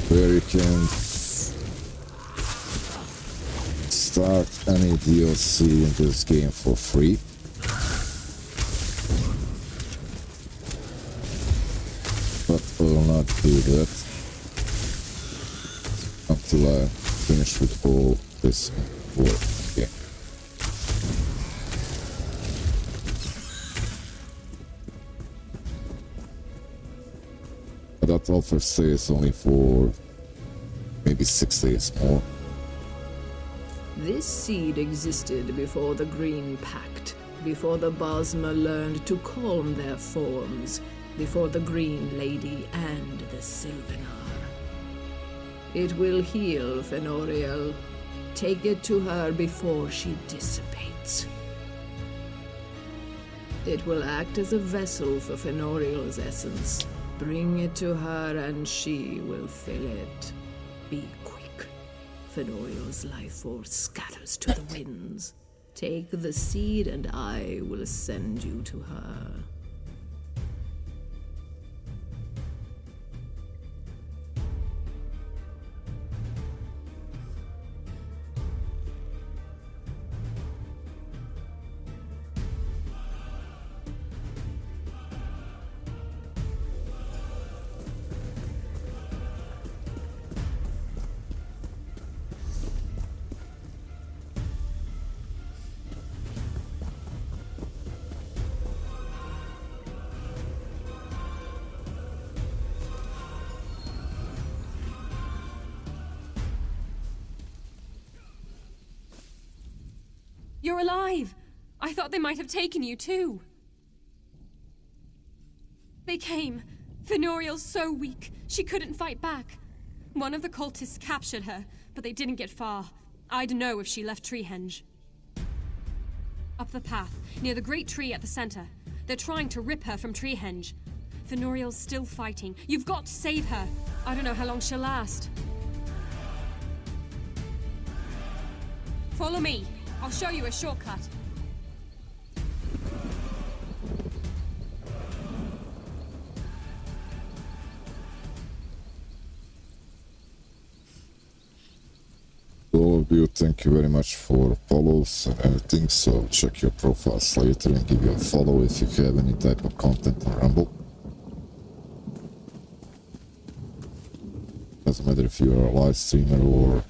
where you can start any DLC in this game for free. But I will not do that until I finish with all this work. Yeah. That offer stays only for maybe 6 days more. This seed existed before the Green Pact, before the Bosma learned to calm their forms, before the Green Lady and the Sylvanar. It will heal Fenoriel. Take it to her before she dissipates. It will act as a vessel for Fenoriel's essence. Bring it to her and she will fill it. Be quick. Fenoriel's life force scatters to the winds. Take the seed and I will send you to her. You're alive! I thought they might have taken you too. They came. Fenoriel's so weak, she couldn't fight back. One of the cultists captured her, but they didn't get far. I'd know if she left Treehenge. Up the path, near the great tree at the center. They're trying to rip her from Treehenge. Fenoriel's still fighting. You've got to save her. I don't know how long she'll last. Follow me. I'll show you a shortcut. all of you, thank you very much for follows and everything, so check your profiles later and give you a follow if you have any type of content on Rumble. Doesn't matter if you are a live streamer or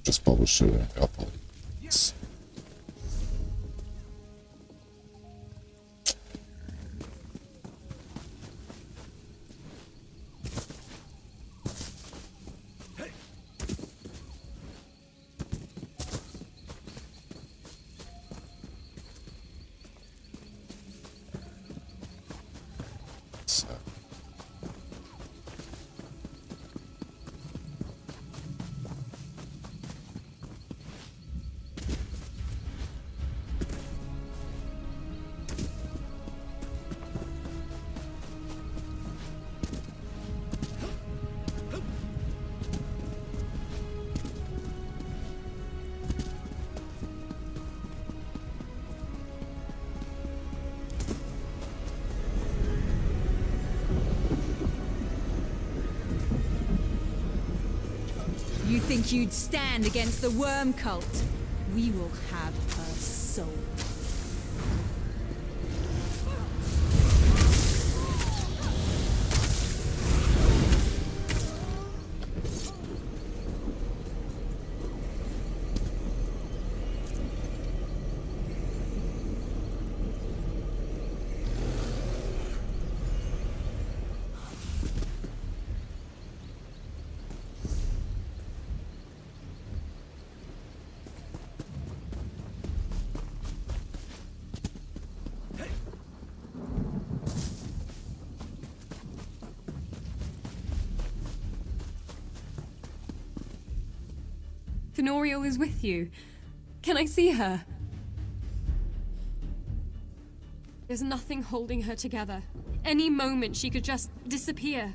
just publisher and upload. You think you'd stand against the worm cult? We will have her soul. Fenoriel is with you. Can I see her? There's nothing holding her together. Any moment she could just disappear.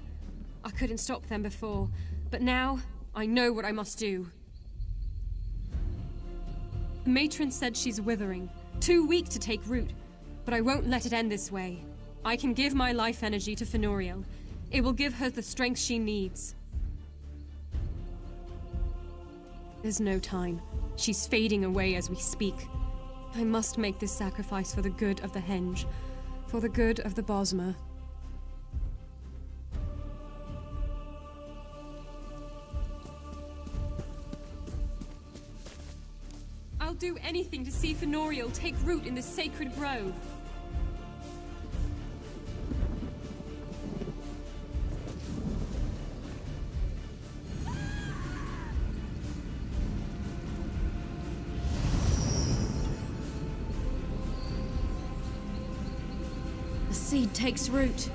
I couldn't stop them before, but now I know what I must do. The matron said she's withering, too weak to take root, but I won't let it end this way. I can give my life energy to Fenoriel. It will give her the strength she needs. There's no time. She's fading away as we speak. I must make this sacrifice for the good of the Henge, for the good of the Bosmer. I'll do anything to see Fenoriel take root in this sacred grove. The seed takes root.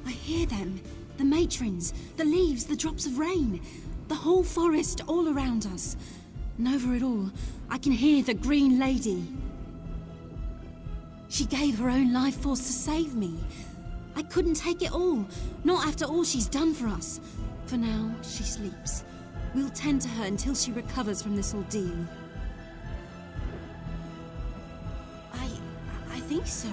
I hear them. The matrons, the leaves, the drops of rain. The whole forest all around us. And over it all, I can hear the Green Lady. She gave her own life force to save me. I couldn't take it all, not after all she's done for us. For now, she sleeps. We'll tend to her until she recovers from this ordeal. I think so.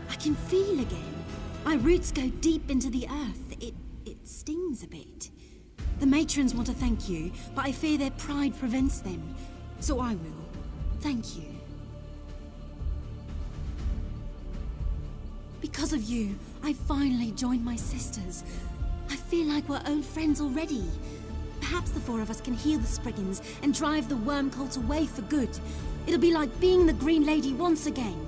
I can feel again. My roots go deep into the earth. It stings a bit. The matrons want to thank you, but I fear their pride prevents them. So I will. Thank you. Because of you, I finally joined my sisters. I feel like we're old friends already. Perhaps the four of us can heal the Spriggans and drive the worm cult away for good. It'll be like being the Green Lady once again.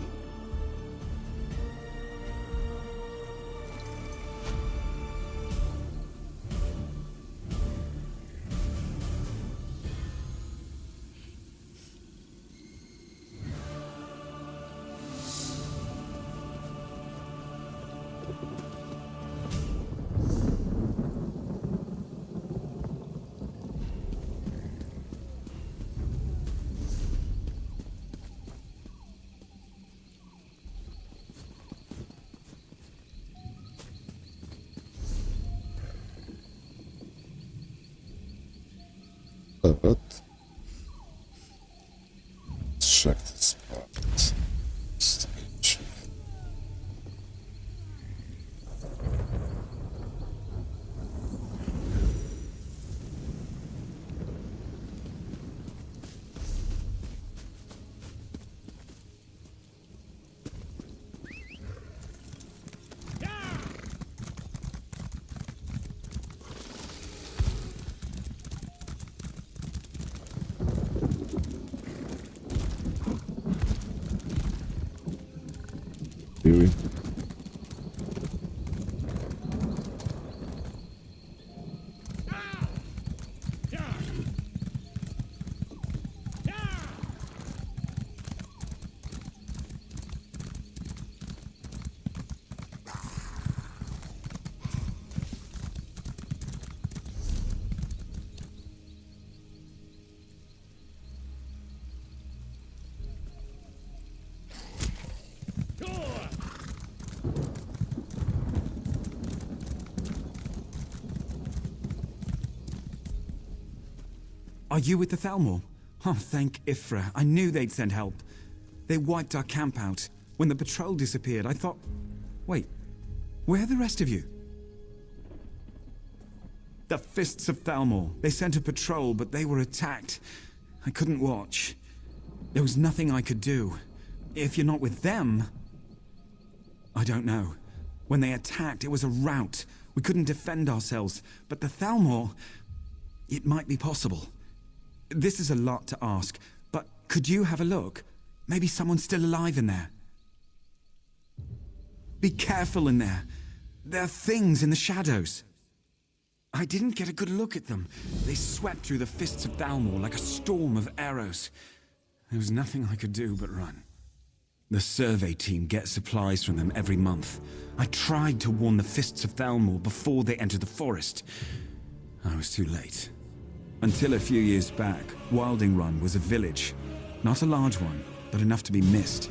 Evet. Check this part. Stage. really. Are you with the Thalmor? Oh, thank Ifra. I knew they'd send help. They wiped our camp out. When the patrol disappeared, I thought... Wait, where are the rest of you? The Fists of Thalmor. They sent a patrol, but they were attacked. I couldn't watch. There was nothing I could do. If you're not with them... I don't know. When they attacked, it was a rout. We couldn't defend ourselves. But the Thalmor... It might be possible. This is a lot to ask, but could you have a look? Maybe someone's still alive in there. Be careful in there. There are things in the shadows. I didn't get a good look at them. They swept through the Fists of Thalmor like a storm of arrows. There was nothing I could do but run. The survey team gets supplies from them every month. I tried to warn the Fists of Thalmor before they entered the forest. I was too late. Until a few years back, Wilding Run was a village. Not a large one, but enough to be missed.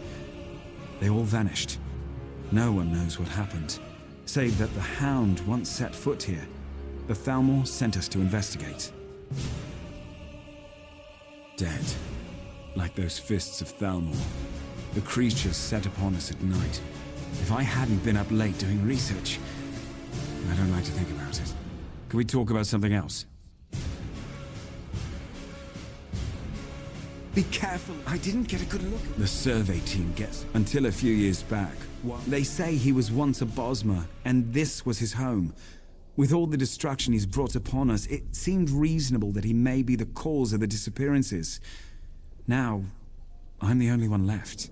They all vanished. No one knows what happened, save that the Hound once set foot here. The Thalmor sent us to investigate. Dead. Like those Fists of Thalmor. The creatures set upon us at night. If I hadn't been up late doing research... I don't like to think about it. Can we talk about something else? Be careful, I didn't get a good look. The survey team gets... Until a few years back. They say he was once a Bosmer, and this was his home. With all the destruction he's brought upon us, it seemed reasonable that he may be the cause of the disappearances. Now, I'm the only one left.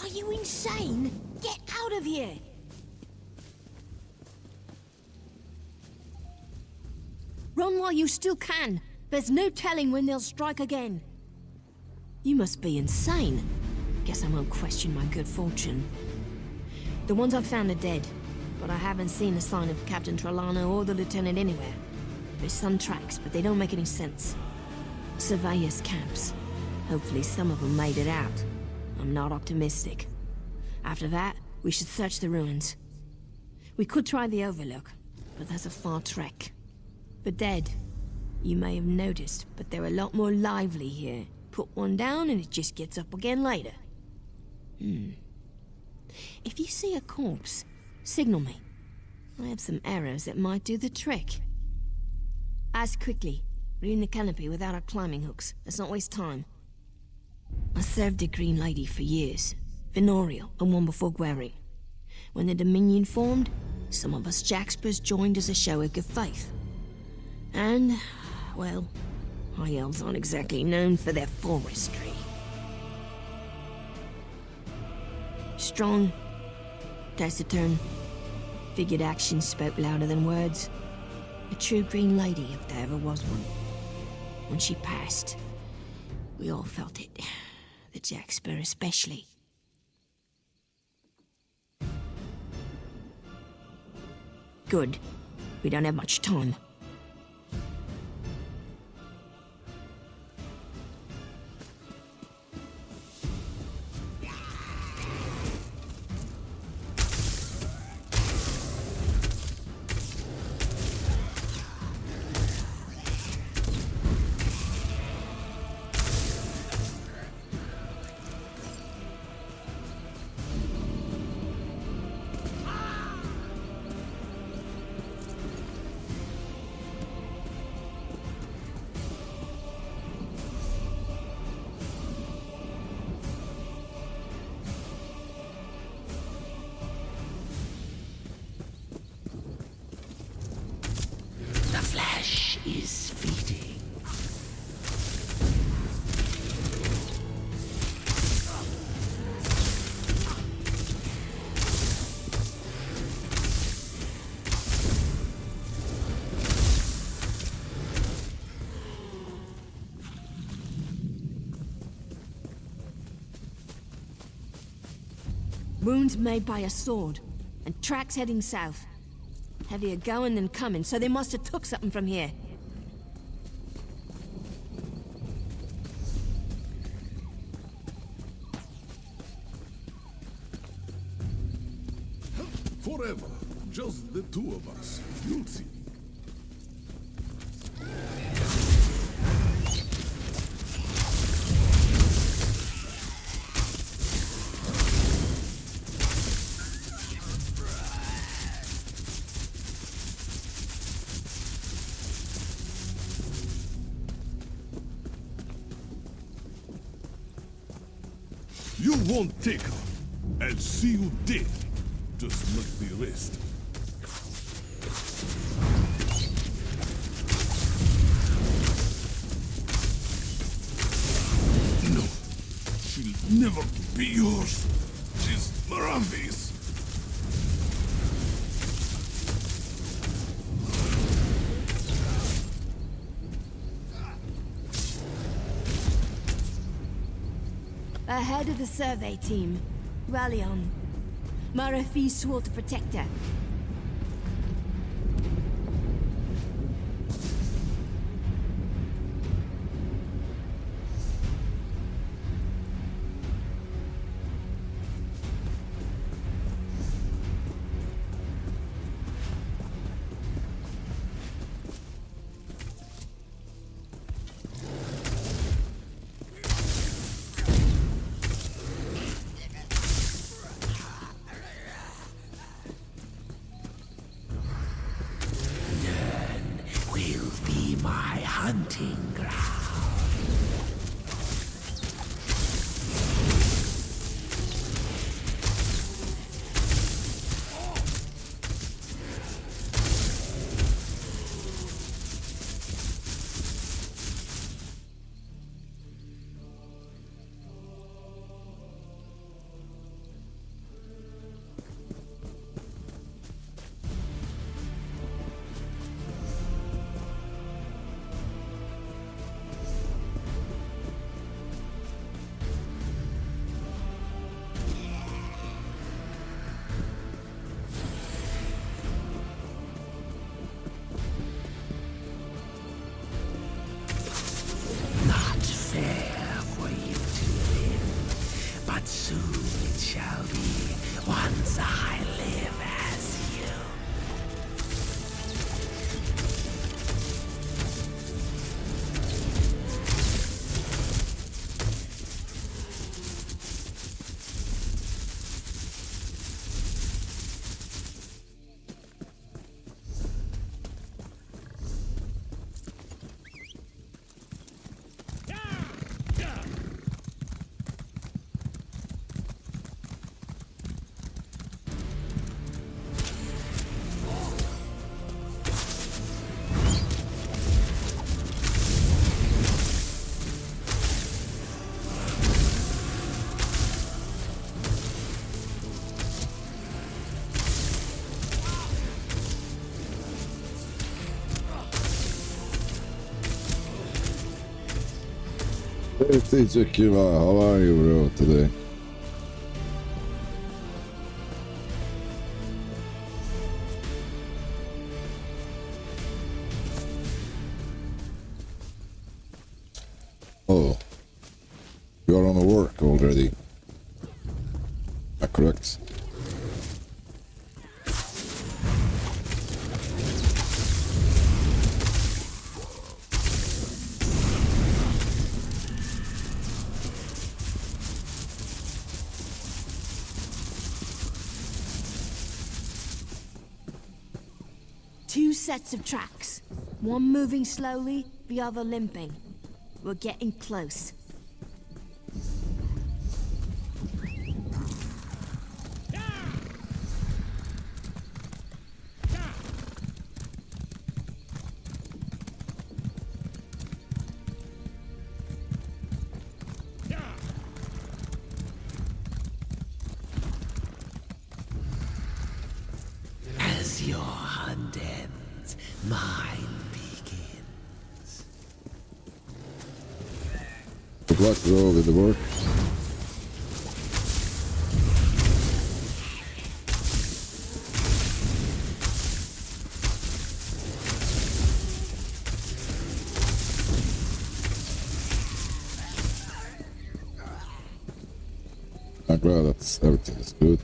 Are you insane? Get out of here! Run while you still can. There's no telling when they'll strike again. You must be insane. Guess I won't question my good fortune. The ones I've found are dead, but I haven't seen a sign of Captain Trelano or the Lieutenant anywhere. There's some tracks, but they don't make any sense. Surveyors' camps. Hopefully some of them made it out. I'm not optimistic. After that, we should search the ruins. We could try the Overlook, but that's a far trek. The dead. You may have noticed, but they're a lot more lively here. Put one down and it just gets up again later. If you see a corpse, signal me. I have some arrows that might do the trick. Ask quickly. We're in the canopy without our climbing hooks. Let's not waste time. I served the Green Lady for years. Venorial and one before Gueri. When the Dominion formed, some of us Jaxpers joined as a show of good faith. And, well, High Elves aren't exactly known for their forestry. Strong, taciturn, figured actions spoke louder than words. A true Green Lady, if there ever was one. When she passed, we all felt it. The Jaxper especially. Good. We don't have much time. Wounds made by a sword, and tracks heading south. Heavier going than coming, so they must have took something from here. Forever. Just the two of us. You'll see. You won't take her. I'll see you dead. Just like the rest. No. She'll never be yours. She's Maravi's. Ahead of the survey team. Rally on. Marafi swore to protect her. Hunting ground. Once I live as you. Hey teacher Kiva, how are you bro today? Oh, you are on work already. Am I correct? Two sets of tracks. One moving slowly, the other limping. We're getting close. As your hunt ends, mine begins. Good luck bro with the work. I'm glad that everything is good.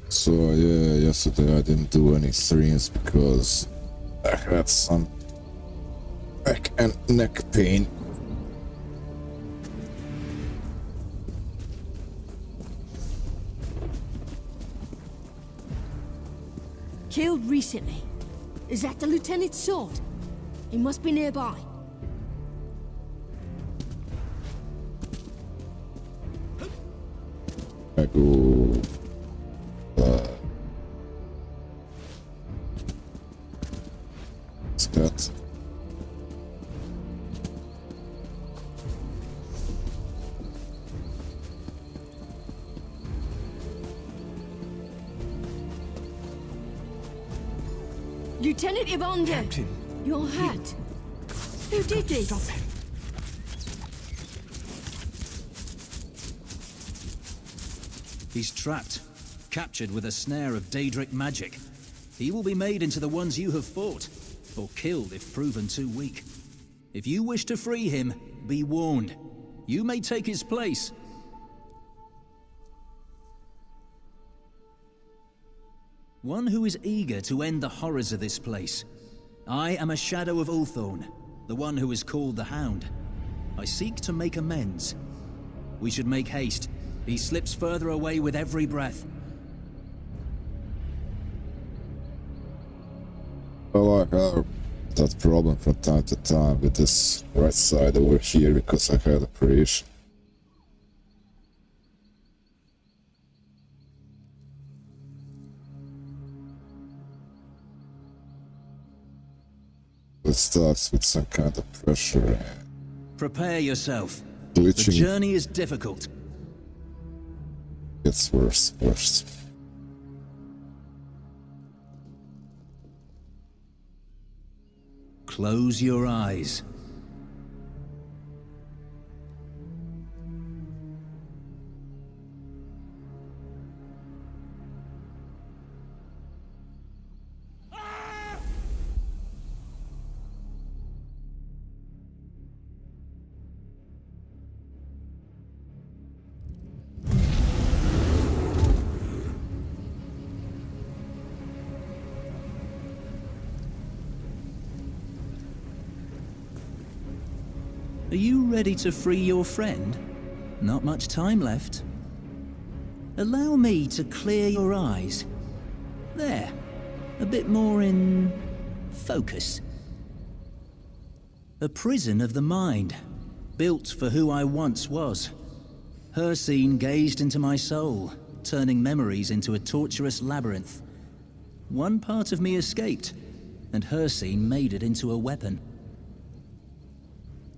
So yeah, yesterday I didn't do any streams because I had some back and neck pain. Killed recently. Is that the lieutenant's sword? He must be nearby. I go. What's that? Lieutenant Evander! Captain! Your hat! Who did this? Stop him! He's trapped, captured with a snare of Daedric magic. He will be made into the ones you have fought, or killed if proven too weak. If you wish to free him, be warned. You may take his place. One who is eager to end the horrors of this place. I am a shadow of Ulthorn, the one who is called the Hound. I seek to make amends. We should make haste. He slips further away with every breath. Well, I have that problem from time to time with this right side over here because I had a operation. It starts with some kind of pressure and Prepare yourself. glitching. The journey is difficult. Gets worse. Close your eyes. Are you ready to free your friend? Not much time left. Allow me to clear your eyes. There. A bit more in focus. A prison of the mind, built for who I once was. Hircine gazed into my soul, turning memories into a torturous labyrinth. One part of me escaped, and Hircine made it into a weapon.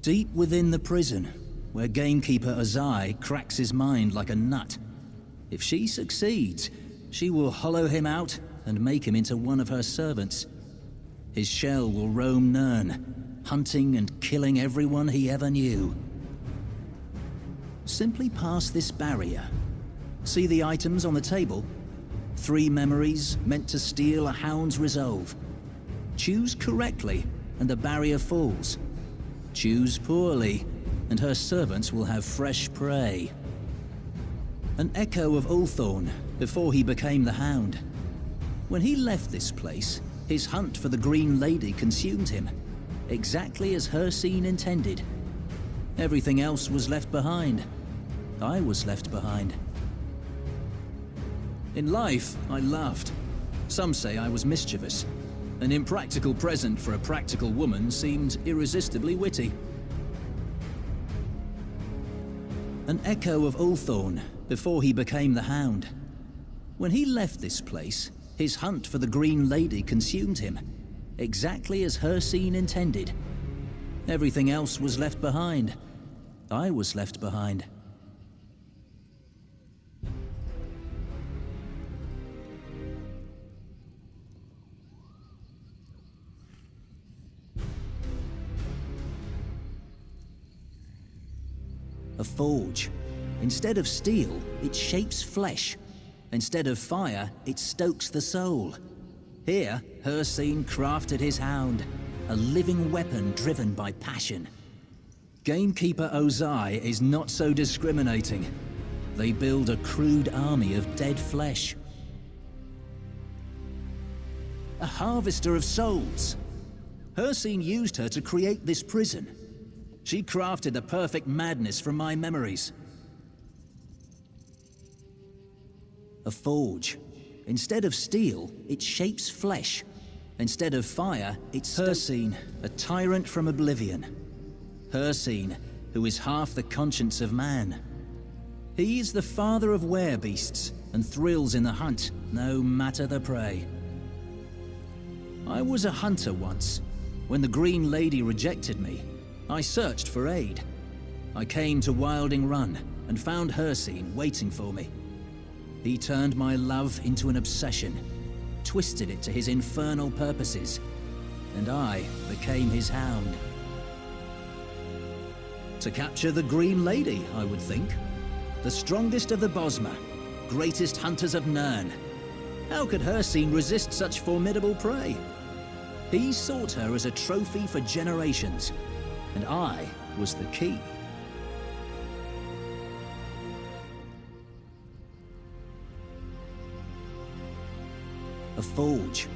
Deep within the prison, where gamekeeper Azai cracks his mind like a nut. If she succeeds, she will hollow him out and make him into one of her servants. His shell will roam Nirn, hunting and killing everyone he ever knew. Simply pass this barrier. See the items on the table? 3 memories meant to steal a hound's resolve. Choose correctly, and the barrier falls. Choose poorly, and her servants will have fresh prey. An echo of Ulthorn, before he became the Hound. When he left this place, his hunt for the Green Lady consumed him, exactly as Hircine intended. Everything else was left behind. I was left behind. In life, I laughed. Some say I was mischievous. An impractical present for a practical woman seemed irresistibly witty. An echo of Ulthorn, before he became the Hound. When he left this place, his hunt for the Green Lady consumed him, exactly as Hircine intended. Everything else was left behind. I was left behind. A forge. Instead of steel, it shapes flesh. Instead of fire, it stokes the soul. Here, Hircine crafted his hound, a living weapon driven by passion. Gamekeeper Ozai is not so discriminating. They build a crude army of dead flesh. A harvester of souls. Hircine used her to create this prison. She crafted the perfect madness from my memories. A forge. Instead of steel, it shapes flesh. Instead of fire, it's Hircine, a tyrant from oblivion. Hircine, who is half the conscience of man. He is the father of werebeasts and thrills in the hunt, no matter the prey. I was a hunter once. When the Green Lady rejected me, I searched for aid. I came to Wilding Run and found Hircine waiting for me. He turned my love into an obsession, twisted it to his infernal purposes, and I became his hound. To capture the Green Lady, I would think. The strongest of the Bosmer, greatest hunters of Nirn. How could Hircine resist such formidable prey? He sought her as a trophy for generations, and I was the key. A forge.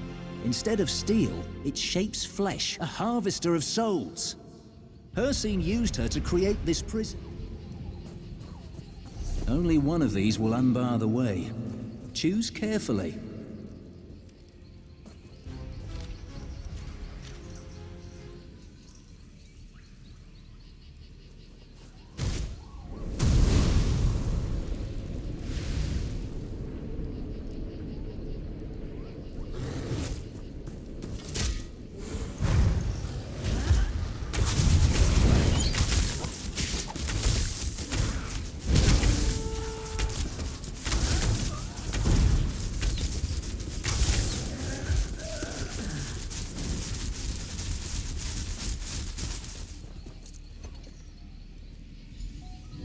Instead of steel, it shapes flesh, a harvester of souls. Hircine used her to create this prison. Only one of these will unbar the way. Choose carefully.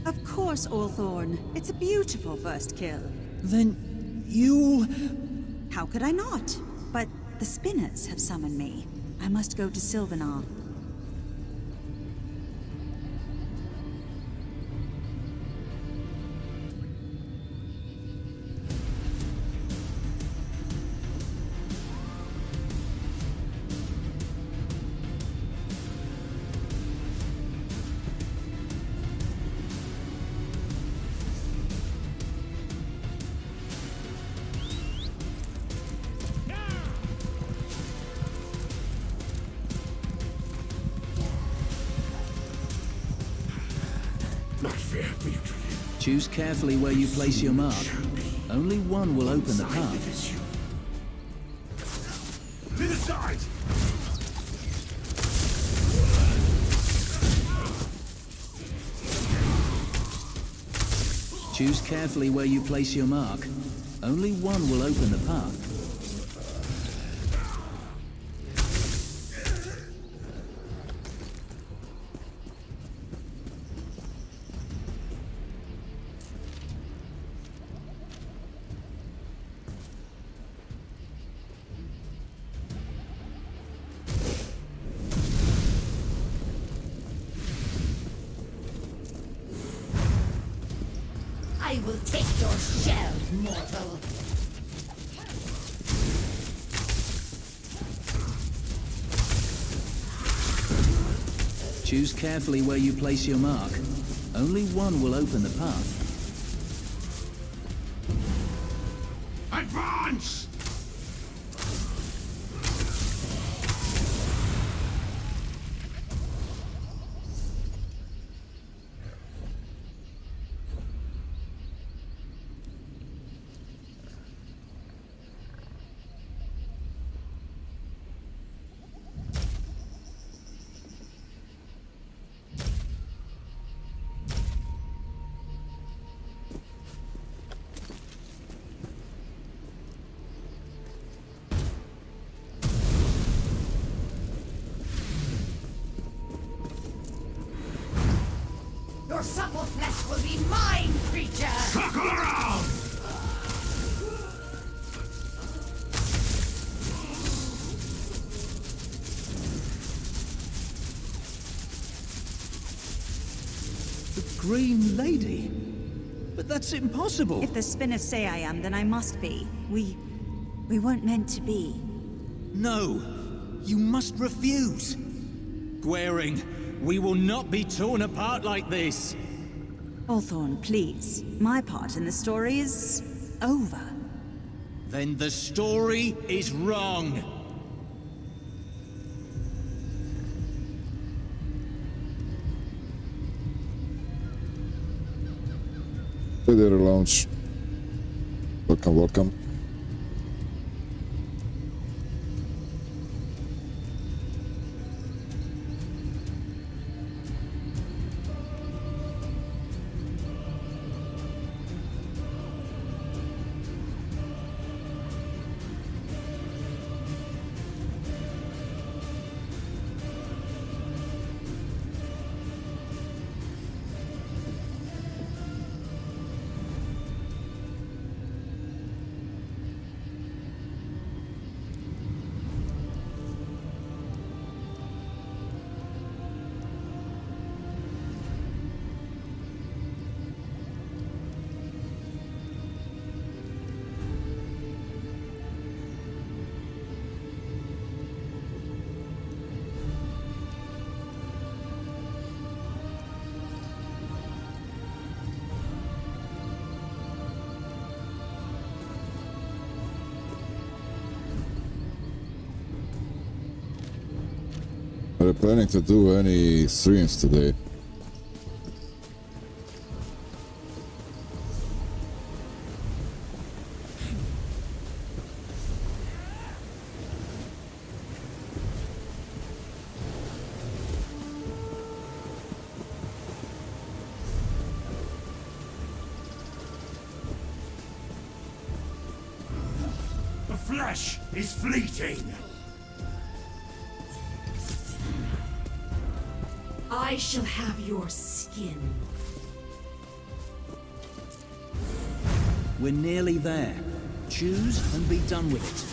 Of course, Allthorn. It's a beautiful first kill. Then you... How could I not? But the spinners have summoned me. I must go to Sylvanar. Choose carefully where you place your mark. Only one will open the path. To the side! Choose carefully where you place your mark. Only one will open the path. I will take your shell, mortal. Choose carefully where you place your mark. Only one will open the path. Advance! Your supple flesh will be mine, creature! Circle around! Green Lady? But that's impossible. If the spinners say I am, then I must be. We weren't meant to be. No, you must refuse. Gwaring, we will not be torn apart like this. Hawthorne, please. My part in the story is over. Then the story is wrong. Hey there, Lounge. Welcome, welcome. Are you planning to do any streams today? The flesh is fleeting. I shall have your skin. We're nearly there. Choose and be done with it.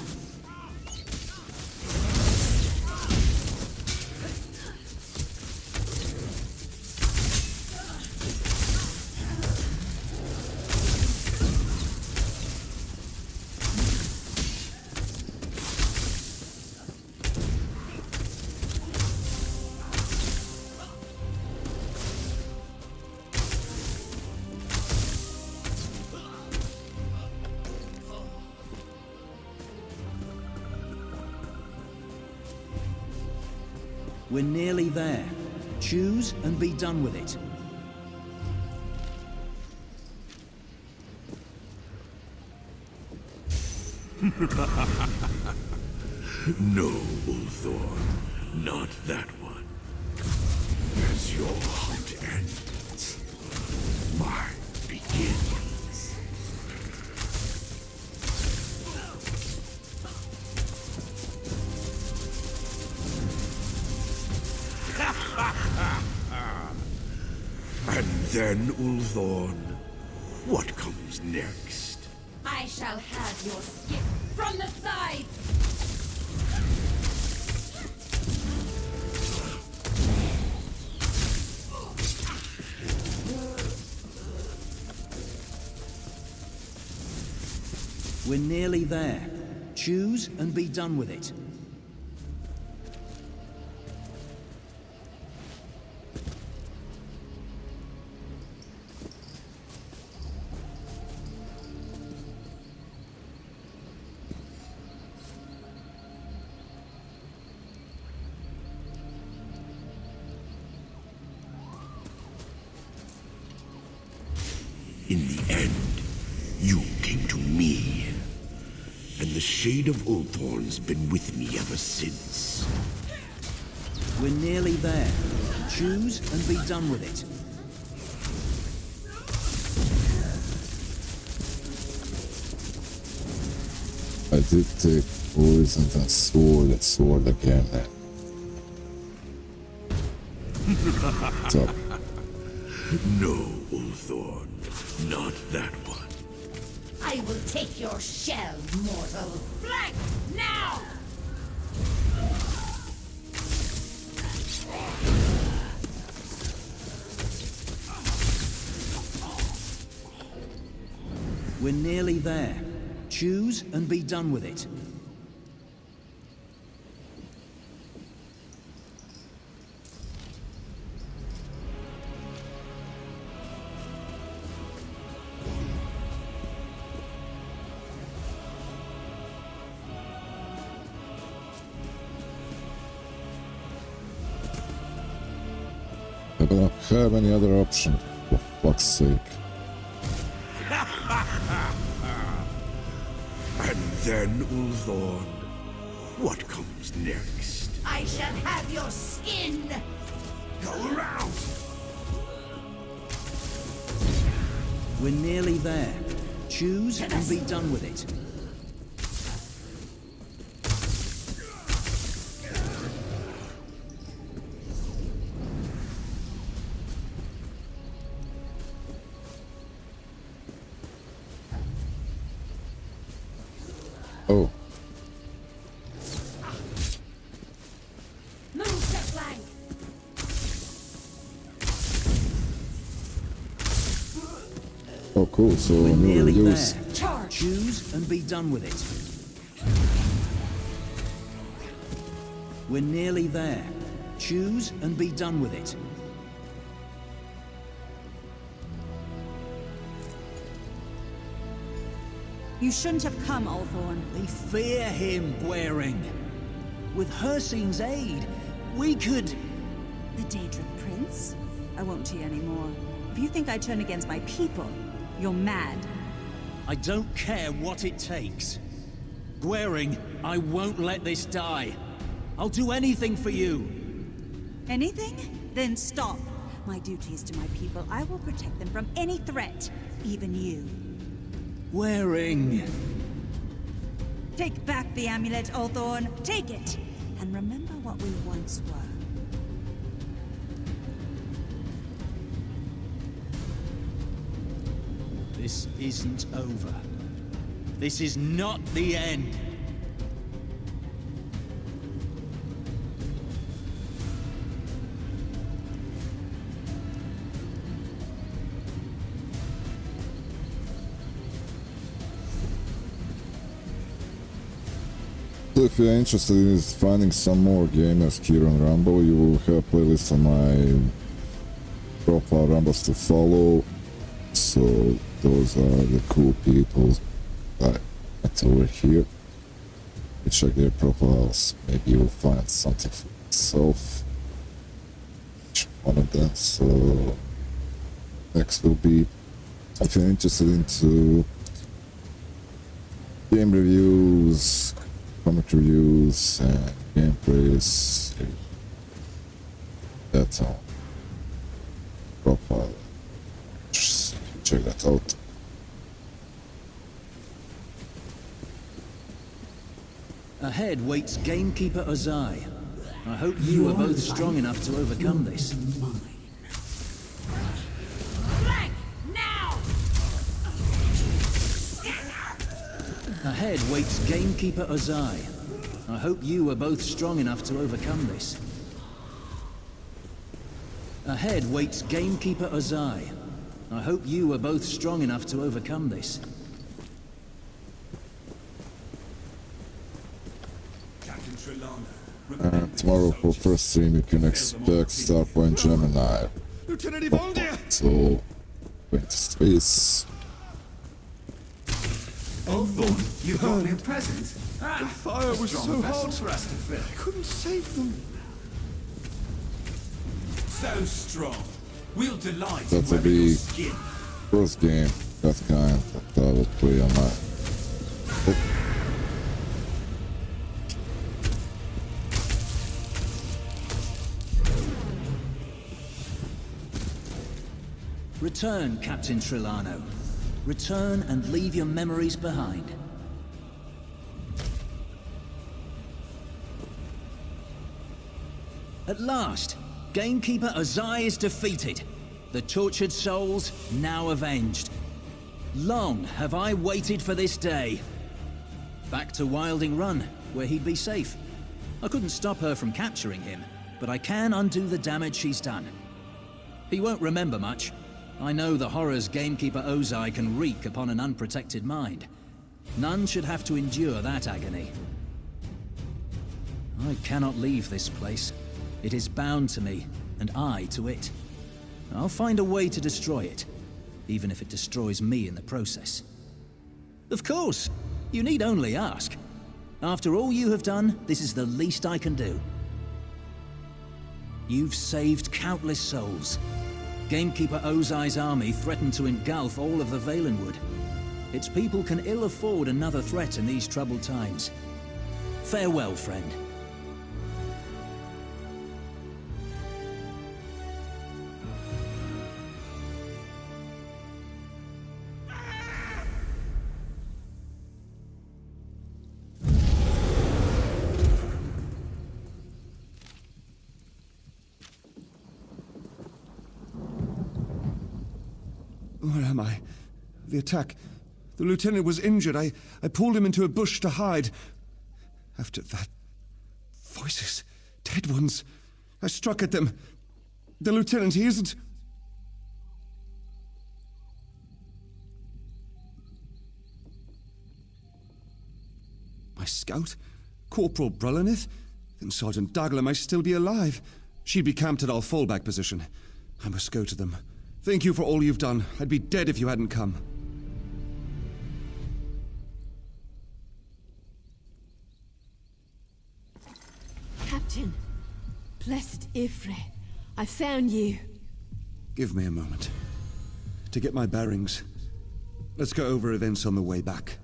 We're nearly there. Choose and be done with it. No, Ulthorn, not that one. As your hunt ends, mine begins. And then, Ulthorn, what comes next? I shall have your skin from the sides! We're nearly there. Choose and be done with it. In the end, you came to me. And the shade of Ulthorn's been with me ever since. We're nearly there. Choose and be done with it. I did take poison and sword again. Stop. No, Ulthorn, not that one. I will take your shell, mortal. Flank now! We're nearly there. Choose and be done with it. I don't have any other option, for fuck's sake. And then, Ulthorn, what comes next? I shall have your skin! Go around! We're nearly there. Choose and be done with it. Oh. Move to flank! Oh, cool. So We're new nearly reviews. there. Choose and be done with it. We're nearly there. Choose and be done with it. You shouldn't have come, Ulthorn. They fear him, Gwaring. With Hircine's aid, we could... The Daedric Prince? I won't tea anymore. If you think I turn against my people, you're mad. I don't care what it takes. Gwaring, I won't let this die. I'll do anything for you. Anything? Then stop. My duty is to my people. I will protect them from any threat, even you. Gwaring. Take back the amulet, Ulthorn. Take it. And remember what we once were. This isn't over. This is not the end. So if you're interested in finding some more gamers here on Rumble, you will have a playlist on my profile, Rumbles to follow. So those are the cool people that's over here. You check their profiles, maybe you'll find something for yourself. One of them. So next will be, if you're interested into game reviews, comic reviews, and gameplays, that's on profile. Just check that out. Ahead waits Gamekeeper Ozai. I hope you are both strong enough to overcome this. Flank! Now! Ahead waits Gamekeeper Ozai. I hope you are both strong enough to overcome this. Ahead waits Gamekeeper Ozai. I hope you are both strong enough to overcome this. Tomorrow for first stream you can expect Starpoint Gemini. Lieutenant Yvonne! So, went to space. Oh, Thorn, you brought me a present. The fire was so hot for us to fill. I couldn't save them. So strong. We'll delight That will be first game, that kind that I will play on my... Oh. Return, Captain Trillano. Return and leave your memories behind. At last, Gamekeeper Ozai is defeated. The tortured souls now avenged. Long have I waited for this day. Back to Wilding Run, where he'd be safe. I couldn't stop her from capturing him, but I can undo the damage she's done. He won't remember much. I know the horrors Gamekeeper Ozai can wreak upon an unprotected mind. None should have to endure that agony. I cannot leave this place. It is bound to me, and I to it. I'll find a way to destroy it, even if it destroys me in the process. Of course! You need only ask. After all you have done, this is the least I can do. You've saved countless souls. Gamekeeper Ozai's army threatened to engulf all of the Valenwood. Its people can ill afford another threat in these troubled times. Farewell, friend. Where am I? The attack. The lieutenant was injured. I pulled him into a bush to hide. After that... voices. Dead ones. I struck at them. The lieutenant, he isn't... My scout? Corporal Brulenith? Then Sergeant Dagler might still be alive. She'd be camped at our fallback position. I must go to them. Thank you for all you've done. I'd be dead if you hadn't come. Captain, blessed Ifrit, I found you. Give me a moment. To get my bearings. Let's go over events on the way back.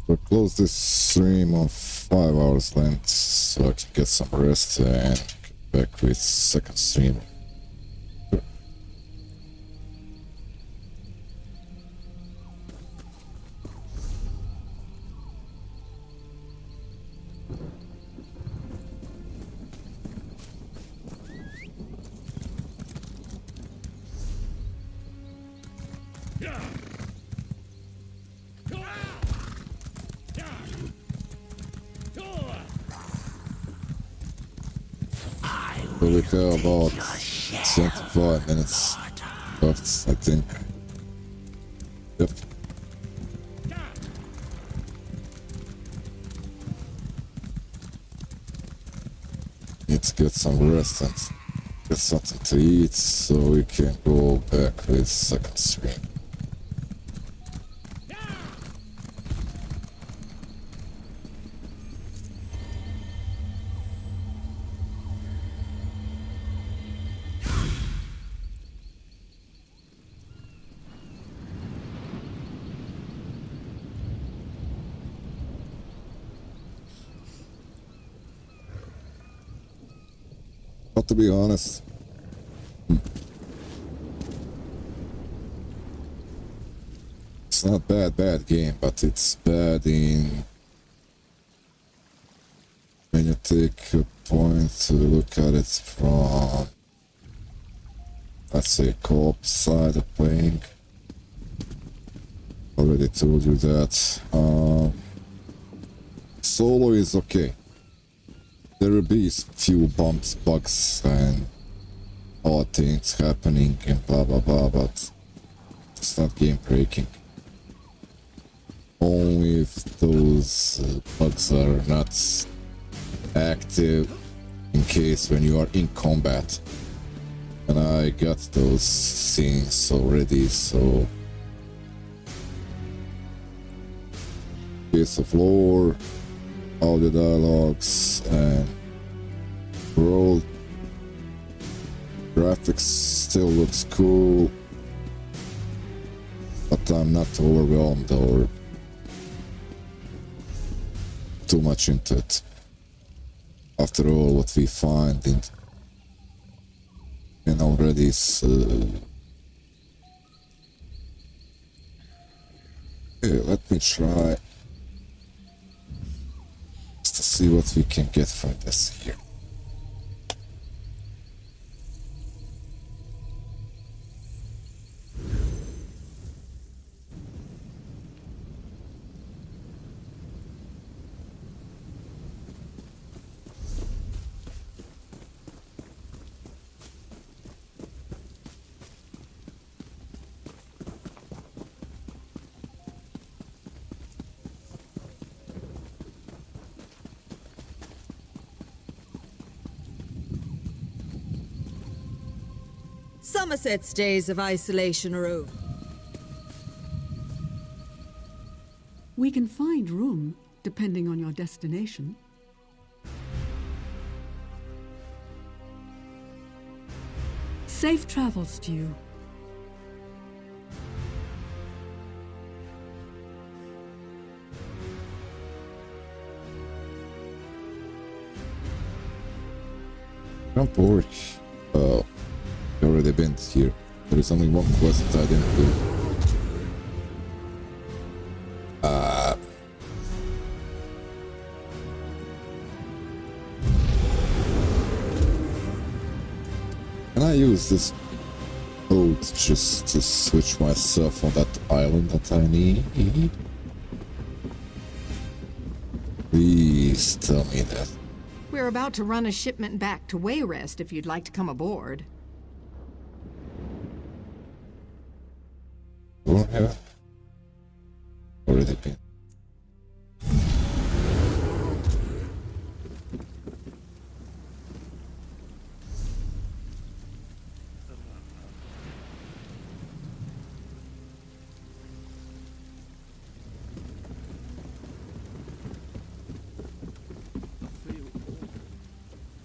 We'll close this stream on 5 hours length so I can get some rest and get back with second stream. So we have about 25 minutes left, I think. Yep. Need to get some rest and get something to eat so we can go back with second stream. To be honest, it's not bad game, but it's bad in when you take a point to look at it from, let's say, co-op side of playing. Already told you that. Solo is okay. There will be few bumps, bugs, and odd things happening and blah blah blah, but it's not game breaking. Only if those bugs are not active in case when you are in combat. And I got those things already, so... Case of lore, audio dialogues, and world graphics still looks cool, but I'm not overwhelmed or too much into it. After all, what we find in already is here, let me try to see what we can get from this here. Somerset's days of isolation are over. We can find room, depending on your destination. Safe travels to you. Don't worry. I've already been here. There is only one quest that I didn't do. Can I use this code just to switch myself on that island that I need? Please tell me that. We're about to run a shipment back to Wayrest if you'd like to come aboard. Oh, yeah. Already been.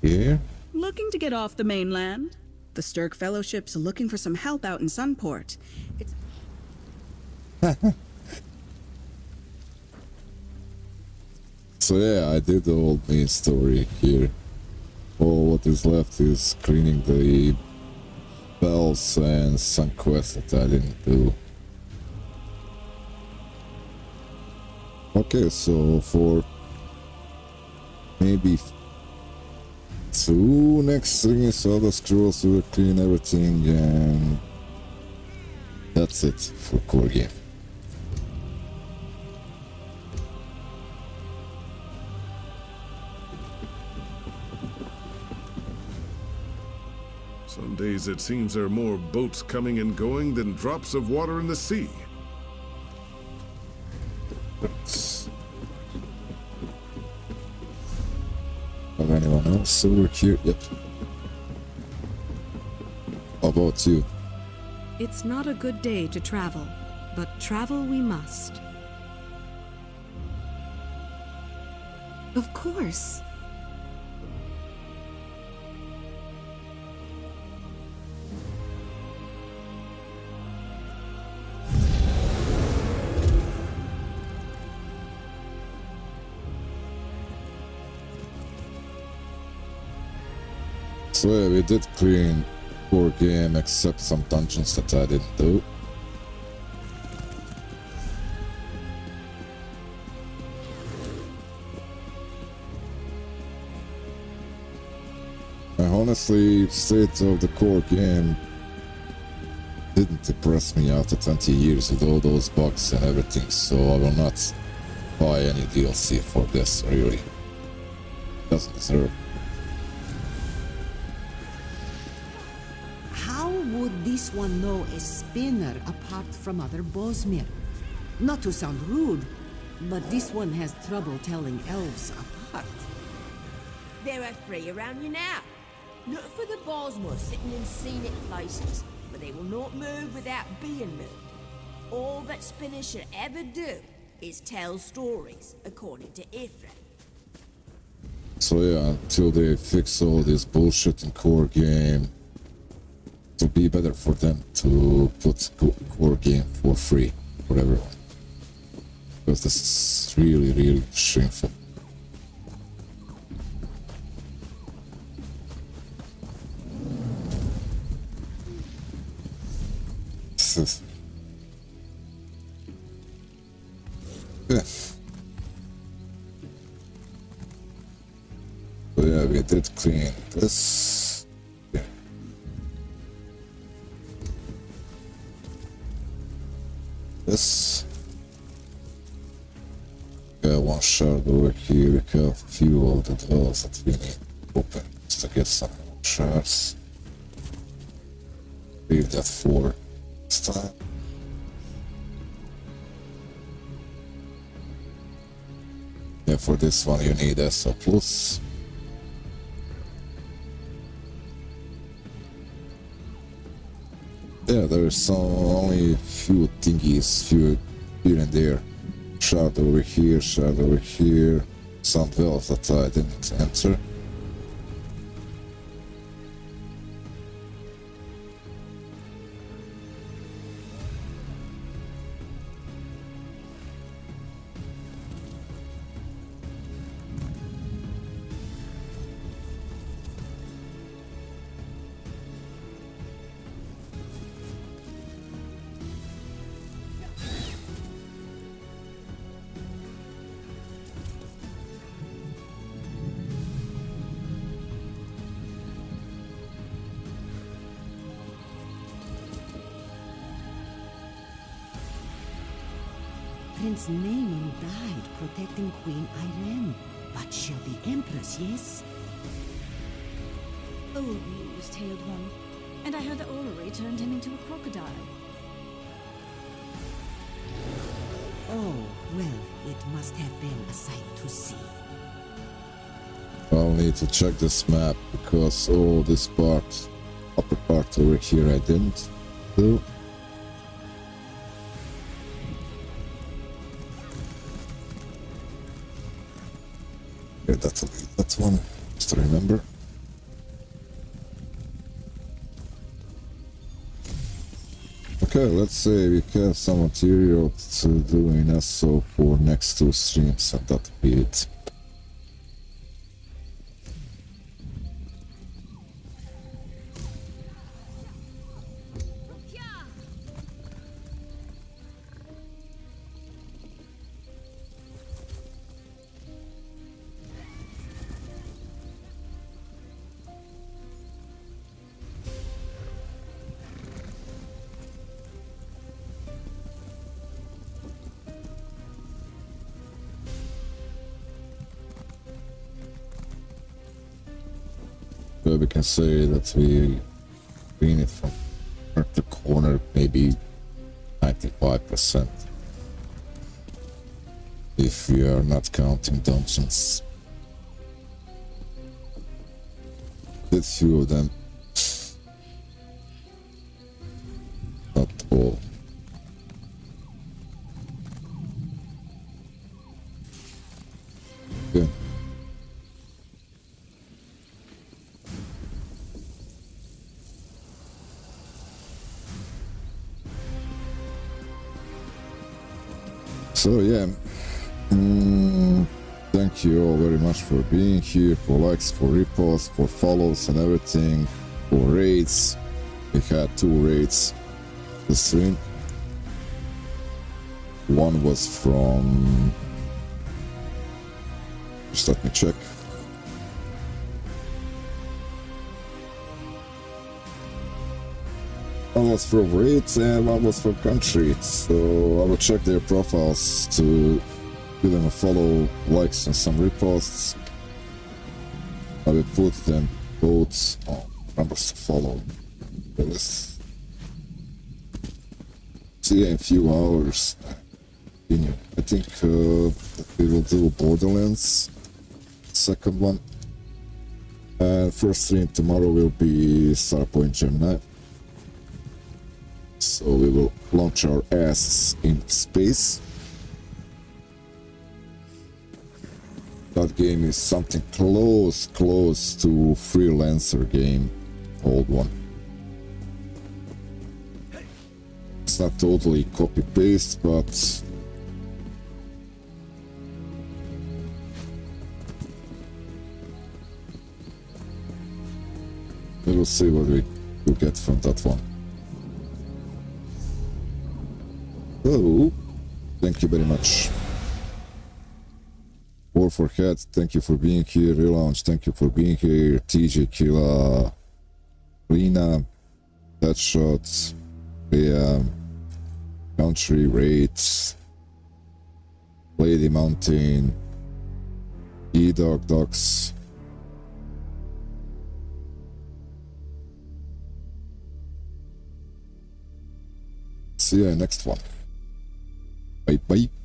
Here? Looking to get off the mainland? The Stirk Fellowship's looking for some help out in Sunport. It's... So yeah, I did the old main story here. All what is left is cleaning the bells and some quests that I didn't do. Okay, so for maybe 2 next things, other scrolls will clean everything, and that's it for core game. Some days it seems there are more boats coming and going than drops of water in the sea. Have anyone else over here? Yep. How about you? It's not a good day to travel, but travel we must. Of course. So yeah, we did clean core game except some dungeons that I didn't do. I honestly, state of the core game didn't impress me after 20 years with all those bugs and everything, so I will not buy any DLC for this, really. Doesn't deserve. Would this one know a spinner apart from other Bosmir? Not to sound rude, but this one has trouble telling elves apart. There are 3 around you now. Look for the Bosmir sitting in scenic places, but they will not move without being moved. All that spinners should ever do is tell stories, according to Ifrit. So yeah, until they fix all this bullshit in core game, to be better for them to put core game for free for everyone, because this is really, really shameful. Yeah. So yeah, we did clean this. This. Got one shard over here. We got a few of the doors that we need to open just to get some more shards. Leave that for this time. Yeah, for this one you need SO plus. Yeah, there's some only few thingies, few here and there. Shard over here, shard over here. Some valve that I didn't enter. Prince Naaman died protecting Queen Irene, but she'll be Empress, yes? Oh, bruise-tailed one. And I heard that Orrery turned him into a crocodile. Oh, well, it must have been a sight to see. I'll need to check this map because all this part, upper part over here I didn't do. Yeah, that'll be that one, just to remember. Okay, let's say we have some material to do in SO for next 2 streams, and that'll be it. We can say that we clean it from corner to corner, maybe 95%. If we are not counting dungeons. Did few of them. Not all. Okay. So yeah, thank you all very much for being here, for likes, for reposts, for follows and everything, for raids. We had 2 raids this stream. One was from... just let me check. One was for raids and one was for country, so I will check their profiles to give them a follow, likes and some reposts. I will put them both on numbers to follow the list. See you in a few hours. I think that we will do Borderlands, second one. And first stream tomorrow will be Starpoint Gemini. So we will launch our asses in space. That game is something close to freelancer game, old one. It's not totally copy-paste, but we will see what we will get from that one. So, thank you very much. War for Head, thank you for being here. Relaunch, thank you for being here. TJ Killa, Lena, Headshots, Country Raids, Lady Mountain, E-Dog Dogs. See you in next one. Bye bye.